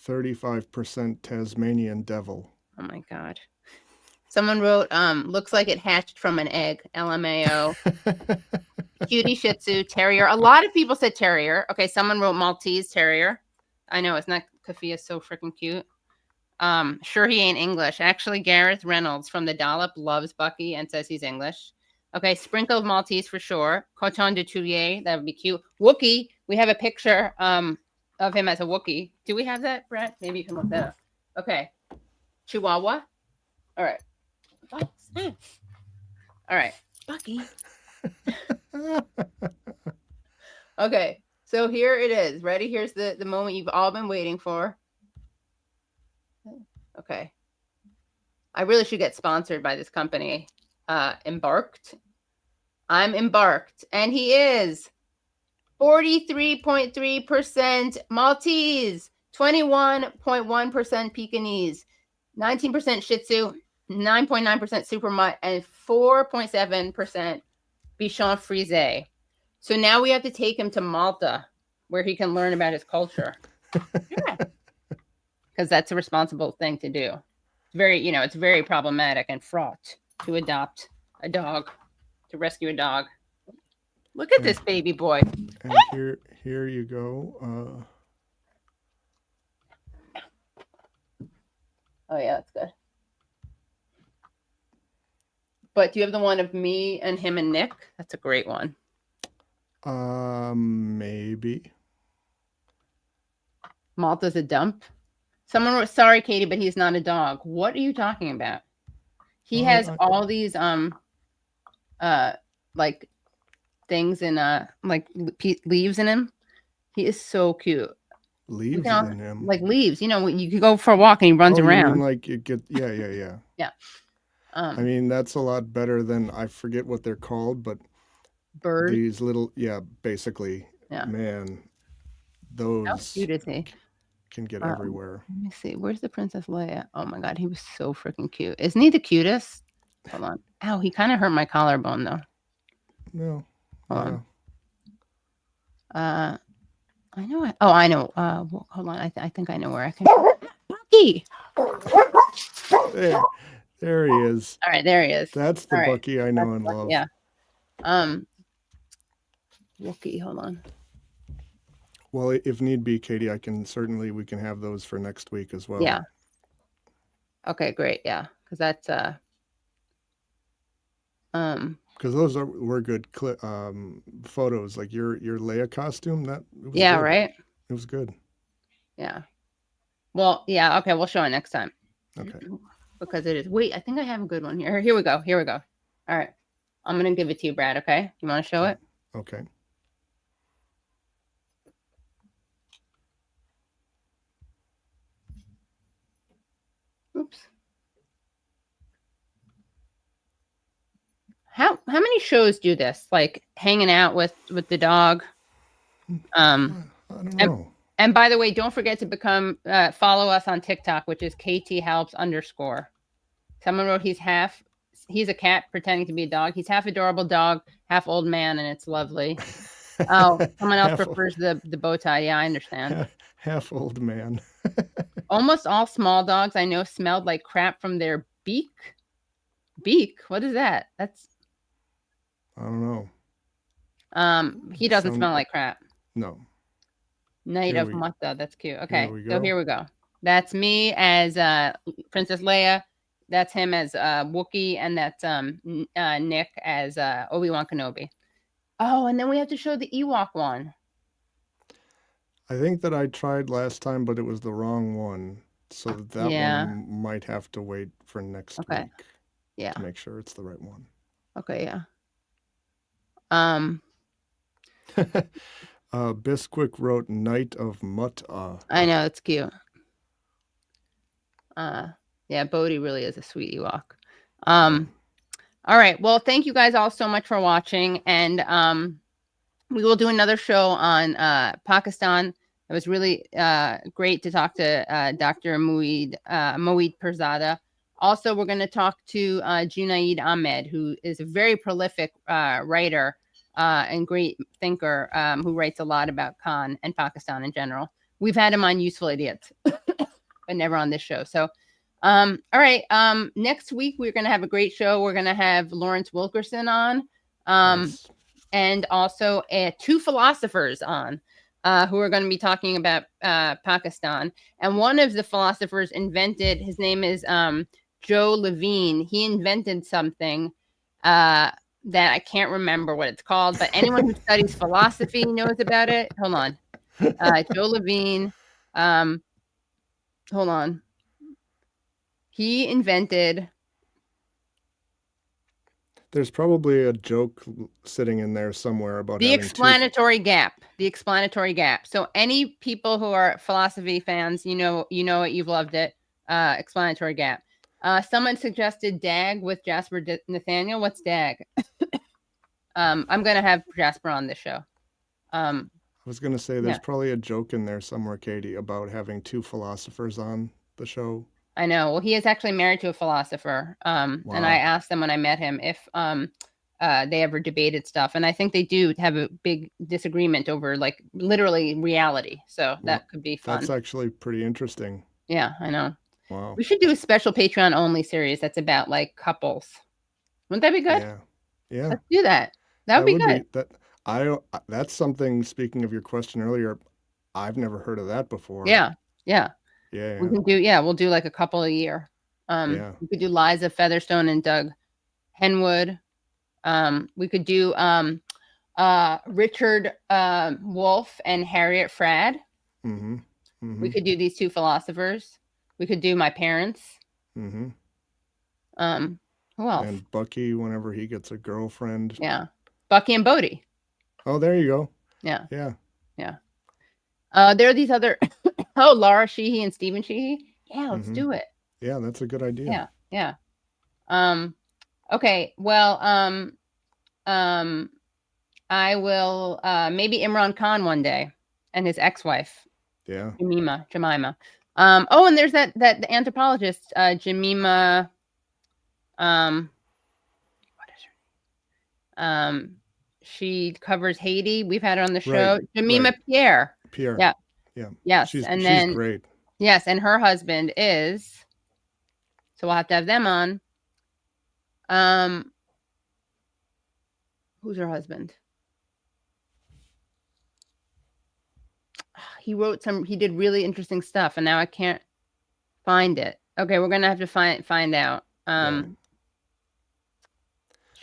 C: 35% Tasmanian devil.
B: Oh my God. Someone wrote, looks like it hatched from an egg. LMAO. Cutie Shih Tzu, Terrier. A lot of people said Terrier. Okay, someone wrote Maltese Terrier. I know, it's not Kafia so freaking cute. Sure he ain't English. Actually, Gareth Reynolds from the Dollop loves Bucky and says he's English. Okay, sprinkled Maltese for sure. Coton de Toulier, that would be cute. Wookie, we have a picture of him as a Wookie. Do we have that, Brett? Maybe you can look that up. Okay. Chihuahua. All right. All right. Bucky. Okay, so here it is. Ready? Here's the moment you've all been waiting for. Okay. I really should get sponsored by this company. Embarked. I'm embarked. And he is 43.3% Maltese, 21.1% Pekingese, 19% Shih Tzu, 9.9% Super Mutt, and 4.7% Bichon Frise. So now we have to take him to Malta, where he can learn about his culture. Yeah. Because that's a responsible thing to do. It's very, it's very problematic and fraught to adopt a dog, to rescue a dog. Look at this baby boy.
C: And here you go.
B: Oh yeah, that's good. But do you have the one of me and him and Nick? That's a great one.
C: Maybe.
B: Malta's a dump. Someone wrote, sorry, Katie, but he's not a dog. What are you talking about? He has all these like things in like leaves in him. He is so cute.
C: Leaves in him,
B: like leaves. You could go for a walk and he runs around.
C: You mean like you get yeah.
B: Yeah.
C: I mean, that's a lot better than, I forget what they're called, but
B: birds.
C: These little, basically.
B: Yeah.
C: Man, those.
B: How cute is he?
C: Can get everywhere.
B: Let me see. Where's the Princess Leia? Oh my God, he was so freaking cute. Isn't he the cutest? Hold on. Ow, he kind of hurt my collarbone though.
C: No.
B: Hold on. I know. I know. Hold on. I think I know where I can. Bucky.
C: There he is.
B: All right, there he is.
C: That's the Bucky I know and love.
B: Yeah. Wookie, hold on.
C: Well, if need be, Katie, we can have those for next week as well.
B: Yeah. Okay, great. Yeah, because that's
C: because those were good photos. Like your Leia costume, that was
B: yeah,
C: good.
B: Right.
C: It was good.
B: Yeah. Well, yeah. Okay, we'll show it next time.
C: Okay.
B: Because it is. Wait, I think I have a good one here. Here we go. All right, I'm gonna give it to you, Brad. Okay, you want to show it?
C: Okay.
B: Oops. How many shows do this? Like hanging out with the dog?
C: I don't know.
B: And by the way, don't forget to follow us on TikTok, which is KTHelps_. Someone wrote he's a cat pretending to be a dog. He's half adorable dog, half old man, and it's lovely. Oh, someone else prefers the bow tie. Yeah, I understand.
C: Half old man.
B: Almost all small dogs I know smelled like crap from their beak. Beak? What is that? That's.
C: I don't know.
B: He doesn't smell like crap.
C: No.
B: Night of Mutta. That's cute. Okay, so here we go. That's me as Princess Leia. That's him as Wookiee, and that's Nick as Obi-Wan Kenobi. Oh, and then we have to show the Ewok one.
C: I think that I tried last time, but it was the wrong one. So that one might have to wait for next week.
B: Yeah.
C: To make sure it's the right one.
B: Okay, yeah.
C: Bisquick wrote Night of Mutta.
B: I know, it's cute. Yeah, Bodhi really is a sweet Ewok. All right. Well, thank you guys all so much for watching. And we will do another show on Pakistan It was really great to talk to Dr. Moeed Pirzada. Also, we're going to talk to Junaid Ahmed, who is a very prolific writer and great thinker who writes a lot about Khan and Pakistan in general. We've had him on Useful Idiots, but never on this show. So, all right. Next week, we're going to have a great show. We're going to have Lawrence Wilkerson on
C: Nice.
B: and also 2 philosophers on. Who are going to be talking about Pakistan. And one of the philosophers invented, his name is Joe Levine. He invented something that I can't remember what it's called, but anyone who studies philosophy knows about it. Hold on. Joe Levine. Hold on. He invented...
C: There's probably a joke sitting in there somewhere about
B: the
C: having
B: explanatory gap. The explanatory gap. So any people who are philosophy fans, you know it, you've loved it. Explanatory gap. Someone suggested DAG with Jasper Nathaniel. What's DAG? I'm gonna have Jasper on this show.
C: I was gonna say there's
B: yeah.
C: probably a joke in there somewhere, Katie, about having 2 philosophers on the show.
B: I know. Well, he is actually married to a philosopher.
C: Wow.
B: And I asked them when I met him if they ever debated stuff. And I think they do have a big disagreement over like literally reality. So that could be fun.
C: That's actually pretty interesting.
B: Yeah, I know.
C: Wow.
B: We should do a special Patreon only series that's about like couples. Wouldn't that be good?
C: Yeah. Yeah.
B: Let's do that. That would be good.
C: That's something, speaking of your question earlier, I've never heard of that before.
B: Yeah. Yeah.
C: Yeah.
B: We can do, we'll do like a couple a year. We could do Liza Featherstone and Doug Henwood. We could do Richard Wolff and Harriet Fradd.
C: Mm-hmm. Mm-hmm.
B: We could do these 2 philosophers. We could do my parents.
C: Mm-hmm.
B: Who else?
C: And Bucky, whenever he gets a girlfriend.
B: Yeah. Bucky and Bodie.
C: Oh, there you go.
B: Yeah.
C: Yeah.
B: Yeah. There are these other Laura Sheehy and Stephen Sheehy. Yeah, let's do it.
C: Yeah, that's a good idea.
B: Yeah. Okay. Well, I will maybe Imran Khan one day and his ex-wife.
C: Yeah.
B: Jemima. Oh, and there's that the anthropologist, Jemima. What is her name? She covers Haiti. We've had her on the show.
C: Right,
B: Jemima
C: right.
B: Pierre.
C: Yeah.
B: Yes.
C: She's great.
B: Yes, and her husband is. So we'll have to have them on. Who's her husband? He did really interesting stuff, and now I can't find it. Okay, we're gonna have to find out.
C: I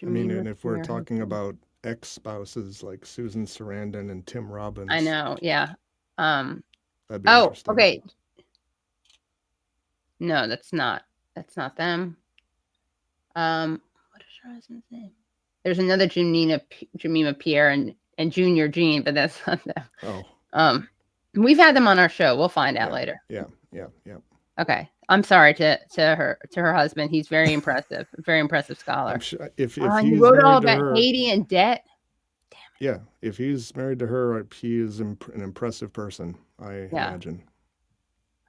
C: mean, and if we're talking about ex-spouses like Susan Sarandon and Tim Robbins.
B: I know, yeah.
C: That'd be interesting.
B: Okay. No, that's not them. What is her husband's name? There's another Jemima Pierre and Junior Jean, but that's not them.
C: Oh.
B: We've had them on our show. We'll find out later.
C: Yeah.
B: Okay. I'm sorry to her husband. He's very impressive. Very impressive scholar.
C: I'm sure if
B: he
C: he's
B: wrote all
C: married to
B: about
C: her,
B: Haiti and debt.
C: yeah, if he's married to her, he is an impressive person, I imagine.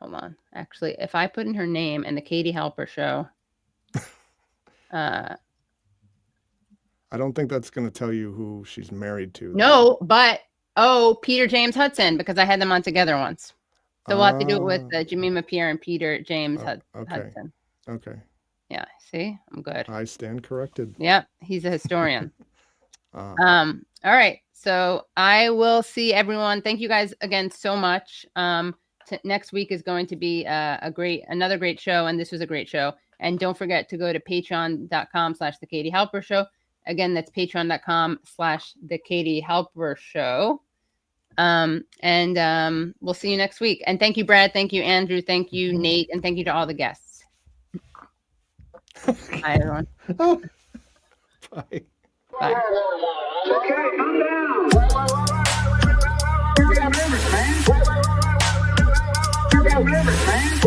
B: Hold on. Actually, if I put in her name and the Katie Halper show,
C: I don't think that's going to tell you who she's married to.
B: No, but Peter James Hudson, because I had them on together once. So we'll have to do it with Jemima Pierre and Peter James Hudson.
C: Okay.
B: Yeah. See, I'm good.
C: I stand corrected.
B: Yep, he's a historian. All right. So I will see everyone. Thank you guys again so much. Next week is going to be another great show, and this was a great show. And don't forget to go to patreon.com/The Katie Halper Show. Again, that's patreon.com/The Katie Halper Show. And we'll see you next week. And thank you, Brad. Thank you, Andrew. Thank you, Nate. And thank you to all the guests. Bye, everyone.
C: Bye.
B: Bye.
A: Okay, calm down. You got rivers, man. You got rivers, man.